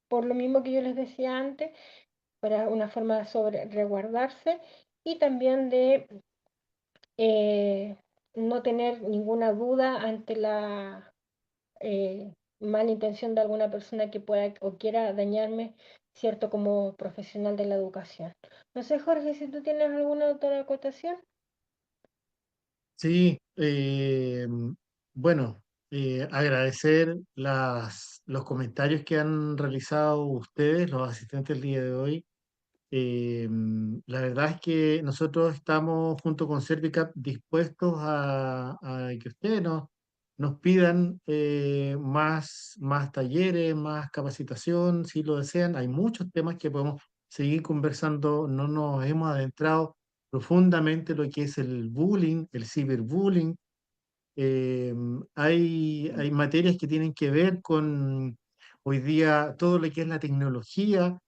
Speaker 6: Por lo mismo que yo les decía antes, para una forma de sobre resguardarse y también de eh, no tener ninguna duda ante la mala intención de alguna persona que pueda o quiera dañarme, ¿cierto? Como profesional de la educación. No sé, Jorge, si tú tienes alguna otra acotación.
Speaker 5: Sí, bueno, agradecer los comentarios que han realizado ustedes, los asistentes el día de hoy. La verdad es que nosotros estamos junto con Servicap dispuestos a que ustedes nos pidan más talleres, más capacitación, si lo desean. Hay muchos temas que podemos seguir conversando. No nos hemos adentrado profundamente en lo que es el bullying, el ciberbullying. Eh, hay materias que tienen que ver con hoy día todo lo que es la tecnología,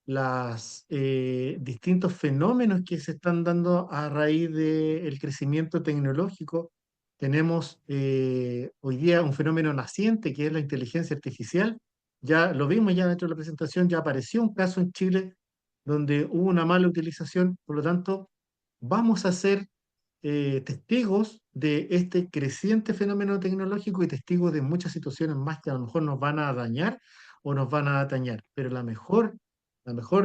Speaker 5: los distintos fenómenos que se están dando a raíz del crecimiento tecnológico. Tenemos hoy día un fenómeno naciente que es la inteligencia artificial. Ya lo vimos ya dentro de la presentación, ya apareció un caso en Chile donde hubo una mala utilización, por lo tanto, vamos a ser testigos de este creciente fenómeno tecnológico y testigos de muchas situaciones más que a lo mejor nos van a dañar o nos van a atañar. Pero la mejor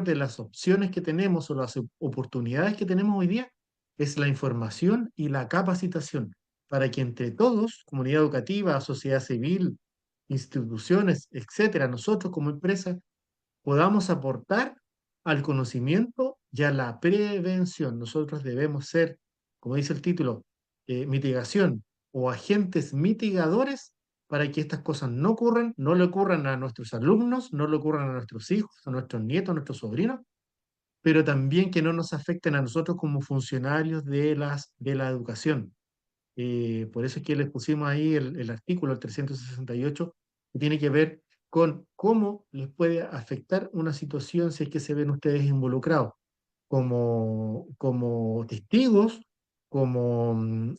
Speaker 5: de las opciones que tenemos o las oportunidades que tenemos hoy día es la información y la capacitación para que entre todos, comunidad educativa, sociedad civil, instituciones, etcétera, nosotros como empresa, podamos aportar al conocimiento y a la prevención. Nosotros debemos ser, como dice el título, mitigación o agentes mitigadores para que estas cosas no ocurran, no le ocurran a nuestros alumnos, no le ocurran a nuestros hijos, a nuestros nietos, a nuestros sobrinos, pero también que no nos afecten a nosotros como funcionarios de la educación. Por eso es que les pusimos ahí el artículo, el 368, que tiene que ver con cómo les puede afectar una situación si es que se ven ustedes involucrados, como testigos, como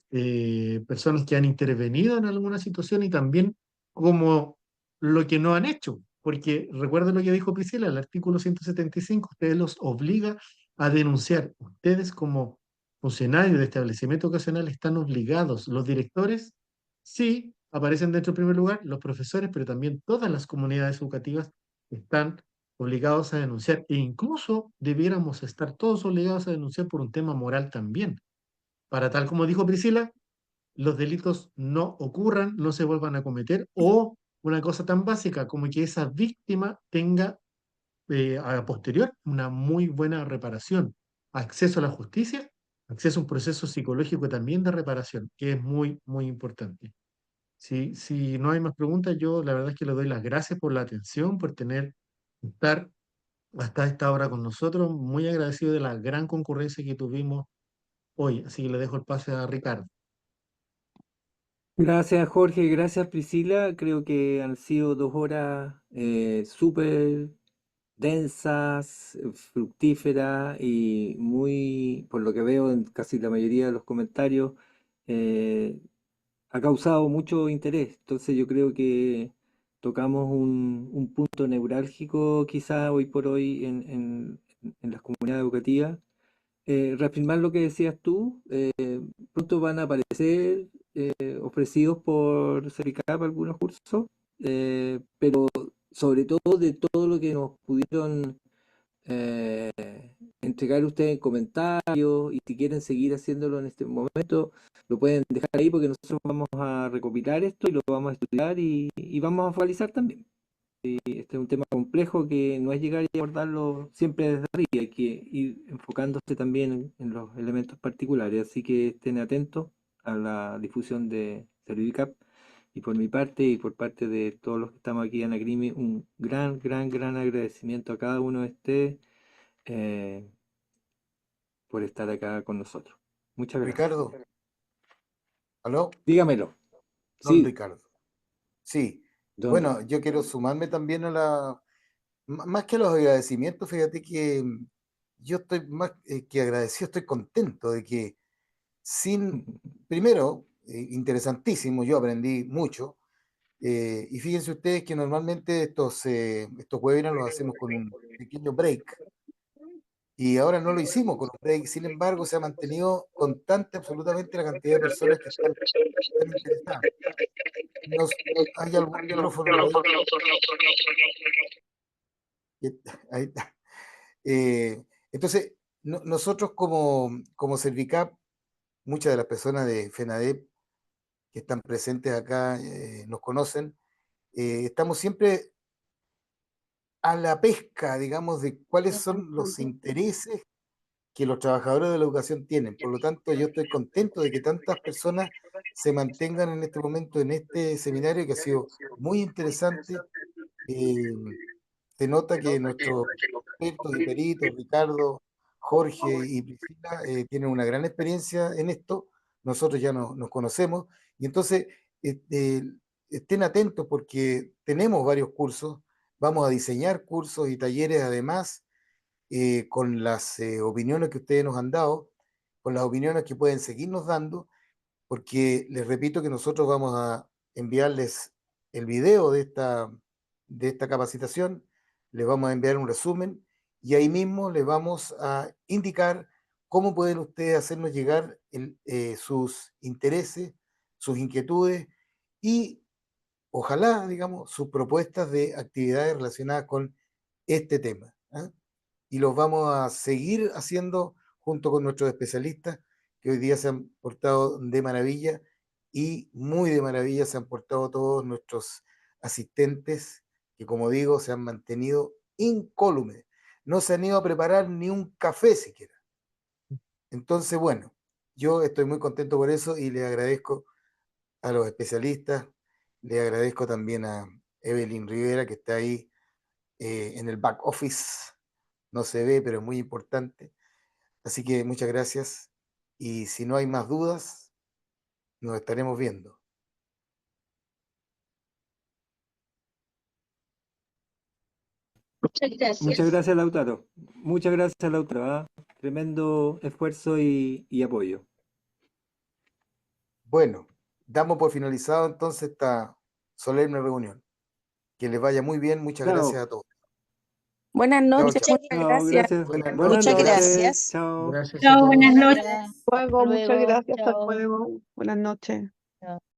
Speaker 5: personas que han intervenido en alguna situación y también como lo que no han hecho. Porque recuerden lo que dijo Priscila, el artículo 175, ustedes los obliga a denunciar. Ustedes como funcionarios de establecimiento ocasional están obligados. Los directores sí aparecen dentro en primer lugar, los profesores, pero también todas las comunidades educativas están obligados a denunciar. E incluso debiéramos estar todos obligados a denunciar por un tema moral también. Para tal como dijo Priscila, los delitos no ocurran, no se vuelvan a cometer, o una cosa tan básica como que esa víctima tenga a posterior una muy buena reparación, acceso a la justicia, acceso a un proceso psicológico también de reparación, que es muy, muy importante. Si no hay más preguntas, yo la verdad es que le doy las gracias por la atención, por estar hasta esta hora con nosotros, muy agradecido de la gran concurrencia que tuvimos hoy, así que le dejo el pase a Ricardo.
Speaker 2: Gracias Jorge, gracias Priscila. Creo que han sido 2 horas súper densas, fructíferas y muy, por lo que veo en casi la mayoría de los comentarios, eh, ha causado mucho interés. Entonces yo creo que tocamos un punto neurálgico quizá hoy por hoy en las comunidades educativas. Reafirmar lo que decías tú, pronto van a aparecer ofrecidos por Cericap algunos cursos, pero sobre todo de todo lo que nos pudieron eh, entregar ustedes en comentarios y si quieren seguir haciéndolo en este momento, lo pueden dejar ahí porque nosotros vamos a recopilar esto y lo vamos a estudiar y vamos a focalizar también. Este es un tema complejo que no es llegar y abordarlo siempre desde arriba, hay que ir enfocándose también en los elementos particulares, así que estén atentos a la difusión de Servicap y por mi parte y por parte de todos los que estamos aquí en Acrimi, un gran, gran, gran agradecimiento a cada uno de ustedes eh, por estar acá con nosotros. Muchas gracias.
Speaker 1: Ricardo, ¿aló?
Speaker 2: Dígamelo.
Speaker 1: Don
Speaker 2: Sí,
Speaker 1: Ricardo. Sí,
Speaker 2: don.
Speaker 1: bueno, yo quiero sumarme también a más que a los agradecimientos, fíjate que yo estoy más que agradecido, estoy contento de que primero, interesantísimo, yo aprendí mucho, y fíjense ustedes que normalmente estos webinars los hacemos con un pequeño break, y ahora no lo hicimos con un break, sin embargo, se ha mantenido constante absolutamente la cantidad de personas que están interesadas. ¿Hay algún micrófono por ahí? Ahí está. Entonces, nosotros como Servicap, muchas de las personas de FENADEP que están presentes acá nos conocen, estamos siempre a la pesca, digamos, de cuáles son los intereses que los trabajadores de la educación tienen. Por lo tanto, yo estoy contento de que tantas personas se mantengan en este momento en este seminario que ha sido muy interesante. Se nota que nuestros expertos y peritos, Ricardo, Jorge y Priscila, tienen una gran experiencia en esto. Nosotros ya nos conocemos. Y entonces, estén atentos porque tenemos varios cursos. Vamos a diseñar cursos y talleres además con las opiniones que ustedes nos han dado, con las opiniones que pueden seguirnos dando, porque les repito que nosotros vamos a enviarles el video de esta capacitación, les vamos a enviar un resumen y ahí mismo les vamos a indicar cómo pueden ustedes hacernos llegar sus intereses, sus inquietudes y ojalá, digamos, sus propuestas de actividades relacionadas con este tema. ¿Ah? Y los vamos a seguir haciendo junto con nuestros especialistas que hoy día se han portado de maravilla y muy de maravilla se han portado todos nuestros asistentes que, como digo, se han mantenido incólumes. No se han ido a preparar ni un café siquiera. Entonces, bueno, yo estoy muy contento por eso y le agradezco a los especialistas, le agradezco también a Evelyn Rivera que está ahí en el back office. No se ve, pero es muy importante. Así que muchas gracias. Y si no hay más dudas, nos estaremos viendo.
Speaker 2: Muchas gracias, Lautaro. Muchas gracias, Lautaro. ¿Ah? Tremendo esfuerzo y apoyo.
Speaker 1: Bueno, damos por finalizado entonces esta solemne reunión. Que les vaya muy bien. Muchas
Speaker 2: Chao.
Speaker 1: gracias a todos.
Speaker 10: Buenas
Speaker 1: Chao,
Speaker 10: noches,
Speaker 1: chao.
Speaker 10: muchas
Speaker 2: Chao,
Speaker 10: gracias.
Speaker 2: gracias.
Speaker 1: Buenas
Speaker 2: Buenas
Speaker 10: Muchas
Speaker 2: noches.
Speaker 10: gracias.
Speaker 2: Chao.
Speaker 5: Gracias a
Speaker 6: Chao,
Speaker 5: todos.
Speaker 6: buenas noches.
Speaker 9: Luego, muchas
Speaker 10: Luego,
Speaker 9: gracias. Hasta
Speaker 10: chao.
Speaker 9: luego.
Speaker 8: Buenas noches.